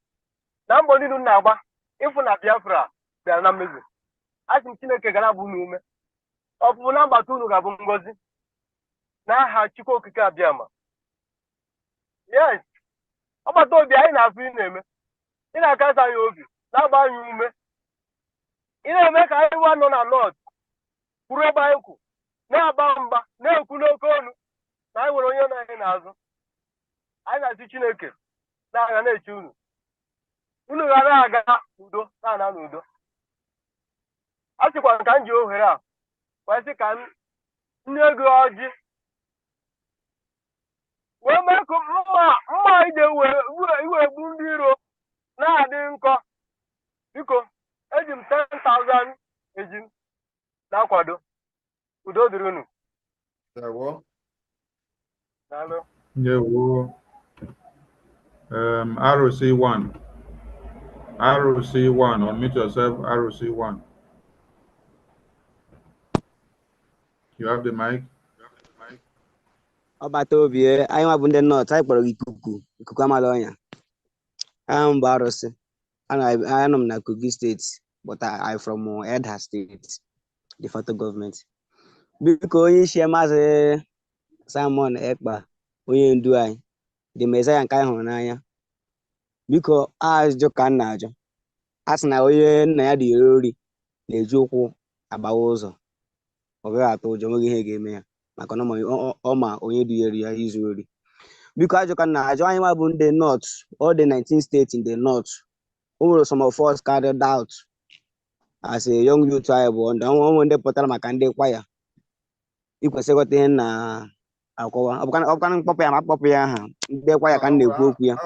na mbọ niile na-agba ịfụ na Biafra bịara na mmezu. Asị m Chineke ga na-abụ unu ume, ọpụpụ na mgbata unu ga-abụ ngọzi n'aha Chukwu okike abịama. Yes, ọgbata obi anyị na-afụ ị na-eme, ị na-akasa anyị obi, na-agba anyị ume, ị na-eme ka anyị nwa nọ na Lọd kwuru ebe anyị kwu, na-aba mba, na-ekwu n'oke ọnụ na anyị nwere onye nọ anyị n'azụ. Anyị na-asị Chineke na-aga na-eche unu ga na-aga n'udo, na-ana n'udo. A sịkwa ka m ji ohere a wee sị ka nne ego ọjị wee mee ka mma ije iwegbu ndị iro na-adị nkọ. Biko, eji m 10,000 eji m na-akwado. Udo dịrị unu. Ndewo. ROC1. ROC1, unmute yourself, ROC1. You have the mic. Ọbata obi, anyị nwa bụ ndị North, anyị kpọrọ ikuku amala ọnya. Aha m bụ Arụsị. Anọ m na Kogi State, but I'm from Edha State, the federal government. Biko onye isi Maazị Simon Ekpa, onye ndu anyị, the Messiah nke anyị hụrụ n'anya. Biko ajụjụ ka m na-ajụ. A sị na onye nna ya dị ori na-eji ụkwụ agbawa ụzọ, ọ gaghị atụ ụjọ, nweghị ihe ga-eme ya maka na ọ ma onye dị eri ya izu ori. Biko ajụjụ ka m na-ajụ, anyị nwa bụ ndị North, all the 19 states in the North. O nwere some of us carried out as a young youth. Anyị bụ onwe ndị pụtara maka ndị kwaya. Ikwesịrị ịghọta ihe na-akọwa. Ọ bụkana mkpọpụ ya ma akpọpụ ya aha ndị kwaya ka m na-ekwu okwu ya.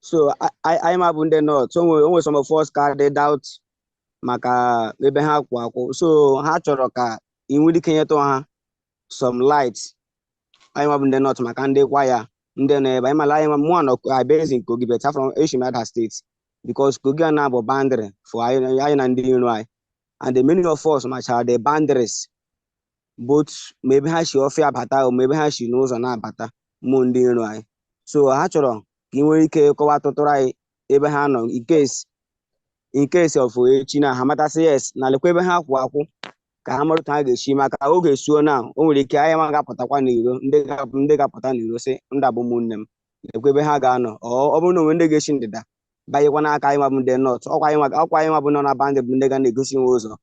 So anyị ma bụ ndị North, o nwere some of us carried out maka ebe ha kwụ akwụ. So ha chọrọ ka ị nwere ike nyetụ ha some light. Anyị ma bụ ndị North maka ndị kwaya ndị nọ ebe. Anyị mara anyị mụọ nọ based in Kogi, but from Edha State, because Kogi na-abụ boundary for anyị na ndị iro anyị, and many of us machara the boundaries, both maybe ha si ofe abata o maybe ha si n'ụzọ na-abata mụ ndị iro anyị. So ha chọrọ ka ị nwere ike kọwa tụtụrụ anyị ebe ha nọ in case of echi na ha matasị yes na lekwa ebe ha kwụ akwụ, ka ha mara otu ha ga-esi, maka oge suo na o nwere ike anyị ma ga-apụtakwa n'iro, ndị ga-apụta n'iro sị ndị abụ ụmụnne m, lekwa ebe ha ga-anọ. Ọ bụrụ na onwe ndị ga-esi ndịda banyekwa n'aka anyị mabụ ndị North, ọkwa anyị mabụ nọ na bandị bụ ndị ga na-egosi nwe ụzọ,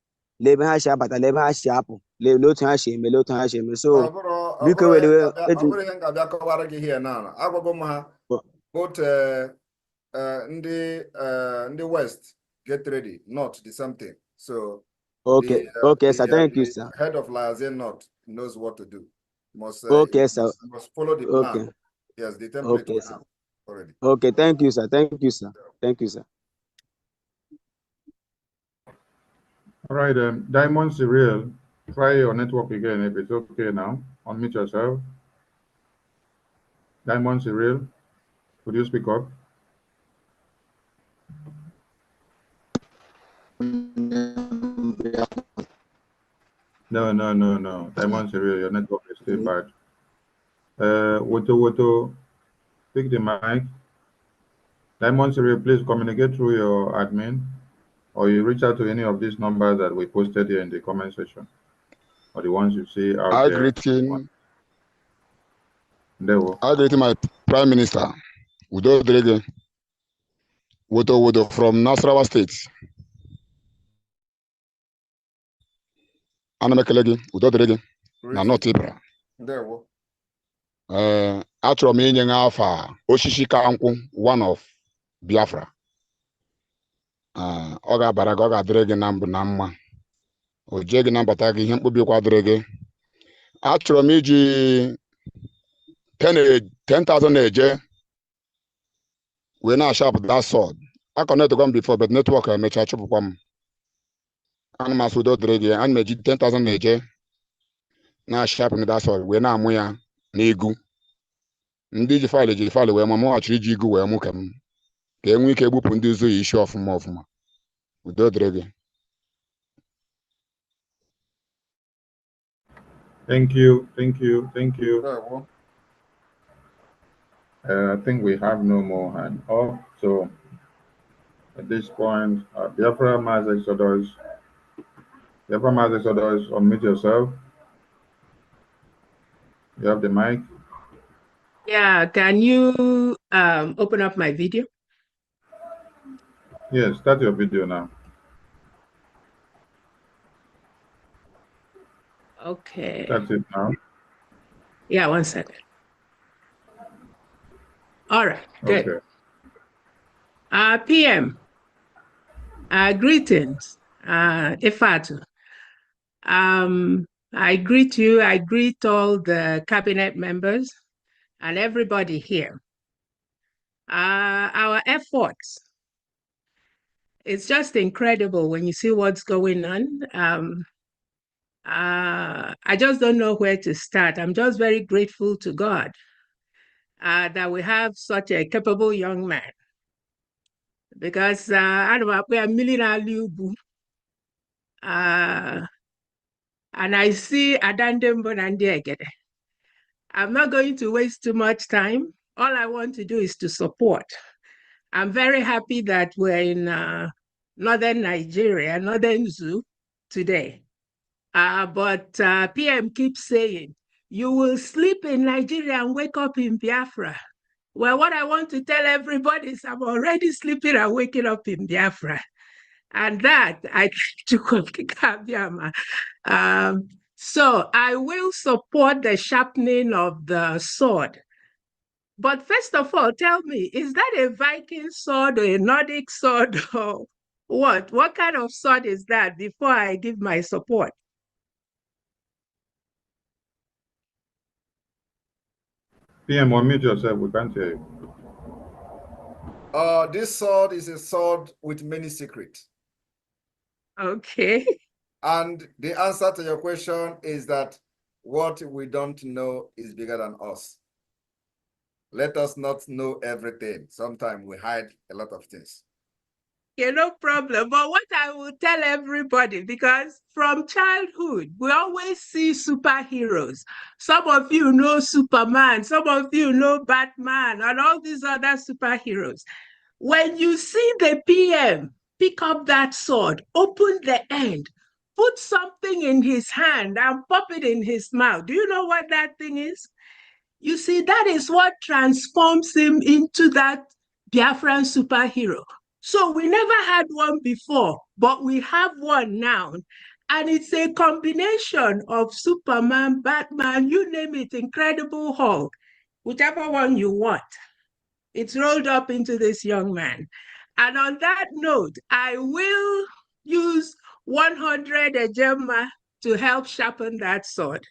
lee ebe ha si abata, lee ebe ha si apụ, lee otu ha si eme, lee otu ha si eme. So biko were ihe ga-abịa kọwara gị ihe na agwago m ha both ndị West get ready, not the same thing. So okay, sir, thank you, sir. Head of Liaison North knows what to do. Must sir. Must follow the plan. Yes, the template we have already. Okay, thank you, sir. Thank you, sir. Thank you, sir. All right, Diamond Cyril, try your network again if it's okay now. Unmute yourself. Diamond Cyril, could you speak up? No. Diamond Serial, your network is still bad. Woto, pick the mic. Diamond Serial, please communicate through your admin, or you reach out to any of these numbers that we posted here in the comment section, or the ones you see out I there. greet my Prime Minister, Udo Drege, Woto from Nasarawa State. Ana Mekelegi, Udo Drege, na North Ibra. Achọrọ m inye ha afa osisi ka nkwụ, one of Biafra. Ọ ga-abara gị, ọ ga-adịrị gị na mbụ na mma. O jee gị na mbata gị, ihe mkpobi kwadịrị gị. Achọrọ m iji 10,000 eje wee na-ashapụ that sword. I connected before, but network emecha chụpụkwa m. Ana m asụ Udo dịrị gị, ana m eji 10,000 eje na-ashapụ that sword wee na-amụ ya n'egwu. Ndị ji faịlụ wee mụ achọrọ iji igu wee mụ ka enwee ike egbupụ ndị ụzọ isi ọfụma. Udo dịrị gị. Thank you. I think we have no more hand up. So at this point, Biafra Mass Exodus, unmute yourself. You have the mic. Yeah, can you open up my video? Yes, start your video now. Okay. That's it now. Yeah, 1 second. All right, good. Okay. PM, greetings, Ifatu. I greet you, I greet all the cabinet members and everybody here. Our efforts, it's just incredible when you see what's going on. I just don't know where to start. I'm just very grateful to God that we have such a capable young man. Because I don't know, we are million and I see Adandembo Nandiegede. I'm not going to waste too much time. All I want to do is to support. I'm very happy that we're in northern Nigeria, northern Zoo today. But PM keeps saying, you will sleep in Nigeria and wake up in Biafra. Well, what I want to tell everybody is I'm already sleeping and waking up in Biafra. And that I to Kabiama. So I will support the sharpening of the sword. But first of all, tell me, is that a Viking sword or a Nordic sword or what? What kind of sword is that before I give my support? PM, unmute yourself. We can't hear you. This sword is a sword with many secrets. Okay. And the answer to your question is that what we don't know is bigger than us. Let us not know everything. Sometimes we hide a lot of things. Yeah, no problem. But what I will tell everybody, because from childhood, we always see superheroes. Some of you know Superman, some of you know Batman, and all these other superheroes. When you see the PM pick up that sword, open the end, put something in his hand and pop it in his mouth, do you know what that thing is? You see, that is what transforms him into that Biafran superhero. So we never had one before, but we have one now. And it's a combination of Superman, Batman, you name it, Incredible Hulk, whichever one you want. It's rolled up into this young man. And on that note, I will use 100 Ejema to help sharpen that sword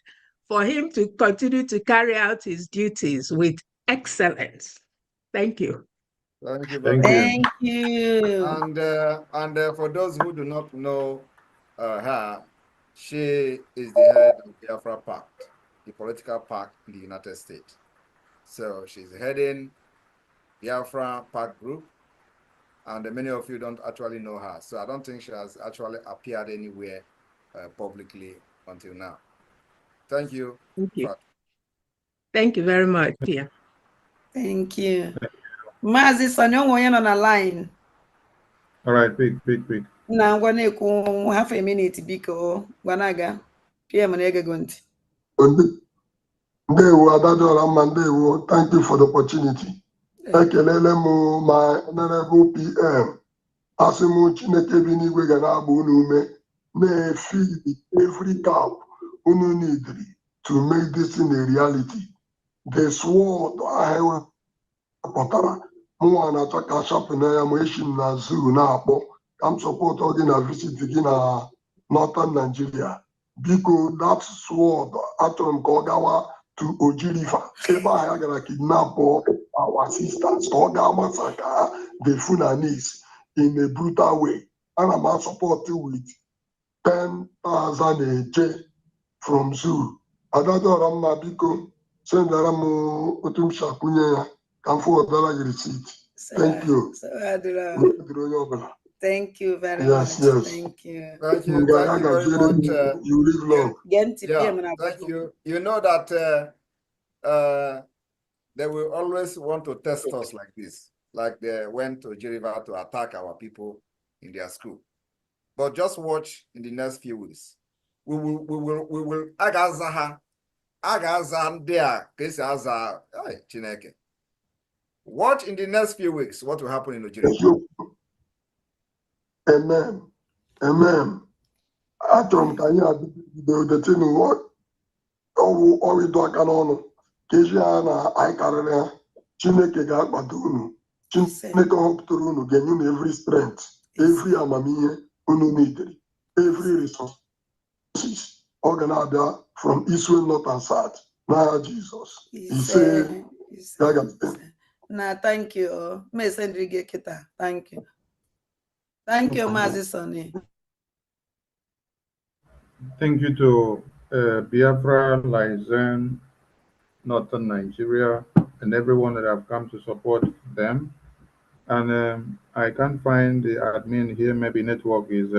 for him to continue to carry out his duties with excellence. Thank you. Thank you very much. Thank you. And for those who do not know her, she is the head of the Biafra Pact, the political pact in the United States. So she's heading Biafra Pact Group, and many of you don't actually know her. So I don't think she has actually appeared anywhere publicly until now. Thank you. Thank you. Thank you very much, Pia. Thank you. Mazi Sonyo onye nọ na line. All right, big. Na ngwa na-ekwu half a minute biko gwanaga. PM na-ege gị ntị. Ndewo Adadora mma ndewo. Thank you for the opportunity. Ekelele m ma honorable PM. Asị m Chineke bi n'igwe ga na-agba unu ume na-feed every gap unu need to make this in a reality. The sword ahụ pụtara mụnwa na-achọ ka shapụna ya ma echi m na zoo na-akpọ ka m sọpọtụ gị na visit gị na Northern Nigeria. Biko that sword achọrọ m ka ọ gawa to Oji River ebe ahụ ya gara kidnap our sisters ka ọ ga-agbasaka the Funanis in a brutal way. Ana m support with 10,000 eje from zoo. Adadora mma biko sendara m otu m si akwụnye ya ka m fọdara gị receipt. Thank you. Thank you very Yes, much. yes. Thank you. Thank you. Thank you very much. You live long. Yeah, thank you. You know that they will always want to test us like this, like they went to Jeriva to attack our people in their school. But just watch in the next few weeks. We will agazaha there case aza Chineke. Watch in the next few weeks what will happen in Nigeria. Amen. Amen. Achọrọ m ka anyị abido detinu ọrụ ịdọ aka n'ọnụ ka eji ya na anyị karịrị ha. Chineke ga-akpado unu. Chineke họpụtara unu ga-enye unu every strength, every amamihe unu needed, every resources ọ ga na-abịa from east, west, north and south n'aha Jizọs. Ise na thank you. May send you kita. Thank you. Thank you, Mazi Sonny. Thank you to Biafra, Lizen, Northern Nigeria, and everyone that have come to support them. And I can't find the admin here. Maybe network is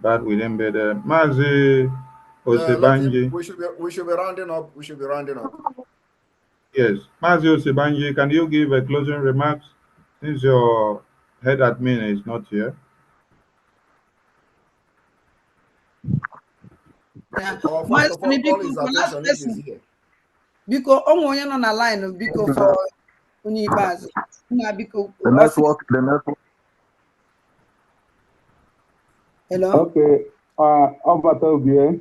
bad with him. But Mazi Osebanji. We should be rounding up. We should be rounding up. Yes, Mazi Osebanji, can you give a closing remarks since your head admin is not here? Yeah. First of all, call his attention if he's here. Biko onwe onye nọ na line biko for onye ikpeazụ. Na biko the network. Hello. Okay. Obatobie,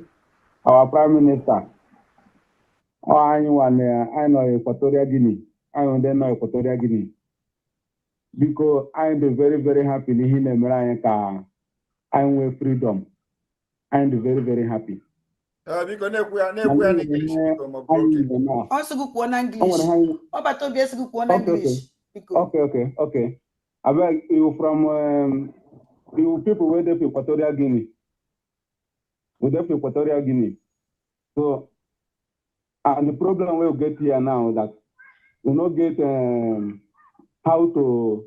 our Prime Minister. I know Equatorial Guinea. I know Equatorial Guinea. Because I'm very, very happy in America. I'm with freedom. I'm very, very happy. Because English. Also go kwa English. Obatobie go kwa English. Okay. I beg you from you people where they Equatorial Guinea. We have Equatorial Guinea. So, and the problem we'll get here now is that we don't get how to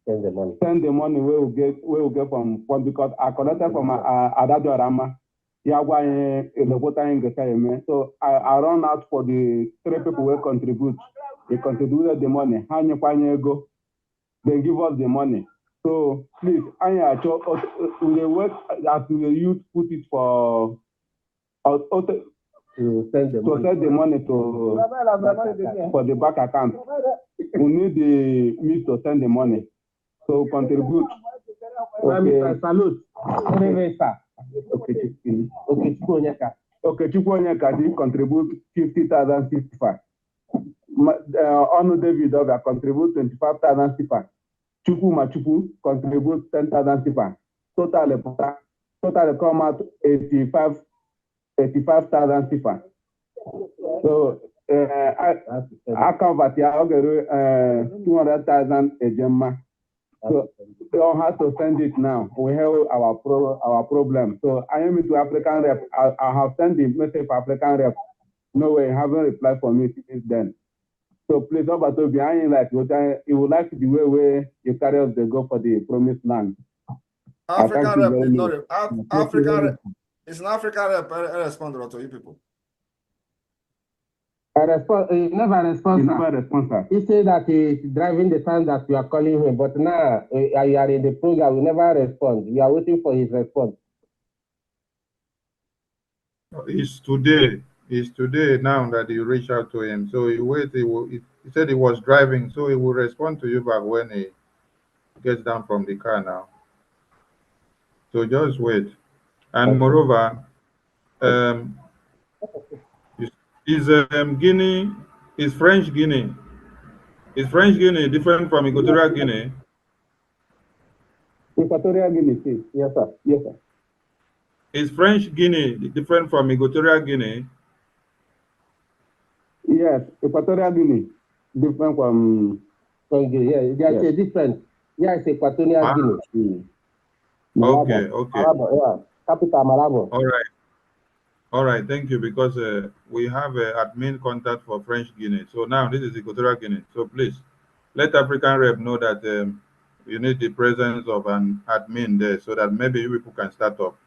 send the money where we get from because I collected from Adado Rama. So I run out for the 3 people who contribute. They contributed the money. They give us the money. So please, we work as the youth put it for to send the money for the bank account. We need the means to send the money. So contribute. Okay, salute. Okay, Chukwonyeka contribute 50,065. Onu David Oga contribute 25,000 Chukwu contribute 10,000 sipa. Total come out 85,000 sipa. So I convert here, I'll get 200,000 a gemma. So we don't have to send it now. We have our problem. So I am into African rep. I have sent the message for African rep. No way, haven't replied for me since then. So please, over to behind like it would like to be where you carry us the go for the promised land. African rep is not African rep. It's an African rep. I respond to you people. He never responds. He never responds. He said that he's driving the time that we are calling him, but now you are in the program. We never respond. We are waiting for his response. It's today. It's today now that you reach out to him. So he wait. He said he was driving, so he will respond to you back when he gets down from the car now. So just wait. And moreover, is Guinea, is French Guinea. Is French Guinea different from Equatorial Guinea? Equatorial Guinea, yes, sir. Yes, sir. Is French Guinea different from Equatorial Guinea? Yes, Equatorial Guinea different from Guinea. Yeah, there's a difference. Yes, Equatorial Guinea. Okay, okay. Malabo, yeah, capital Malabo. All right, thank you, because we have admin contact for French Guinea. So now this is Equatorial Guinea. So please let African rep know that you need the presence of an admin there so that maybe you people can start up.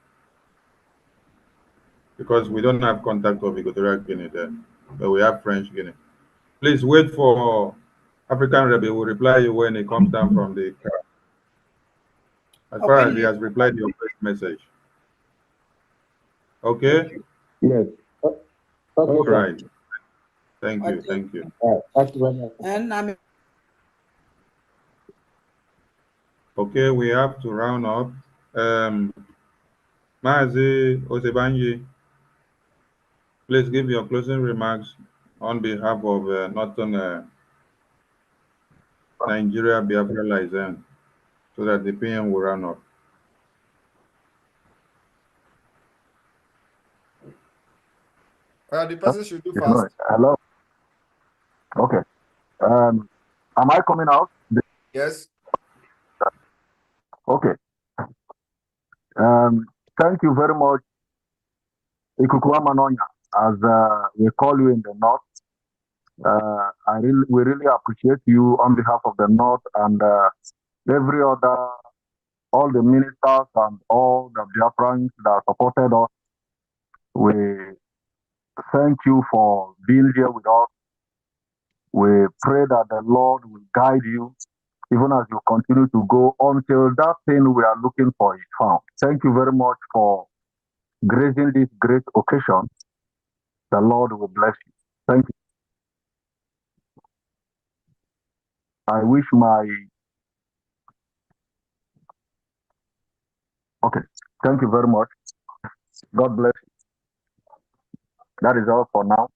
Because we don't have contact of Equatorial Guinea there, but we have French Guinea. Please wait for African rep. He will reply you when he comes down from the car. As far as he has replied your first message. Okay? Yes. Okay, all sir. right. Thank you. Thank you. Thank you very much. And Okay, we have to round up. Mazi Osebanji, please give your closing remarks on behalf of Northern Nigeria Biafra Liaison so that the PM will round up. The person should do fast. Hello. Okay. Am I coming out? Yes. Okay. Thank you very much, Ikukuwa Manonya, as we call you in the North. We really appreciate you on behalf of the North and all the ministers and all the Biafrans that supported us. We thank you for being here with us. We pray that the Lord will guide you even as you continue to go until that thing we are looking for is found. Thank you very much for gracing this great occasion. The Lord will bless you. Thank you. I wish Okay. Thank you very much. God bless you. That is all for now.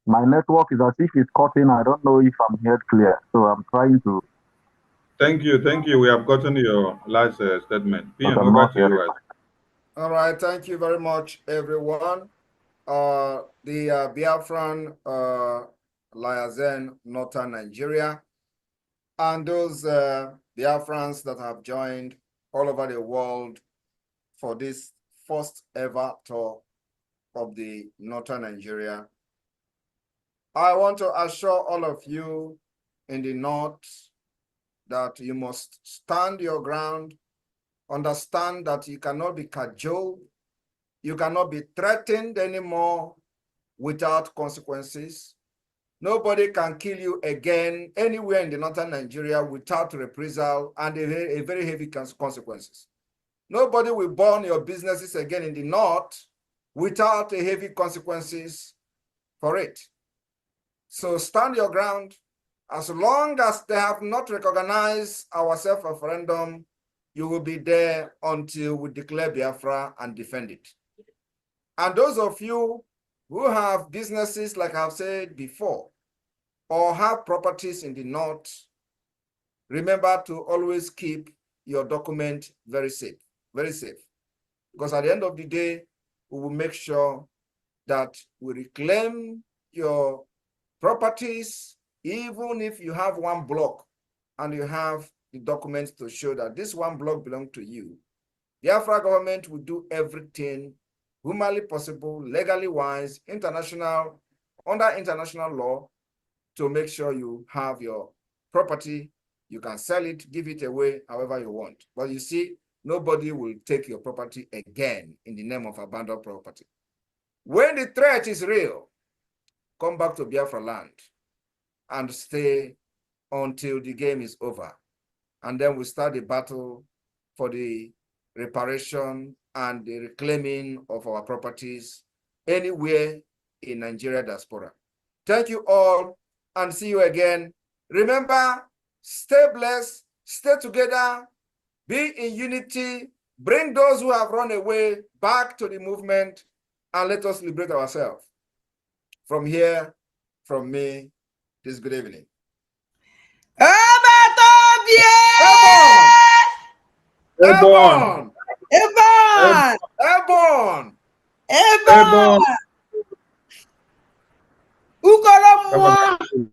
My network is as if it's cutting. I don't know if I'm heard clear. So I'm trying to. Thank you. Thank you. We have gotten your last statement. PM, over to you. All right. Thank you very much, everyone. The Biafran Liaison, Northern Nigeria, and those Biafrans that have joined all over the world for this first ever tour of the Northern Nigeria. I want to assure all of you in the North that you must stand your ground, understand that you cannot be cajoled, you cannot be threatened anymore without consequences. Nobody can kill you again anywhere in the Northern Nigeria without reprisal and a very heavy consequences. Nobody will burn your businesses again in the North without a heavy consequences for it. So stand your ground. As long as they have not recognized our self-referendum, you will be there until we declare Biafra and defend it. And those of you who have businesses, like I've said before, or have properties in the North, remember to always keep your document very safe, very safe. Because at the end of the day, we will make sure that we reclaim your properties, even if you have one block and you have the documents to show that this one block belongs to you. The Biafra government will do everything humanly possible, legally wise, under international law, to make sure you have your property. You can sell it, give it away however you want. But you see, nobody will take your property again in the name of abandoned property. When the threat is real, come back to Biafra land and stay until the game is over. And then we start the battle for the reparation and the reclaiming of our properties anywhere in Nigeria diaspora. Thank you all and see you again. Remember, stay blessed, stay together, be in unity, bring those who have run away back to the movement, and let us liberate ourselves. From here, from me, this good evening. Airborne! Airborne! Airborne! Airborne! Airborne! Ukolo